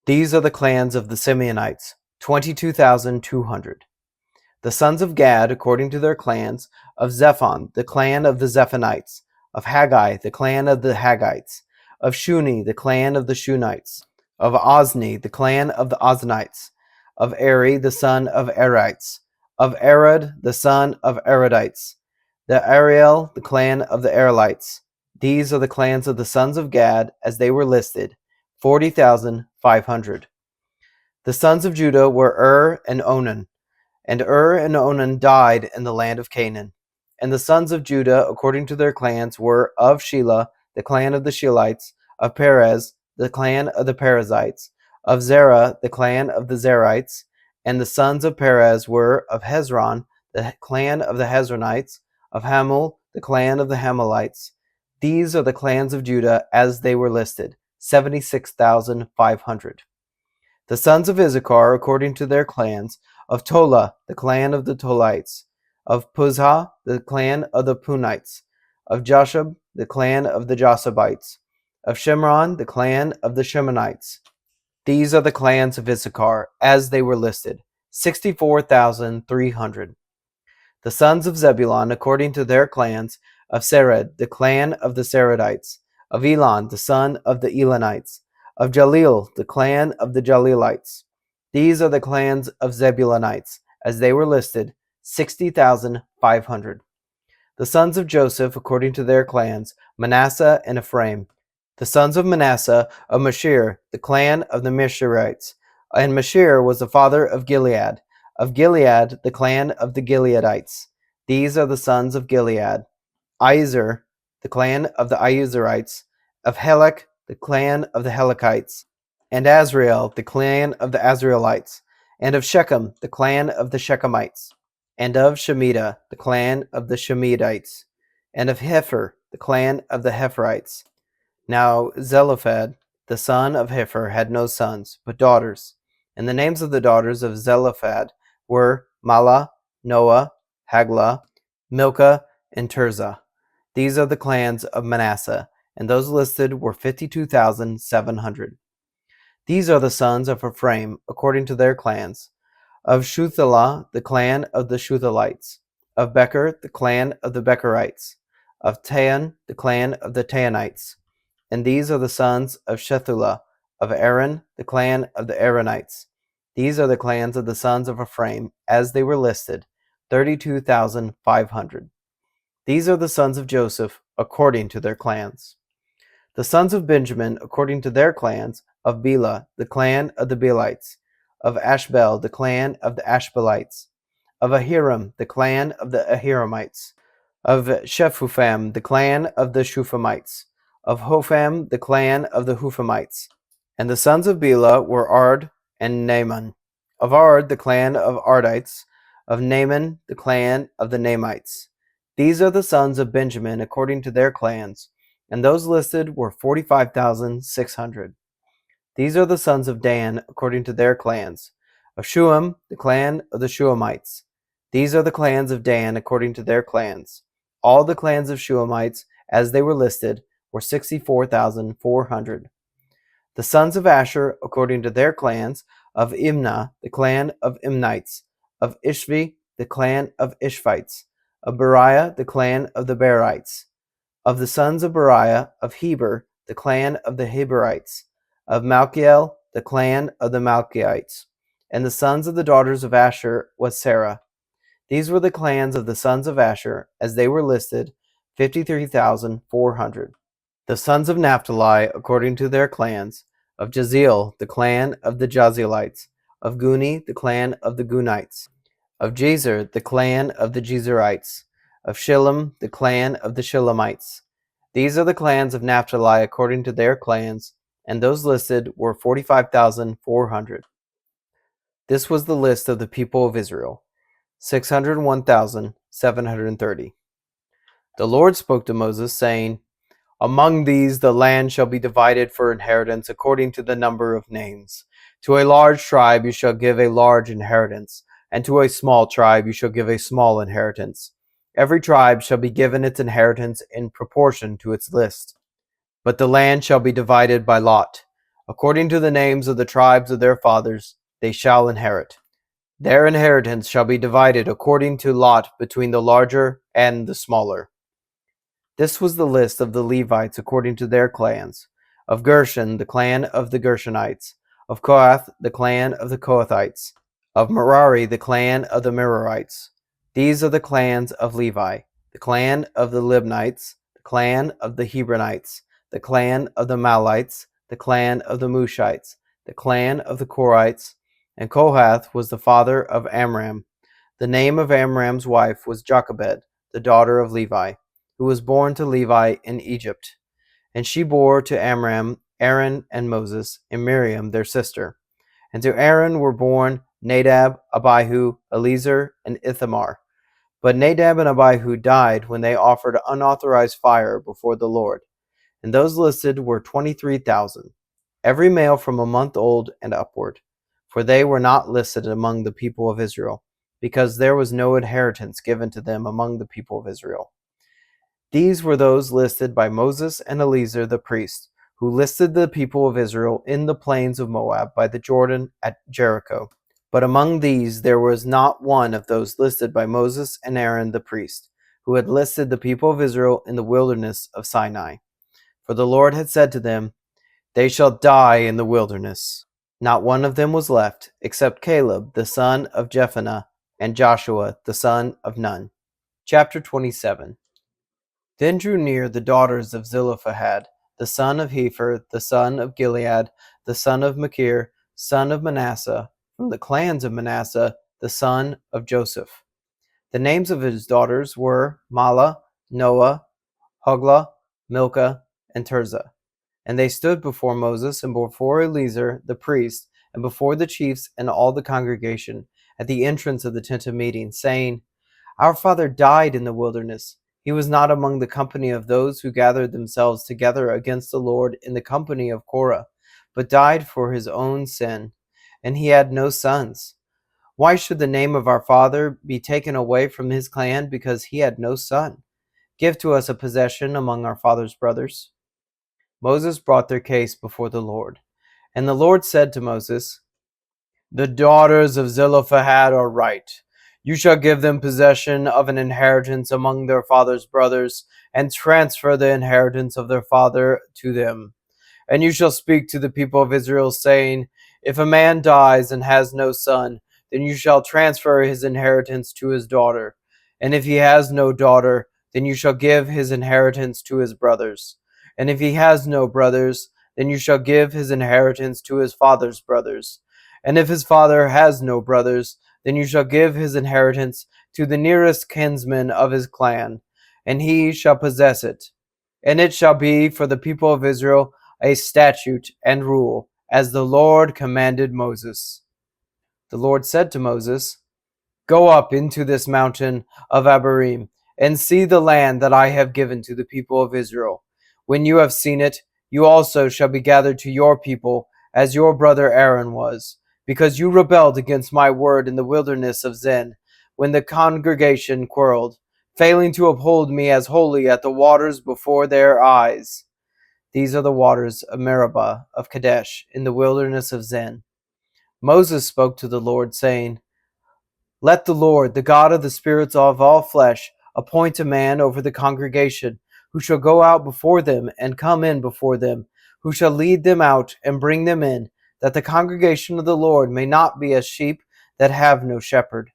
These are the clans of the Simeonites, 22,200. The sons of Gad, according to their clans, of Zephon, the clan of the Zephonites, of Haggai, the clan of the Haggites, of Shuni, the clan of the Shunites, of Ozni, the clan of the Oznites, of Eri, the son of Erites, of Arad, the son of Aradites, the Ariel, the clan of the Arelites. These are the clans of the sons of Gad, as they were listed, 40,500. The sons of Judah were and Onan. And and Onan died in the land of Canaan. And the sons of Judah, according to their clans, were of Shelah, the clan of the Shelites, of Perez, the clan of the Perizzites, of Zerah, the clan of the Zerites. And the sons of Perez were of Hezron, the clan of the Hezronites, of Hamul, the clan of the Hamalites. These are the clans of Judah as they were listed, 76,500. The sons of Issachar according to their clans: of Tola, the clan of the Tolites; of Puzha, the clan of the Punites; of Jashub, the clan of the Joshabites; of Shimron, the clan of the Shimonites. These are the clans of Issachar as they were listed, 64,300. The sons of Zebulun according to their clans: of Sered, the clan of the Seredites; of Elon, the son of the Elonites; of Jaleel, the clan of the Jalelites. These are the clans of Zebulunites as they were listed, 60,500. The sons of Joseph according to their clans: Manasseh and Ephraim. The sons of Manasseh: of Mashir, the clan of the Mashirites. And Mashir was the father of Gilead; of Gilead, the clan of the Gileadites. These are the sons of Gilead: Iezer, the clan of the Iezerites; of Helek, the clan of the Helekites; and Azrael, the clan of the Azraelites; and of Shechem, the clan of the Shechemites; and of Shemida, the clan of the Shemidites; and of Hepher, the clan of the Hepherites. Now Zelophehad, the son of Hepher, had no sons, but daughters. And the names of the daughters of Zelophehad were Mahlah, Noah, Haglah, Milcah, and Tirzah. These are the clans of Manasseh, and those listed were 52,700. These are the sons of Ephraim according to their clans: of Shuthelah, the clan of the Shuthalites; of Becher, the clan of the Becherites; of Tahan, the clan of the Tahanites. And these are the sons of Shethulah; of Aaron, the clan of the Aaronites. These are the clans of the sons of Ephraim as they were listed, 32,500. These are the sons of Joseph according to their clans. The sons of Benjamin according to their clans: of Bela, the clan of the Belites; of Ashbel, the clan of the Ashbelites; of Ahiram, the clan of the Ahiramites; of Shephupham, the clan of the Shuphamites; of Hopham, the clan of the Huphamites. And the sons of Bela were Ard and Naaman; of Ard, the clan of Ardites; of Naaman, the clan of the Naamites. These are the sons of Benjamin according to their clans, and those listed were 45,600. These are the sons of Dan according to their clans: of Shuam, the clan of the Shuamites. These are the clans of Dan according to their clans. All the clans of Shuamites, as they were listed, were 64,400. The sons of Asher according to their clans: of Imnah, the clan of Imnites; of Ishvi, the clan of Ishvites; of Beriah, the clan of the Berites; of the sons of Beriah: of Heber, the clan of the Heberites; of Malchiel, the clan of the Malchiites. And the sons of the daughters of Asher was Sarah. These were the clans of the sons of Asher as they were listed, 53,400. The sons of Naphtali according to their clans: of Jaziel, the clan of the Jazielites; of Guni, the clan of the Gunites; of Jezer, the clan of the Jezerites; of Shillem, the clan of the Shillemites. These are the clans of Naphtali according to their clans, and those listed were 45,400. This was the list of the people of Israel, 601,730. The Lord spoke to Moses, saying, Among these the land shall be divided for inheritance according to the number of names. To a large tribe you shall give a large inheritance, and to a small tribe you shall give a small inheritance. Every tribe shall be given its inheritance in proportion to its list. But the land shall be divided by lot. According to the names of the tribes of their fathers, they shall inherit. Their inheritance shall be divided according to lot between the larger and the smaller. This was the list of the Levites according to their clans: of Gershon, the clan of the Gershonites; of Kohath, the clan of the Kohathites; of Merari, the clan of the Merarites. These are the clans of Levi: the clan of the Libnites, the clan of the Hebronites, the clan of the Malites, the clan of the Mushites, the clan of the Korites. And Kohath was the father of Amram. The name of Amram's wife was Jochebed, the daughter of Levi, who was born to Levi in Egypt. And she bore to Amram Aaron and Moses, and Miriam their sister. And to Aaron were born Nadab, Abihu, Eleazar, and Ithamar. But Nadab and Abihu died when they offered unauthorized fire before the Lord, and those listed were 23,000, every male from a month old and upward, for they were not listed among the people of Israel, because there was no inheritance given to them among the people of Israel. These were those listed by Moses and Eleazar the priest, who listed the people of Israel in the plains of Moab by the Jordan at Jericho. But among these there was not one of those listed by Moses and Aaron the priest, who had listed the people of Israel in the wilderness of Sinai. For the Lord had said to them, "They shall die in the wilderness." Not one of them was left, except Caleb the son of Jephunneh and Joshua the son of Nun. Chapter 27. Then drew near the daughters of Zelophehad, the son of Hepher, the son of Gilead, the son of Machir, son of Manasseh, from the clans of Manasseh, the son of Joseph. The names of his daughters were Mahlah, Noah, Hoglah, Milcah, and Tirzah. And they stood before Moses and before Eleazar the priest, and before the chiefs and all the congregation, at the entrance of the tent of meeting, saying, "Our father died in the wilderness. He was not among the company of those who gathered themselves together against the Lord in the company of Korah, but died for his own sin, and he had no sons. Why should the name of our father be taken away from his clan because he had no son? Give to us a possession among our father's brothers." Moses brought their case before the Lord. And the Lord said to Moses, "The daughters of Zelophehad are right. You shall give them possession of an inheritance among their father's brothers, and transfer the inheritance of their father to them. And you shall speak to the people of Israel, saying, If a man dies and has no son, then you shall transfer his inheritance to his daughter. And if he has no daughter, then you shall give his inheritance to his brothers. And if he has no brothers, then you shall give his inheritance to his father's brothers. And if his father has no brothers, then you shall give his inheritance to the nearest kinsman of his clan, and he shall possess it. And it shall be for the people of Israel a statute and rule, as the Lord commanded Moses." The Lord said to Moses, "Go up into this mountain of Abarim, and see the land that I have given to the people of Israel. When you have seen it, you also shall be gathered to your people, as your brother Aaron was, because you rebelled against my word in the wilderness of Zin, when the congregation quarreled, failing to uphold me as holy at the waters before their eyes. These are the waters of Meribah of Kadesh in the wilderness of Zin." Moses spoke to the Lord, saying, "Let the Lord, the God of the spirits of all flesh, appoint a man over the congregation, who shall go out before them and come in before them, who shall lead them out and bring them in, that the congregation of the Lord may not be as sheep that have no shepherd."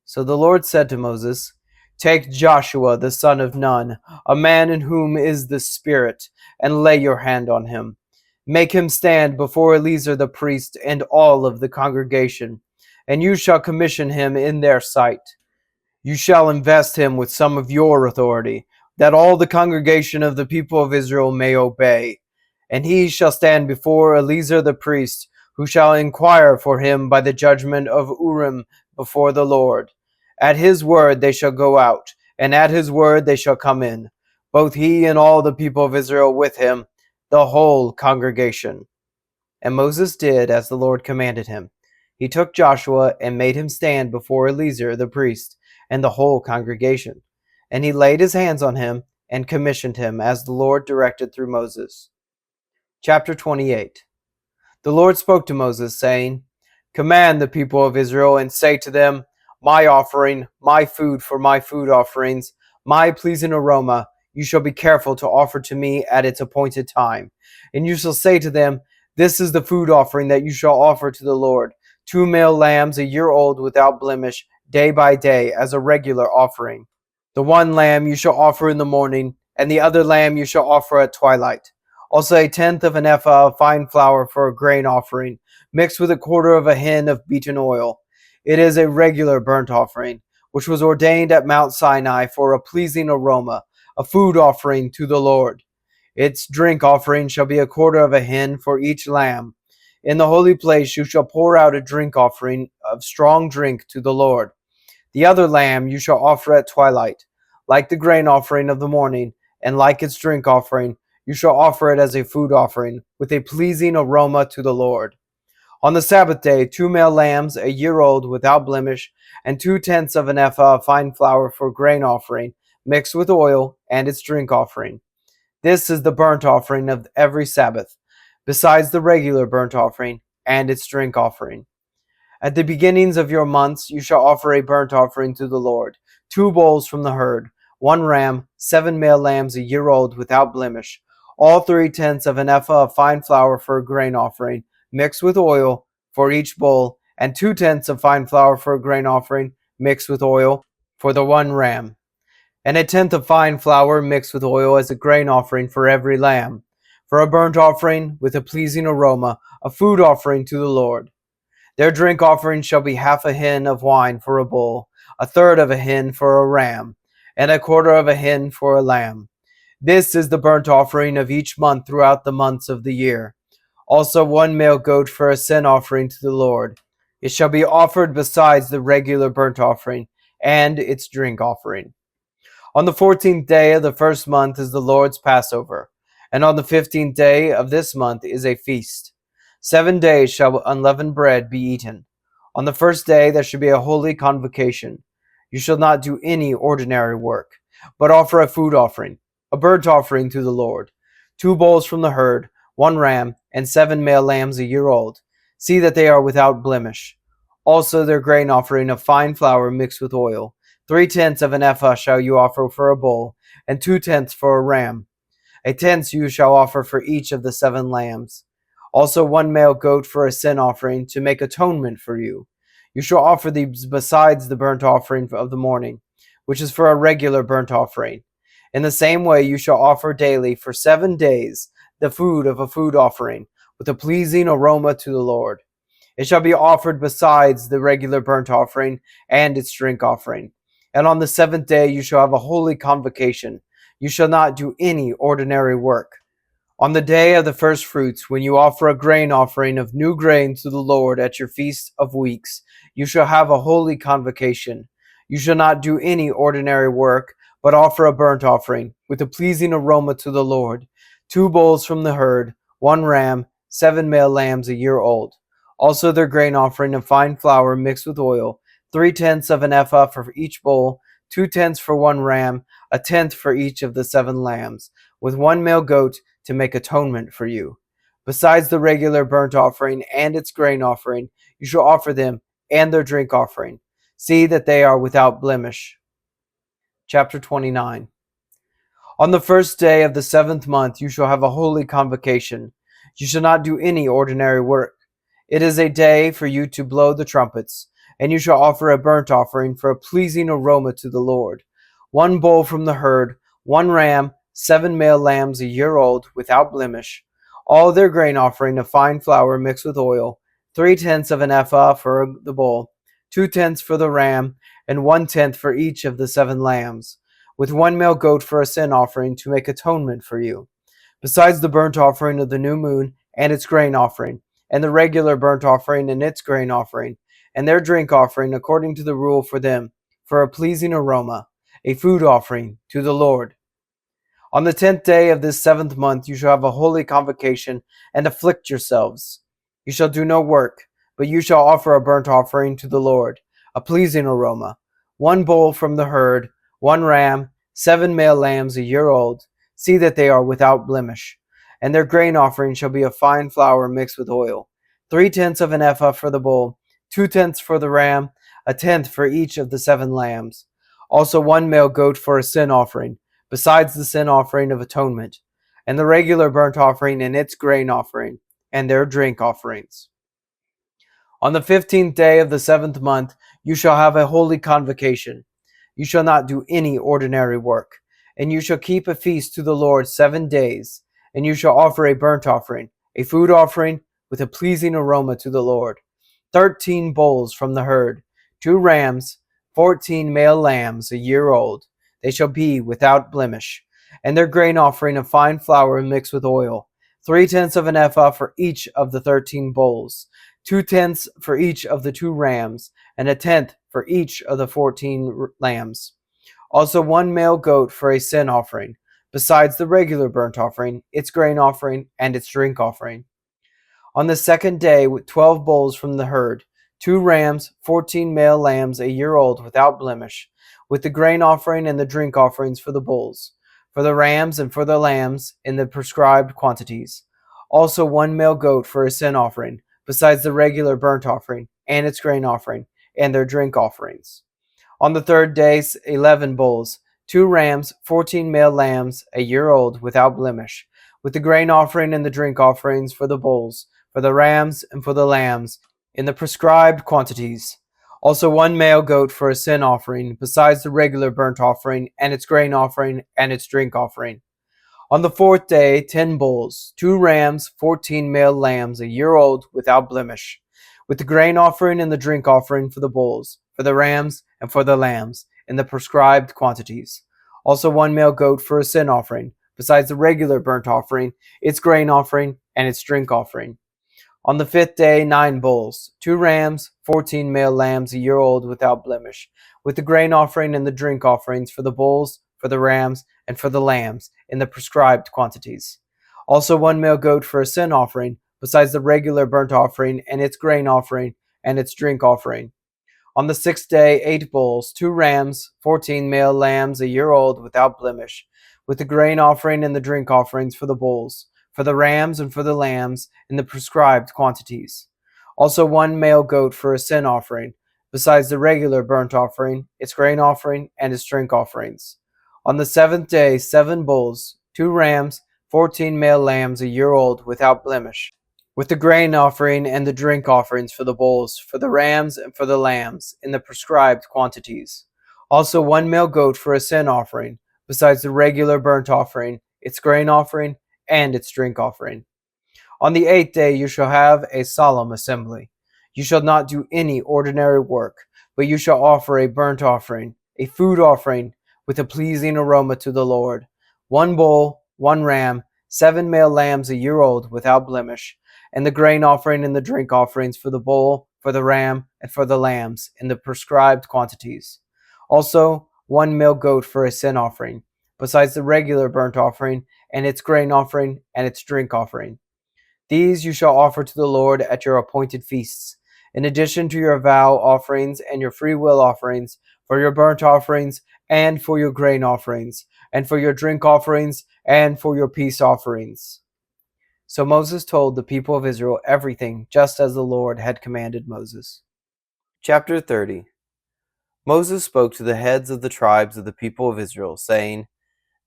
So the Lord said to Moses, "Take Joshua the son of Nun, a man in whom is the Spirit, and lay your hand on him. Make him stand before Eleazar the priest and all of the congregation, and you shall commission him in their sight. You shall invest him with some of your authority, that all the congregation of the people of Israel may obey. And he shall stand before Eleazar the priest, who shall inquire for him by the judgment of Urim before the Lord. At his word they shall go out, and at his word they shall come in, both he and all the people of Israel with him, the whole congregation." And Moses did as the Lord commanded him. He took Joshua and made him stand before Eleazar the priest and the whole congregation. And he laid his hands on him and commissioned him as the Lord directed through Moses. Chapter 28. The Lord spoke to Moses, saying, "Command the people of Israel and say to them, My offering, my food for my food offerings, my pleasing aroma, you shall be careful to offer to me at its appointed time. And you shall say to them, This is the food offering that you shall offer to the Lord, 2 male lambs a year old without blemish, day by day, as a regular offering. The one lamb you shall offer in the morning, and the other lamb you shall offer at twilight. Also a tenth of an ephah of fine flour for a grain offering, mixed with a quarter of a hin of beaten oil. It is a regular burnt offering, which was ordained at Mount Sinai for a pleasing aroma, a food offering to the Lord. Its drink offering shall be a quarter of a hin for each lamb. In the holy place you shall pour out a drink offering of strong drink to the Lord. The other lamb you shall offer at twilight, like the grain offering of the morning, and like its drink offering, you shall offer it as a food offering, with a pleasing aroma to the Lord. On the Sabbath day, 2 male lambs, a year old, without blemish, and 2/10 of an ephah of fine flour for grain offering, mixed with oil, and its drink offering. This is the burnt offering of every Sabbath, besides the regular burnt offering and its drink offering. At the beginnings of your months you shall offer a burnt offering to the Lord, 2 bulls from the herd, 1 ram, 7 male lambs a year old without blemish, all 3/10 of an ephah of fine flour for a grain offering, mixed with oil for each bull, and 2/10 of fine flour for a grain offering, mixed with oil for the 1 ram, and 1/10 of fine flour mixed with oil as a grain offering for every lamb, for a burnt offering with a pleasing aroma, a food offering to the Lord. Their drink offering shall be half a hin of wine for a bull, a third of a hin for a ram, and a quarter of a hin for a lamb. This is the burnt offering of each month throughout the months of the year. Also 1 male goat for a sin offering to the Lord. It shall be offered besides the regular burnt offering and its drink offering. On the 14th day of the first month is the Lord's Passover, and on the 15th day of this month is a feast. 7 days shall unleavened bread be eaten. On the first day there shall be a holy convocation. You shall not do any ordinary work, but offer a food offering, a burnt offering to the Lord. 2 bulls from the herd, 1 ram, and 7 male lambs a year old. See that they are without blemish. Also their grain offering of fine flour mixed with oil. 3/10 of an ephah shall you offer for a bull, and 2/10 for a ram. 1/10 you shall offer for each of the 7 lambs. Also 1 male goat for a sin offering, to make atonement for you. You shall offer these besides the burnt offering of the morning, which is for a regular burnt offering. In the same way you shall offer daily for 7 days the food of a food offering, with a pleasing aroma to the Lord. It shall be offered besides the regular burnt offering and its drink offering. And on the 7th day you shall have a holy convocation. You shall not do any ordinary work. On the day of the first fruits, when you offer a grain offering of new grain to the Lord at your feast of weeks, you shall have a holy convocation. You shall not do any ordinary work, but offer a burnt offering with a pleasing aroma to the Lord. 2 bulls from the herd, 1 ram, 7 male lambs a year old. Also their grain offering of fine flour mixed with oil, 3/10 of an ephah for each bull, 2/10 for 1 ram, 1/10 for each of the 7 lambs, with 1 male goat to make atonement for you. Besides the regular burnt offering and its grain offering, you shall offer them and their drink offering. See that they are without blemish. Chapter 29. On the first day of the 7th month you shall have a holy convocation. You shall not do any ordinary work. It is a day for you to blow the trumpets, and you shall offer a burnt offering for a pleasing aroma to the Lord. 1 bull from the herd, 1 ram, 7 male lambs a year old, without blemish. All their grain offering of fine flour mixed with oil, 3/10 of an ephah for the bull, 2/10 for the ram, and 1/10 for each of the 7 lambs, with 1 male goat for a sin offering, to make atonement for you. Besides the burnt offering of the new moon and its grain offering, and the regular burnt offering and its grain offering, and their drink offering according to the rule for them, for a pleasing aroma, a food offering to the Lord. On the 10th day of this 7th month you shall have a holy convocation, and afflict yourselves. You shall do no work, but you shall offer a burnt offering to the Lord, a pleasing aroma, 1 bull from the herd, 1 ram, 7 male lambs a year old. See that they are without blemish. And their grain offering shall be of fine flour mixed with oil, 3/10 of an ephah for the bull, 2/10 for the ram, 1/10 for each of the 7 lambs. Also 1 male goat for a sin offering, besides the sin offering of atonement, and the regular burnt offering and its grain offering, and their drink offerings. On the 15th day of the 7th month you shall have a holy convocation. You shall not do any ordinary work, and you shall keep a feast to the Lord 7 days, and you shall offer a burnt offering, a food offering with a pleasing aroma to the Lord. 13 bulls from the herd, 2 rams, 14 male lambs a year old. They shall be without blemish. And their grain offering of fine flour mixed with oil, 3/10 of an ephah for each of the 13 bulls, 2/10 for each of the 2 rams, and 1/10 for each of the 14 lambs. Also 1 male goat for a sin offering, besides the regular burnt offering, its grain offering, and its drink offering. On the second day, with 12 bulls from the herd, 2 rams, 14 male lambs a year old without blemish, with the grain offering and the drink offerings for the bulls, for the rams and for the lambs in the prescribed quantities. Also 1 male goat for a sin offering, besides the regular burnt offering, and its grain offering, and their drink offerings. On the third day, 11 bulls, 2 rams, 14 male lambs a year old without blemish, with the grain offering and the drink offerings for the bulls, for the rams, and for the lambs, in the prescribed quantities. Also 1 male goat for a sin offering, besides the regular burnt offering, and its grain offering, and its drink offering. On the fourth day, 10 bulls, 2 rams, 14 male lambs a year old without blemish, with the grain offering and the drink offering for the bulls, for the rams, and for the lambs, in the prescribed quantities. Also 1 male goat for a sin offering, besides the regular burnt offering, its grain offering, and its drink offering. On the fifth day, 9 bulls, 2 rams, 14 male lambs a year old without blemish, with the grain offering and the drink offerings for the bulls, for the rams, and for the lambs, in the prescribed quantities. Also 1 male goat for a sin offering, besides the regular burnt offering and its grain offering and its drink offering. On the sixth day, 8 bulls, 2 rams, 14 male lambs a year old without blemish, with the grain offering and the drink offerings for the bulls, for the rams, and for the lambs, in the prescribed quantities. Also 1 male goat for a sin offering, besides the regular burnt offering, its grain offering, and its drink offerings. On the seventh day, 7 bulls, 2 rams, 14 male lambs a year old without blemish, with the grain offering and the drink offerings for the bulls, for the rams, and for the lambs, in the prescribed quantities. Also 1 male goat for a sin offering, besides the regular burnt offering, its grain offering, and its drink offering. On the 8th day you shall have a solemn assembly. You shall not do any ordinary work, but you shall offer a burnt offering, a food offering, with a pleasing aroma to the Lord. 1 bull, 1 ram, 7 male lambs a year old without blemish, and the grain offering and the drink offerings for the bull, for the ram, and for the lambs, in the prescribed quantities. Also 1 male goat for a sin offering, besides the regular burnt offering, and its grain offering, and its drink offering. These you shall offer to the Lord at your appointed feasts, in addition to your vow offerings and your freewill offerings, for your burnt offerings, and for your grain offerings, and for your drink offerings, and for your peace offerings. So Moses told the people of Israel everything just as the Lord had commanded Moses. Chapter 30. Moses spoke to the heads of the tribes of the people of Israel, saying,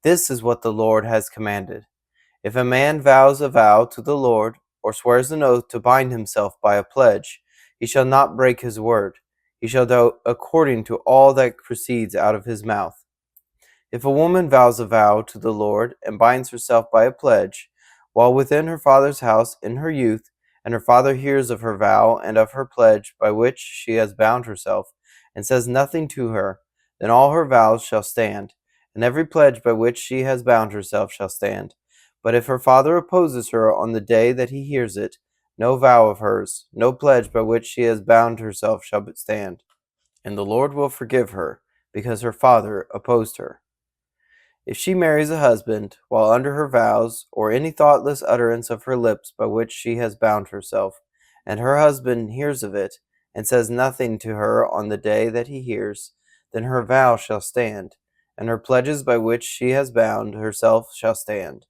"This is what the Lord has commanded. If a man vows a vow to the Lord, or swears an oath to bind himself by a pledge, he shall not break his word. He shall do according to all that proceeds out of his mouth. If a woman vows a vow to the Lord and binds herself by a pledge, while within her father's house in her youth, and her father hears of her vow and of her pledge by which she has bound herself, and says nothing to her, then all her vows shall stand, and every pledge by which she has bound herself shall stand. But if her father opposes her on the day that he hears it, no vow of hers, no pledge by which she has bound herself shall stand, and the Lord will forgive her, because her father opposed her. If she marries a husband, while under her vows, or any thoughtless utterance of her lips by which she has bound herself, and her husband hears of it, and says nothing to her on the day that he hears, then her vow shall stand, and her pledges by which she has bound herself shall stand.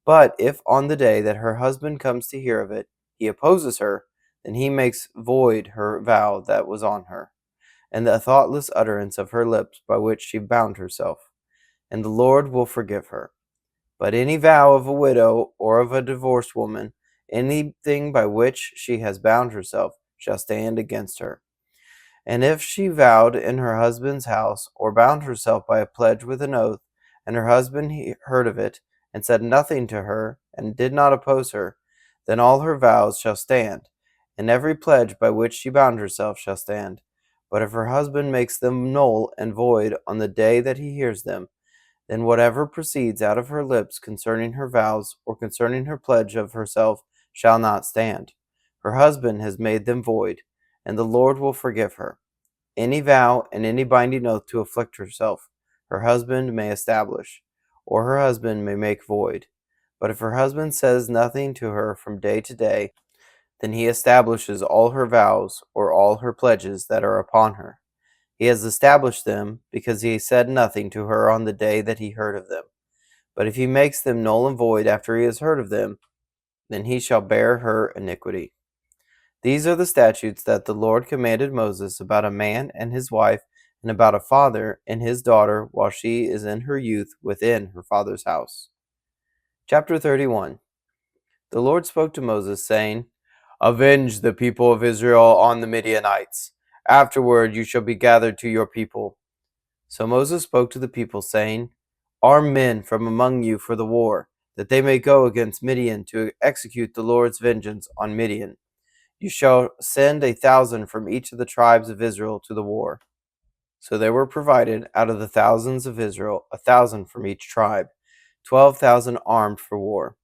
But if on the day that her husband comes to hear of it, he opposes her, then he makes void her vow that was on her, and the thoughtless utterance of her lips by which she bound herself, and the Lord will forgive her. But any vow of a widow or of a divorced woman, anything by which she has bound herself, shall stand against her. And if she vowed in her husband's house, or bound herself by a pledge with an oath, and her husband heard of it, and said nothing to her, and did not oppose her, then all her vows shall stand, and every pledge by which she bound herself shall stand. But if her husband makes them null and void on the day that he hears them, then whatever proceeds out of her lips concerning her vows, or concerning her pledge of herself, shall not stand. Her husband has made them void, and the Lord will forgive her. any vow and any binding oath to afflict herself, her husband may establish, or her husband may make void. But if her husband says nothing to her from day to day, then he establishes all her vows or all her pledges that are upon her. He has established them because he said nothing to her on the day that he heard of them. But if he makes them null and void after he has heard of them, then he shall bear her iniquity. These are the statutes that the Lord commanded Moses about a man and his wife, and about a father and his daughter while she is in her youth within her father's house. Chapter 31. The Lord spoke to Moses, saying, Avenge the people of Israel on the Midianites. Afterward you shall be gathered to your people. So Moses spoke to the people, saying, Arm men from among you for the war, that they may go against Midian to execute the Lord's vengeance on Midian. You shall send 1,000 from each of the tribes of Israel to the war. So there were provided out of the thousands of Israel 1,000 from each tribe, 12,000 armed for war.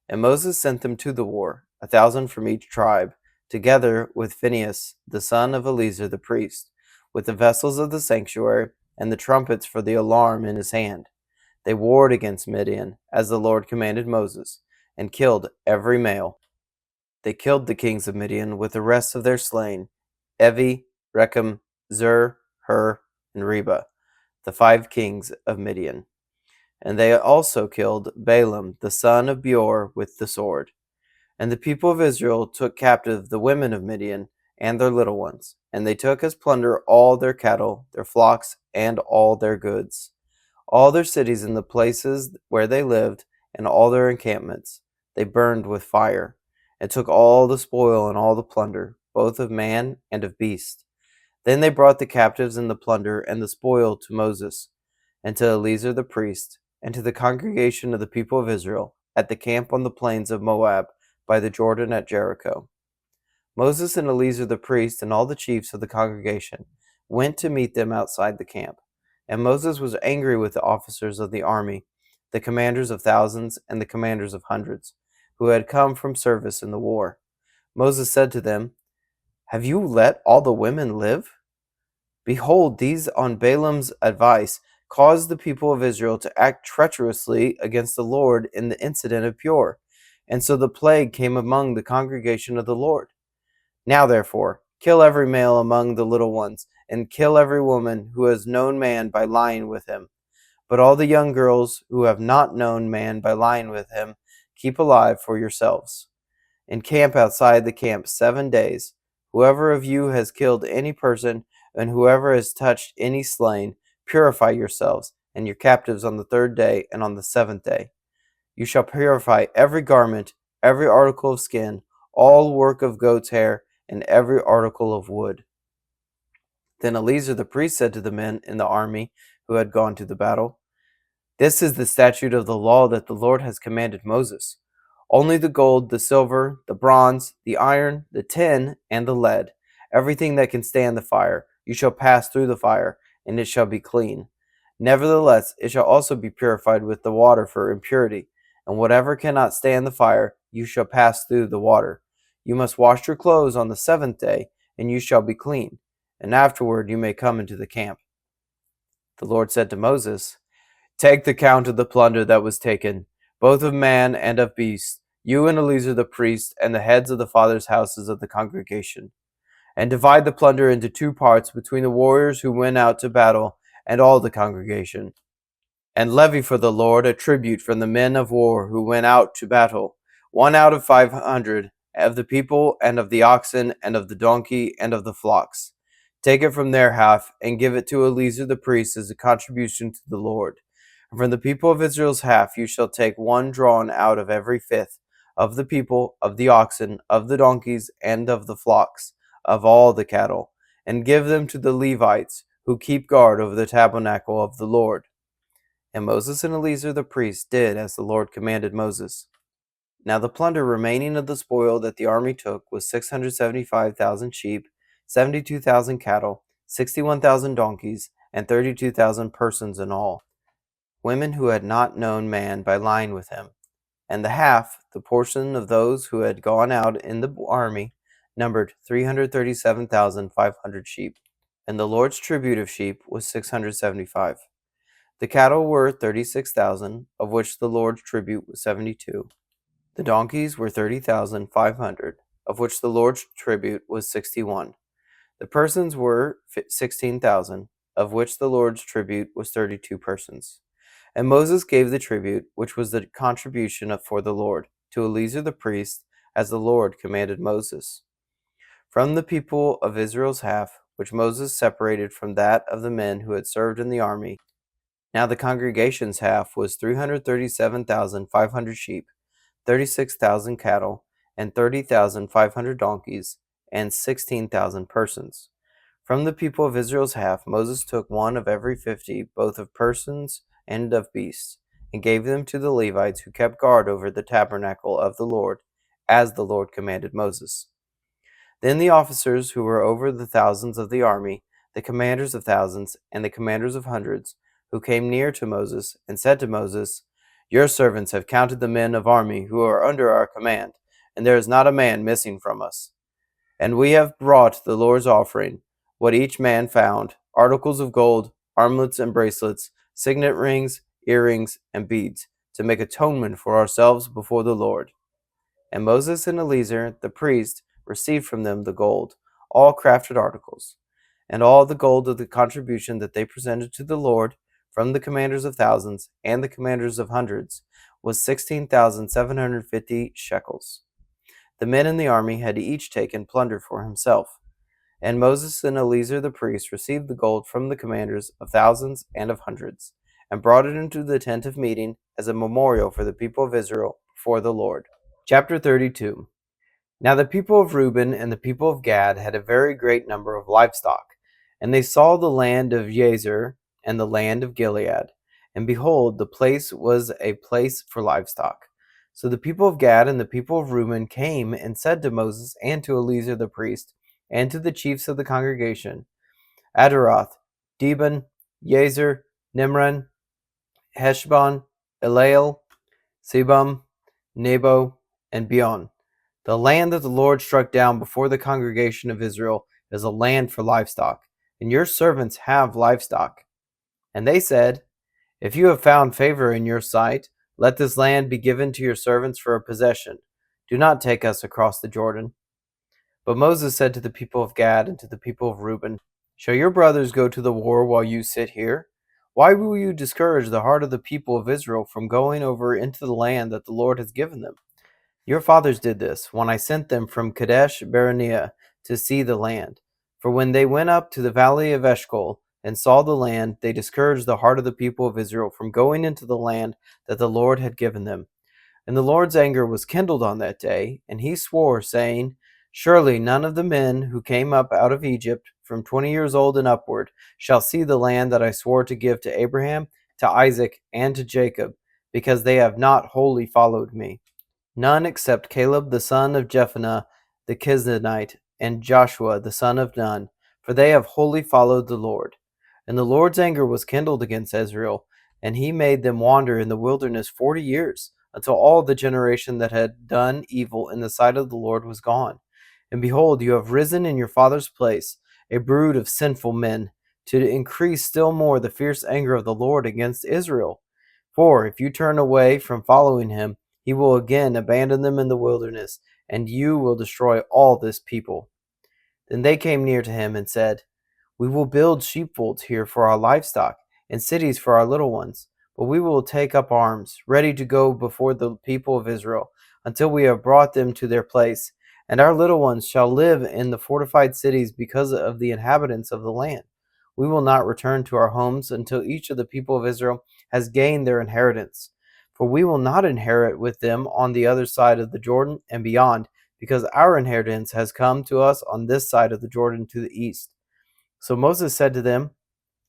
And Moses sent them to the war, 1,000 from each tribe, together with Phinehas, the son of Eleazar the priest, with the vessels of the sanctuary and the trumpets for the alarm in his hand. They warred against Midian, as the Lord commanded Moses, and killed every male. They killed the kings of Midian with the rest of their slain, Evi, Rechem, Zur, Hur, and Reba, the 5 kings of Midian. And they also killed Balaam, the son of Beor, with the sword. And the people of Israel took captive the women of Midian and their little ones, and they took as plunder all their cattle, their flocks, and all their goods, all their cities and the places where they lived, and all their encampments. They burned with fire, and took all the spoil and all the plunder, both of man and of beast. Then they brought the captives and the plunder and the spoil to Moses, and to Eleazar the priest, and to the congregation of the people of Israel, at the camp on the plains of Moab, by the Jordan at Jericho. Moses and Eleazar the priest and all the chiefs of the congregation went to meet them outside the camp. And Moses was angry with the officers of the army, the commanders of thousands and the commanders of hundreds, who had come from service in the war. Moses said to them, Have you let all the women live? Behold, these on Balaam's advice caused the people of Israel to act treacherously against the Lord in the incident of Peor. And so the plague came among the congregation of the Lord. Now therefore, kill every male among the little ones, and kill every woman who has known man by lying with him. But all the young girls who have not known man by lying with him, keep alive for yourselves. Encamp outside the camp 7 days. Whoever of you has killed any person, and whoever has touched any slain, purify yourselves and your captives on the 3rd day and on the 7th day. You shall purify every garment, every article of skin, all work of goat's hair, and every article of wood. Then Eleazar the priest said to the men in the army who had gone to the battle, This is the statute of the law that the Lord has commanded Moses. Only the gold, the silver, the bronze, the iron, the tin, and the lead, everything that can stand the fire, you shall pass through the fire, and it shall be clean. Nevertheless, it shall also be purified with the water for impurity, and whatever cannot stand the fire, you shall pass through the water. You must wash your clothes on the 7th day, and you shall be clean, and afterward you may come into the camp. The Lord said to Moses, Take the count of the plunder that was taken, both of man and of beast, you and Eleazar the priest, and the heads of the fathers' houses of the congregation. And divide the plunder into 2 parts between the warriors who went out to battle and all the congregation. And levy for the Lord a tribute from the men of war who went out to battle, 1 out of 500, of the people, and of the oxen, and of the donkey, and of the flocks. Take it from their half, and give it to Eleazar the priest as a contribution to the Lord. And from the people of Israel's half you shall take 1 drawn out of every 5th, of the people, of the oxen, of the donkeys, and of the flocks, of all the cattle, and give them to the Levites, who keep guard over the tabernacle of the Lord. And Moses and Eleazar the priest did as the Lord commanded Moses. Now the plunder remaining of the spoil that the army took was 675,000 sheep, 72,000 cattle, 61,000 donkeys, and 32,000 persons in all, women who had not known man by lying with him. And the half, the portion of those who had gone out in the army, numbered 337,500 sheep. and the Lord's tribute of sheep was 675. The cattle were 36,000, of which the Lord's tribute was 72. The donkeys were 30,500, of which the Lord's tribute was 61. The persons were 16,000, of which the Lord's tribute was 32 persons. And Moses gave the tribute, which was the contribution for the Lord, to Eleazar the priest, as the Lord commanded Moses. From the people of Israel's half, which Moses separated from that of the men who had served in the army, now the congregation's half was 337,500 sheep, 36,000 cattle, and 30,500 donkeys, and 16,000 persons. From the people of Israel's half, Moses took one of every 50, both of persons and of beasts, and gave them to the Levites who kept guard over the tabernacle of the Lord, as the Lord commanded Moses. Then the officers who were over the thousands of the army, the commanders of thousands, and the commanders of hundreds, who came near to Moses, and said to Moses, Your servants have counted the men of army who are under our command, and there is not a man missing from us. And we have brought the Lord's offering, what each man found, articles of gold, armlets and bracelets, signet rings, earrings, and beads, to make atonement for ourselves before the Lord. And Moses and Eleazar, the priest, received from them the gold, all crafted articles, and all the gold of the contribution that they presented to the Lord from the commanders of thousands and the commanders of hundreds was 16,750 shekels. The men in the army had each taken plunder for himself. And Moses and Eleazar the priest received the gold from the commanders of thousands and of hundreds, and brought it into the tent of meeting as a memorial for the people of Israel before the Lord. Chapter 32. Now the people of Reuben and the people of Gad had a very great number of livestock, and they saw the land of Jazer and the land of Gilead, and behold, the place was a place for livestock. So the people of Gad and the people of Reuben came and said to Moses and to Eleazar the priest, and to the chiefs of the congregation, Adaroth, Dibon, Jazer, Nimran, Heshbon, Eliel, Sebum, Nebo, and Beon. The land that the Lord struck down before the congregation of Israel is a land for livestock, and your servants have livestock. And they said, If you have found favor in your sight, let this land be given to your servants for a possession. Do not take us across the Jordan. But Moses said to the people of Gad and to the people of Reuben, Shall your brothers go to the war while you sit here? Why will you discourage the heart of the people of Israel from going over into the land that the Lord has given them? Your fathers did this, when I sent them from Kadesh Barnea to see the land. For when they went up to the valley of Eshcol and saw the land, they discouraged the heart of the people of Israel from going into the land that the Lord had given them. And the Lord's anger was kindled on that day, and he swore, saying, Surely none of the men who came up out of Egypt from 20 years old and upward shall see the land that I swore to give to Abraham, to Isaac, and to Jacob, because they have not wholly followed me. None except Caleb the son of Jephunneh the Kenizzite, and Joshua the son of Nun, for they have wholly followed the Lord. And the Lord's anger was kindled against Israel, and he made them wander in the wilderness 40 years, until all the generation that had done evil in the sight of the Lord was gone. And behold, you have risen in your father's place, a brood of sinful men, to increase still more the fierce anger of the Lord against Israel. For if you turn away from following him, he will again abandon them in the wilderness, and you will destroy all this people. Then they came near to him and said, We will build sheepfolds here for our livestock, and cities for our little ones. But we will take up arms, ready to go before the people of Israel, until we have brought them to their place. And our little ones shall live in the fortified cities because of the inhabitants of the land. We will not return to our homes until each of the people of Israel has gained their inheritance. For we will not inherit with them on the other side of the Jordan and beyond, because our inheritance has come to us on this side of the Jordan to the east. So Moses said to them,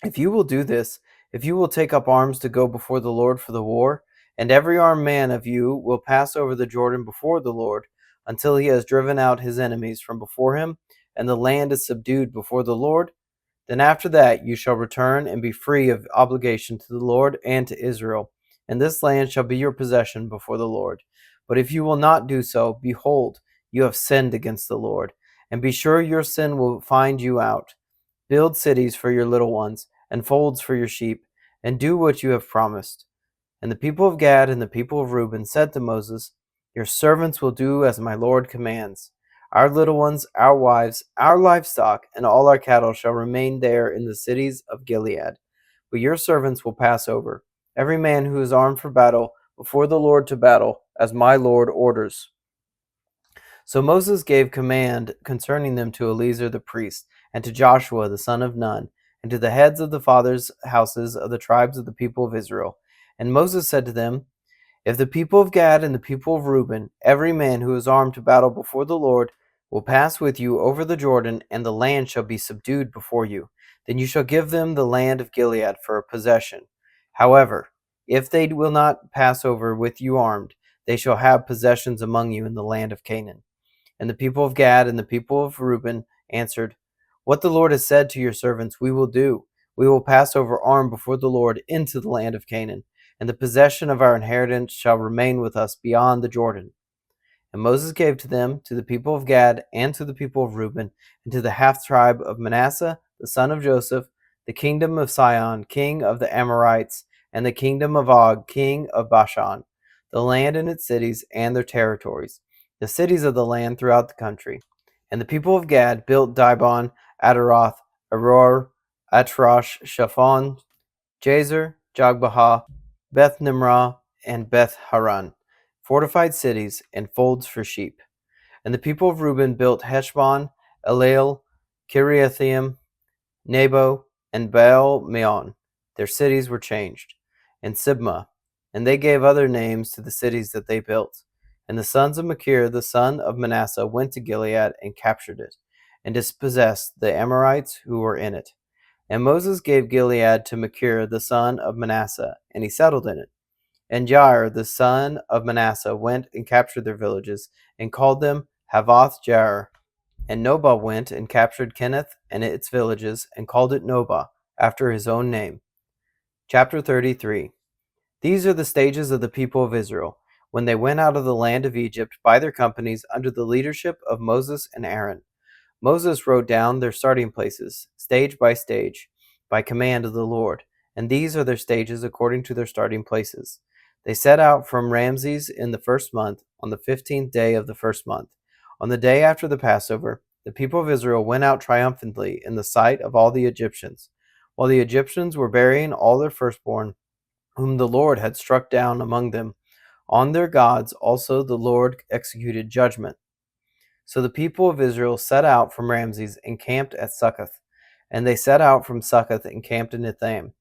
If you will do this, if you will take up arms to go before the Lord for the war, and every armed man of you will pass over the Jordan before the Lord, until he has driven out his enemies from before him, and the land is subdued before the Lord, then after that you shall return and be free of obligation to the Lord and to Israel, and this land shall be your possession before the Lord. But if you will not do so, behold, you have sinned against the Lord, and be sure your sin will find you out. Build cities for your little ones, and folds for your sheep, and do what you have promised." And the people of Gad and the people of Reuben said to Moses, "Your servants will do as my Lord commands. Our little ones, our wives, our livestock, and all our cattle shall remain there in the cities of Gilead. But your servants will pass over, every man who is armed for battle, before the Lord to battle, as my Lord orders." So Moses gave command concerning them to Eleazar the priest, and to Joshua the son of Nun, and to the heads of the fathers' houses of the tribes of the people of Israel. And Moses said to them, "If the people of Gad and the people of Reuben, every man who is armed to battle before the Lord, will pass with you over the Jordan, and the land shall be subdued before you, then you shall give them the land of Gilead for a possession. However, if they will not pass over with you armed, they shall have possessions among you in the land of Canaan." And the people of Gad and the people of Reuben answered, "What the Lord has said to your servants we will do. We will pass over armed before the Lord into the land of Canaan, and the possession of our inheritance shall remain with us beyond the Jordan." And Moses gave to them, to the people of Gad, and to the people of Reuben, and to the half tribe of Manasseh, the son of Joseph, the kingdom of Sihon, king of the Amorites, and the kingdom of Og, king of Bashan, the land and its cities and their territories, the cities of the land throughout the country. And the people of Gad built Dibon, Adaroth, Aror, Atrosh, Shaphon, Jazer, Jogbaha, Beth Nimrah, and Beth Haran, fortified cities, and folds for sheep. And the people of Reuben built Heshbon, Elal, Kiriathaim, Nebo, and Baal Meon. Their cities were changed. And Sibmah. And they gave other names to the cities that they built. And the sons of Machir, the son of Manasseh, went to Gilead and captured it, and dispossessed the Amorites who were in it. And Moses gave Gilead to Machir, the son of Manasseh, and he settled in it. And Jair, the son of Manasseh, went and captured their villages, and called them Havoth Jair. And Nobah went and captured Kenneth and its villages, and called it Nobah, after his own name. Chapter 33. These are the stages of the people of Israel, when they went out of the land of Egypt by their companies under the leadership of Moses and Aaron. Moses wrote down their starting places, stage by stage, by command of the Lord, and these are their stages according to their starting places. They set out from Ramses in the first month, on the 15th day of the first month. On the day after the Passover, the people of Israel went out triumphantly in the sight of all the Egyptians, while the Egyptians were burying all their firstborn, whom the Lord had struck down among them. On their gods also the Lord executed judgment. So the people of Israel set out from Ramses and camped at Succoth. And they set out from Succoth and camped in Etham,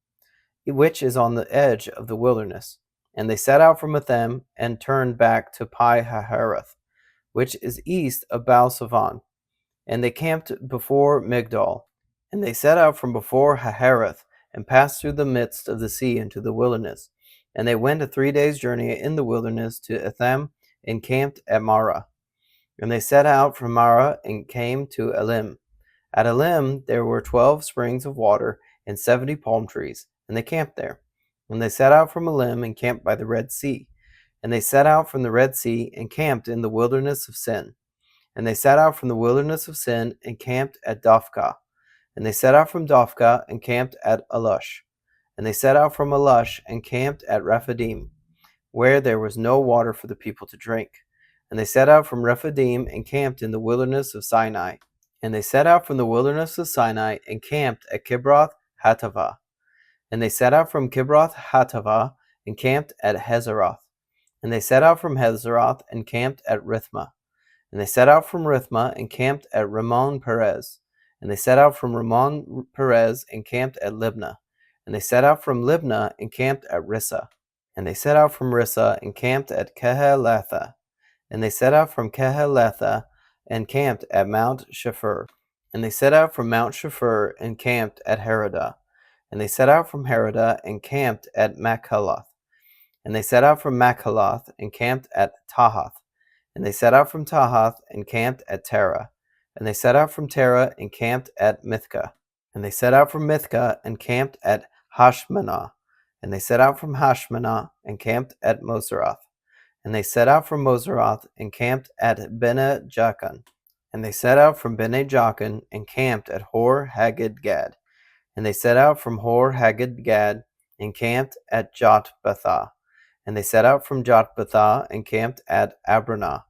which is on the edge of the wilderness. And they set out from Etham and turned back to Pi Hahiroth, which is east of Baal-Savan. And they camped before Migdol. And they set out from before Hahiroth and passed through the midst of the sea into the wilderness. And they went a 3 days' journey in the wilderness to Etham and camped at Marah. And they set out from Marah and came to Elim. At Elim there were 12 springs of water and 70 palm trees, and they camped there. And they set out from Elim and camped by the Red Sea. And they set out from the Red Sea and camped in the wilderness of Sin. And they set out from the wilderness of Sin and camped at Dophkah. And they set out from Dophkah and camped at Alush. And they set out from Alush and camped at Rephidim, where there was no water for the people to drink. And they set out from Rephidim and camped in the wilderness of Sinai. And they set out from the wilderness of Sinai and camped at Kibroth Hattaavah. And they set out from Kibroth Hattaavah and camped at Hazeroth. And they set out from Hazeroth and camped at Rithmah. And they set out from Rithmah and camped at Ramon Perez. And they set out from Ramon Perez and camped at Libnah. And they set out from Libnah and camped at Rissah. And they set out from Rissah and camped at Kehelatha. And they set out from Kehelatha and camped at Mount Shepher. And they set out from Mount Shepher and camped at Heradah. And they set out from Heradah and camped at Machaloth. And they set out from Machaloth and camped at Tahath. And they set out from Tahath and camped at Terah. And they set out from Terah and camped at Mithkah. And they set out from Mithkah and camped at Hashmanah. And they set out from Hashmanah and camped at Moseroth. And they set out from Moseroth and camped at Bene Jaakan. And they set out from Bene Jaakan and camped at Hor Haggidgad. And they set out from Hor Haggidgad and camped at Jotbathah. And they set out from Jotbathah and camped at Abranah.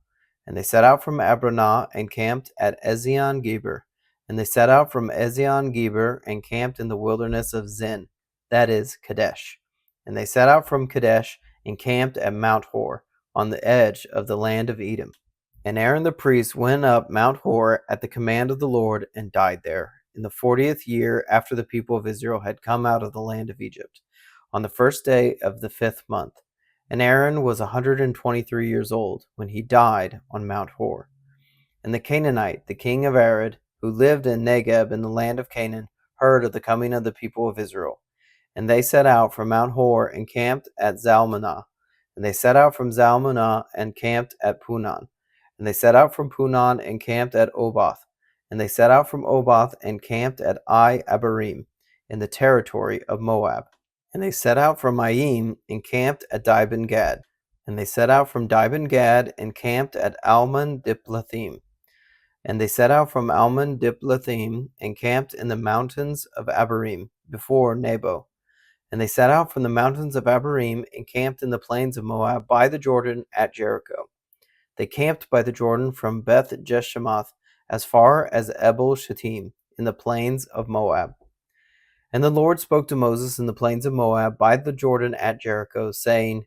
And they set out from Abranah and camped at Ezion Geber. And they set out from Ezion Geber and camped in the wilderness of Zin, that is, Kadesh. And they set out from Kadesh and camped at Mount Hor, on the edge of the land of Edom. And Aaron the priest went up Mount Hor at the command of the Lord and died there, in the 40th year after the people of Israel had come out of the land of Egypt, on the first day of the 5th month. And Aaron was 123 years old when he died on Mount Hor. And the Canaanite, the king of Arad, who lived in Negeb in the land of Canaan, heard of the coming of the people of Israel. And they set out from Mount Hor and camped at Zalmunna. And they set out from Zalmunna and camped at Punon. And they set out from Punon and camped at Oboth. And they set out from Oboth and camped at Abarim, in the territory of Moab. And they set out from Aim and camped at Dibon Gad. And they set out from Dibon Gad and camped at Almon Diphlathim. And they set out from Almon Diphlathim and camped in the mountains of Abarim, before Nebo. And they set out from the mountains of Abarim and camped in the plains of Moab by the Jordan at Jericho. They camped by the Jordan from Beth Jeshemoth as far as Ebal Shittim, in the plains of Moab. And the Lord spoke to Moses in the plains of Moab by the Jordan at Jericho, saying,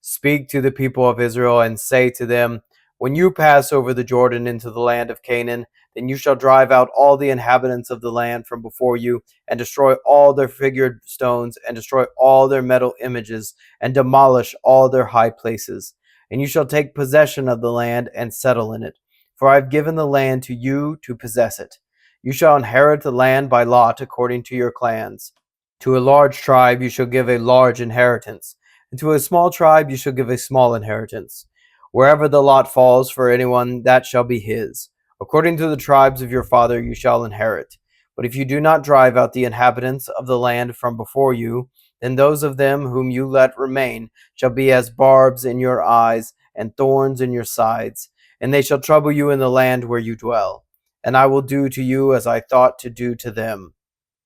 Speak to the people of Israel and say to them, When you pass over the Jordan into the land of Canaan, then you shall drive out all the inhabitants of the land from before you, and destroy all their figured stones, and destroy all their metal images, and demolish all their high places. And you shall take possession of the land and settle in it, for I have given the land to you to possess it. You shall inherit the land by lot according to your clans. To a large tribe you shall give a large inheritance, and to a small tribe you shall give a small inheritance. Wherever the lot falls for anyone, that shall be his. According to the tribes of your father you shall inherit. But if you do not drive out the inhabitants of the land from before you, then those of them whom you let remain shall be as barbs in your eyes and thorns in your sides, and they shall trouble you in the land where you dwell. And I will do to you as I thought to do to them.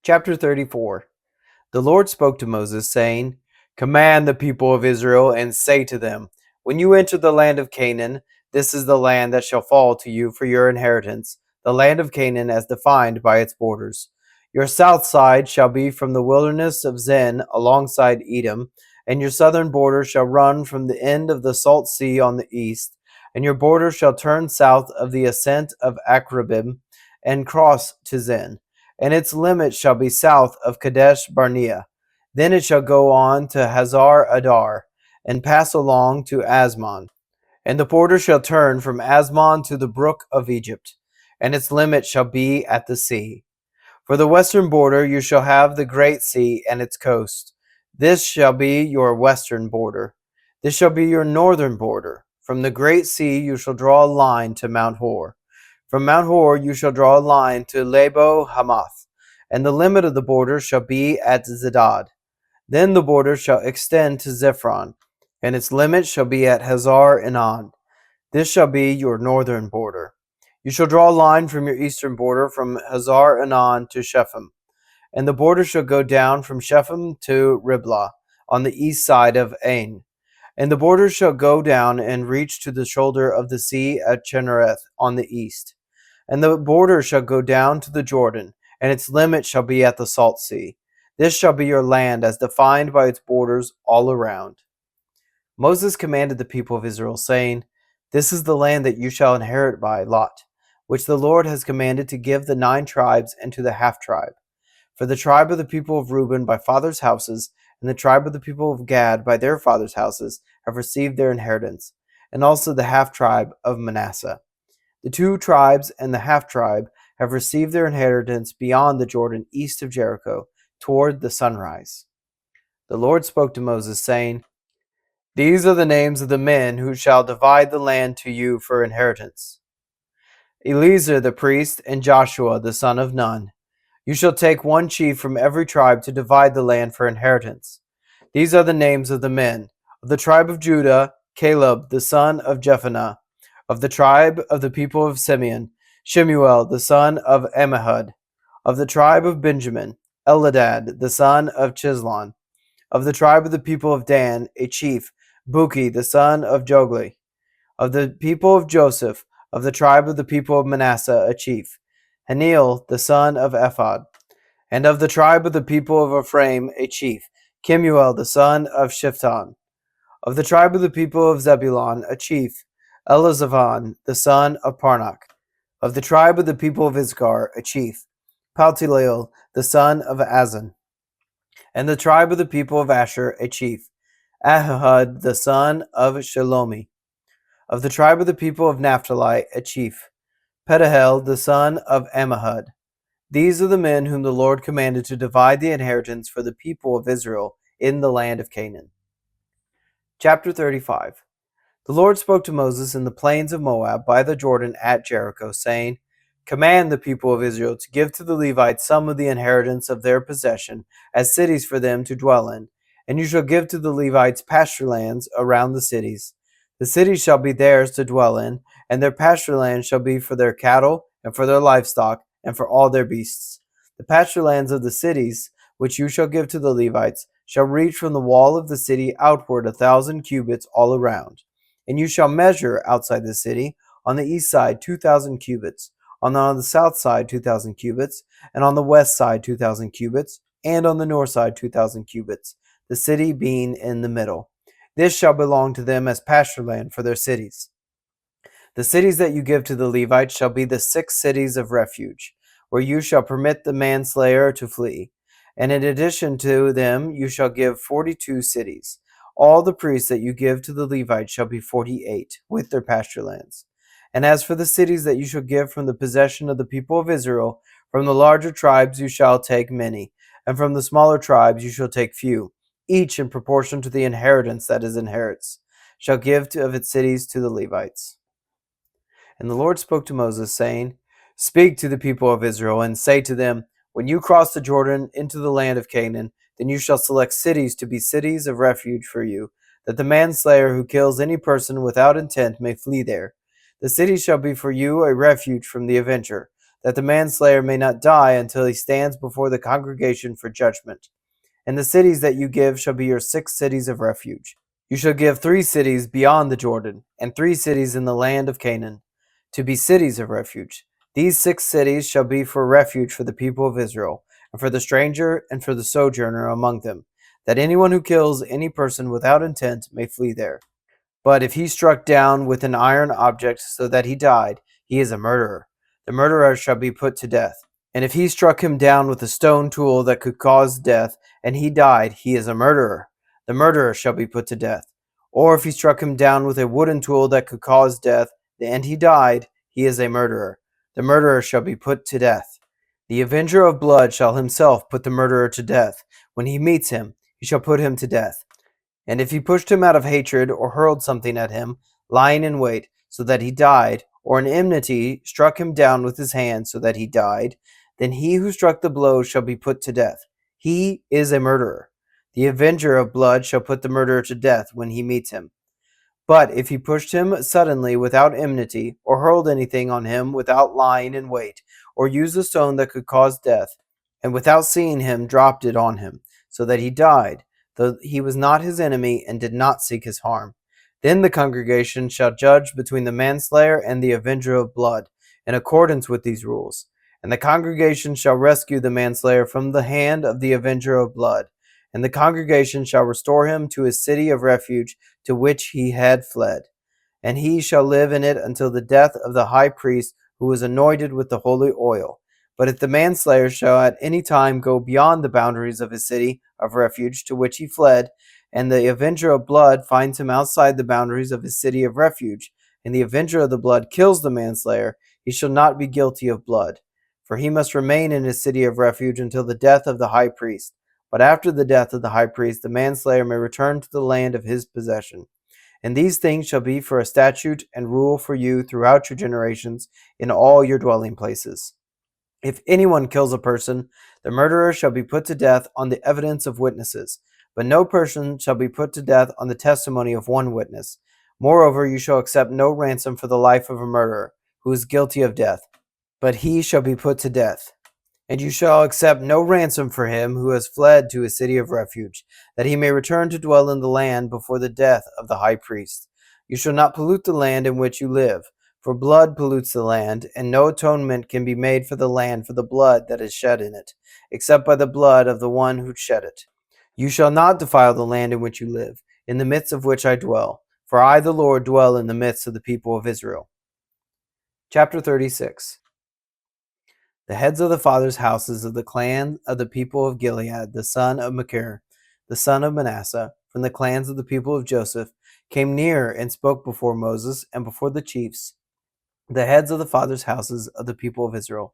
Chapter 34. The Lord spoke to Moses, saying, Command the people of Israel, and say to them, When you enter the land of Canaan, this is the land that shall fall to you for your inheritance, the land of Canaan as defined by its borders. Your south side shall be from the wilderness of Zin alongside Edom, and your southern border shall run from the end of the salt sea on the east, and your border shall turn south of the ascent of Akrabim and cross to Zin, and its limit shall be south of Kadesh Barnea. Then it shall go on to Hazar Adar, and pass along to Asmon. And the border shall turn from Asmon to the brook of Egypt, and its limit shall be at the sea. For the western border you shall have the great sea and its coast. This shall be your western border. This shall be your northern border. From the great sea you shall draw a line to Mount Hor. From Mount Hor you shall draw a line to Lebo Hamath, and the limit of the border shall be at Zedad. Then the border shall extend to Zephron, and its limit shall be at Hazar Enan. This shall be your northern border. You shall draw a line from your eastern border from Hazar Enan to Shephem, and the border shall go down from Shephem to Riblah on the east side of Ain. And the border shall go down and reach to the shoulder of the sea at Chinnereth on the east. And the border shall go down to the Jordan, and its limit shall be at the salt sea. This shall be your land as defined by its borders all around. Moses commanded the people of Israel, saying, This is the land that you shall inherit by lot, which the Lord has commanded to give the 9 tribes and to the half-tribe. For the tribe of the people of Reuben by fathers' houses, and the tribe of the people of Gad by their fathers' houses, have received their inheritance, and also the half-tribe of Manasseh. The 2 tribes and the half-tribe have received their inheritance beyond the Jordan east of Jericho, toward the sunrise. The Lord spoke to Moses, saying, These are the names of the men who shall divide the land to you for inheritance. Eleazar the priest and Joshua the son of Nun. You shall take 1 chief from every tribe to divide the land for inheritance. These are the names of the men. Of the tribe of Judah, Caleb the son of Jephunneh. Of the tribe of the people of Simeon, Shemuel the son of Ammihud. Of the tribe of Benjamin, Eladad the son of Chislon. Of the tribe of the people of Dan, a chief, Buki the son of Jogli. Of the people of Joseph, of the tribe of the people of Manasseh, a chief, Haniel the son of Ephod. And of the tribe of the people of Ephraim, a chief, Kemuel the son of Shiphthan. Of the tribe of the people of Zebulun, a chief, Elizaphan the son of Parnach. Of the tribe of the people of Issachar, a chief, Paltiel the son of Azan. And the tribe of the people of Asher, a chief, Ahihud the son of Shelomi. Of the tribe of the people of Naphtali, a chief, Pedahel the son of Ammihud. These are the men whom the Lord commanded to divide the inheritance for the people of Israel in the land of Canaan. Chapter 35. The Lord spoke to Moses in the plains of Moab by the Jordan at Jericho, saying, Command the people of Israel to give to the Levites some of the inheritance of their possession as cities for them to dwell in, and you shall give to the Levites pasture lands around the cities. The cities shall be theirs to dwell in, and their pasture lands shall be for their cattle and for their livestock and for all their beasts. The pasture lands of the cities, which you shall give to the Levites, shall reach from the wall of the city outward 1,000 cubits all around. And you shall measure outside the city, on the east side 2,000 cubits, on the south side 2,000 cubits, and on the west side 2,000 cubits, and on the north side 2,000 cubits, the city being in the middle. This shall belong to them as pasture land for their cities. The cities that you give to the Levites shall be the 6 cities of refuge, where you shall permit the manslayer to flee. And in addition to them you shall give 42 cities. All the priests that you give to the Levites shall be 48, with their pasture lands. And as for the cities that you shall give from the possession of the people of Israel, from the larger tribes you shall take many, and from the smaller tribes you shall take few, each in proportion to the inheritance that is inherits, shall give of its cities to the Levites. And the Lord spoke to Moses, saying, Speak to the people of Israel, and say to them, When you cross the Jordan into the land of Canaan, then you shall select cities to be cities of refuge for you, that the manslayer who kills any person without intent may flee there. The city shall be for you a refuge from the avenger, that the manslayer may not die until he stands before the congregation for judgment. And the cities that you give shall be your 6 cities of refuge. You shall give 3 cities beyond the Jordan, and 3 cities in the land of Canaan, to be cities of refuge. These 6 cities shall be for refuge for the people of Israel, and for the stranger and for the sojourner among them, that anyone who kills any person without intent may flee there. But if he struck down with an iron object so that he died, he is a murderer. The murderer shall be put to death. And if he struck him down with a stone tool that could cause death, and he died, he is a murderer. The murderer shall be put to death. Or if he struck him down with a wooden tool that could cause death, and he died, he is a murderer. The murderer shall be put to death. The avenger of blood shall himself put the murderer to death. When he meets him, he shall put him to death. And if he pushed him out of hatred, or hurled something at him, lying in wait, so that he died, or in enmity struck him down with his hand, so that he died, then he who struck the blow shall be put to death. He is a murderer. The avenger of blood shall put the murderer to death when he meets him. But if he pushed him suddenly without enmity, or hurled anything on him without lying in wait, or used a stone that could cause death, and without seeing him dropped it on him, so that he died, though he was not his enemy and did not seek his harm, then the congregation shall judge between the manslayer and the avenger of blood, in accordance with these rules. And the congregation shall rescue the manslayer from the hand of the avenger of blood, and the congregation shall restore him to his city of refuge to which he had fled. And he shall live in it until the death of the high priest who was anointed with the holy oil. But if the manslayer shall at any time go beyond the boundaries of his city of refuge to which he fled, and the avenger of blood finds him outside the boundaries of his city of refuge, and the avenger of the blood kills the manslayer, he shall not be guilty of blood. For he must remain in his city of refuge until the death of the high priest. But after the death of the high priest, the manslayer may return to the land of his possession. And these things shall be for a statute and rule for you throughout your generations in all your dwelling places. If anyone kills a person, the murderer shall be put to death on the evidence of witnesses, but no person shall be put to death on the testimony of one witness. Moreover, you shall accept no ransom for the life of a murderer, who is guilty of death. but he shall be put to death. And you shall accept no ransom for him who has fled to a city of refuge, that he may return to dwell in the land before the death of the high priest. You shall not pollute the land in which you live, for blood pollutes the land, and no atonement can be made for the land for the blood that is shed in it, except by the blood of the one who shed it. You shall not defile the land in which you live, in the midst of which I dwell, for I, the Lord, dwell in the midst of the people of Israel. Chapter 36. The heads of the fathers' houses of the clan of the people of Gilead, the son of Machir, the son of Manasseh, from the clans of the people of Joseph, came near and spoke before Moses and before the chiefs, the heads of the fathers' houses of the people of Israel.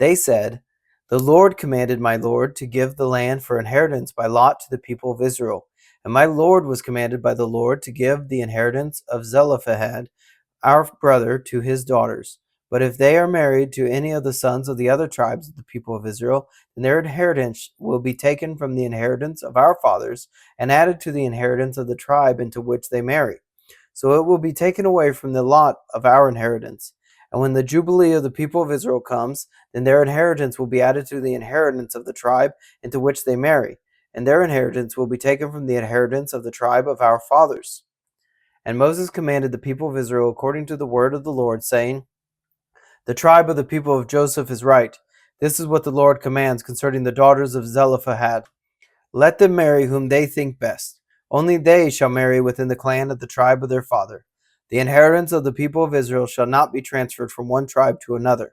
They said, The Lord commanded my Lord to give the land for inheritance by lot to the people of Israel. And my Lord was commanded by the Lord to give the inheritance of Zelophehad, our brother, to his daughters. But if they are married to any of the sons of the other tribes of the people of Israel, then their inheritance will be taken from the inheritance of our fathers and added to the inheritance of the tribe into which they marry. So it will be taken away from the lot of our inheritance. And when the Jubilee of the people of Israel comes, then their inheritance will be added to the inheritance of the tribe into which they marry, and their inheritance will be taken from the inheritance of the tribe of our fathers. And Moses commanded the people of Israel according to the word of the Lord, saying, The tribe of the people of Joseph is right. This is what the Lord commands concerning the daughters of Zelophehad. Let them marry whom they think best. Only they shall marry within the clan of the tribe of their father. The inheritance of the people of Israel shall not be transferred from one tribe to another.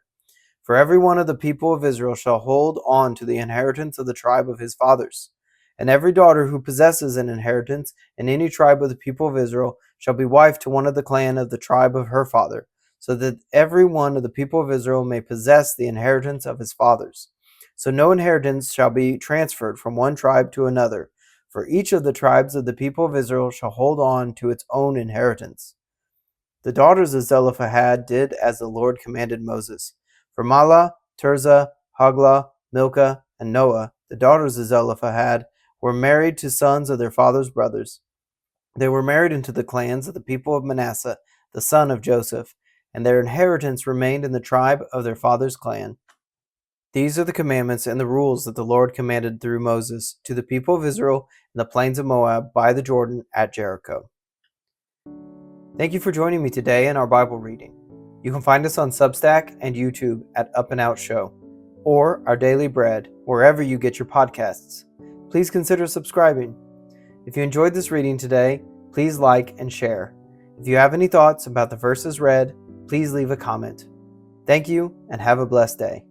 For every one of the people of Israel shall hold on to the inheritance of the tribe of his fathers. And every daughter who possesses an inheritance in any tribe of the people of Israel shall be wife to one of the clan of the tribe of her father, so that every one of the people of Israel may possess the inheritance of his fathers. So no inheritance shall be transferred from one tribe to another, for each of the tribes of the people of Israel shall hold on to its own inheritance. The daughters of Zelophehad did as the Lord commanded Moses. For Mahlah, Tirzah, Hoglah, Milcah, and Noah, the daughters of Zelophehad, were married to sons of their father's brothers. They were married into the clans of the people of Manasseh, the son of Joseph, and their inheritance remained in the tribe of their father's clan. These are the commandments and the rules that the Lord commanded through Moses to the people of Israel in the plains of Moab by the Jordan at Jericho. Thank you for joining me today in our Bible reading. You can find us on Substack and YouTube at Up+Out Show, or Our Daily Bread, wherever you get your podcasts. Please consider subscribing. If you enjoyed this reading today, please like and share. If you have any thoughts about the verses read, please leave a comment. Thank you, and have a blessed day.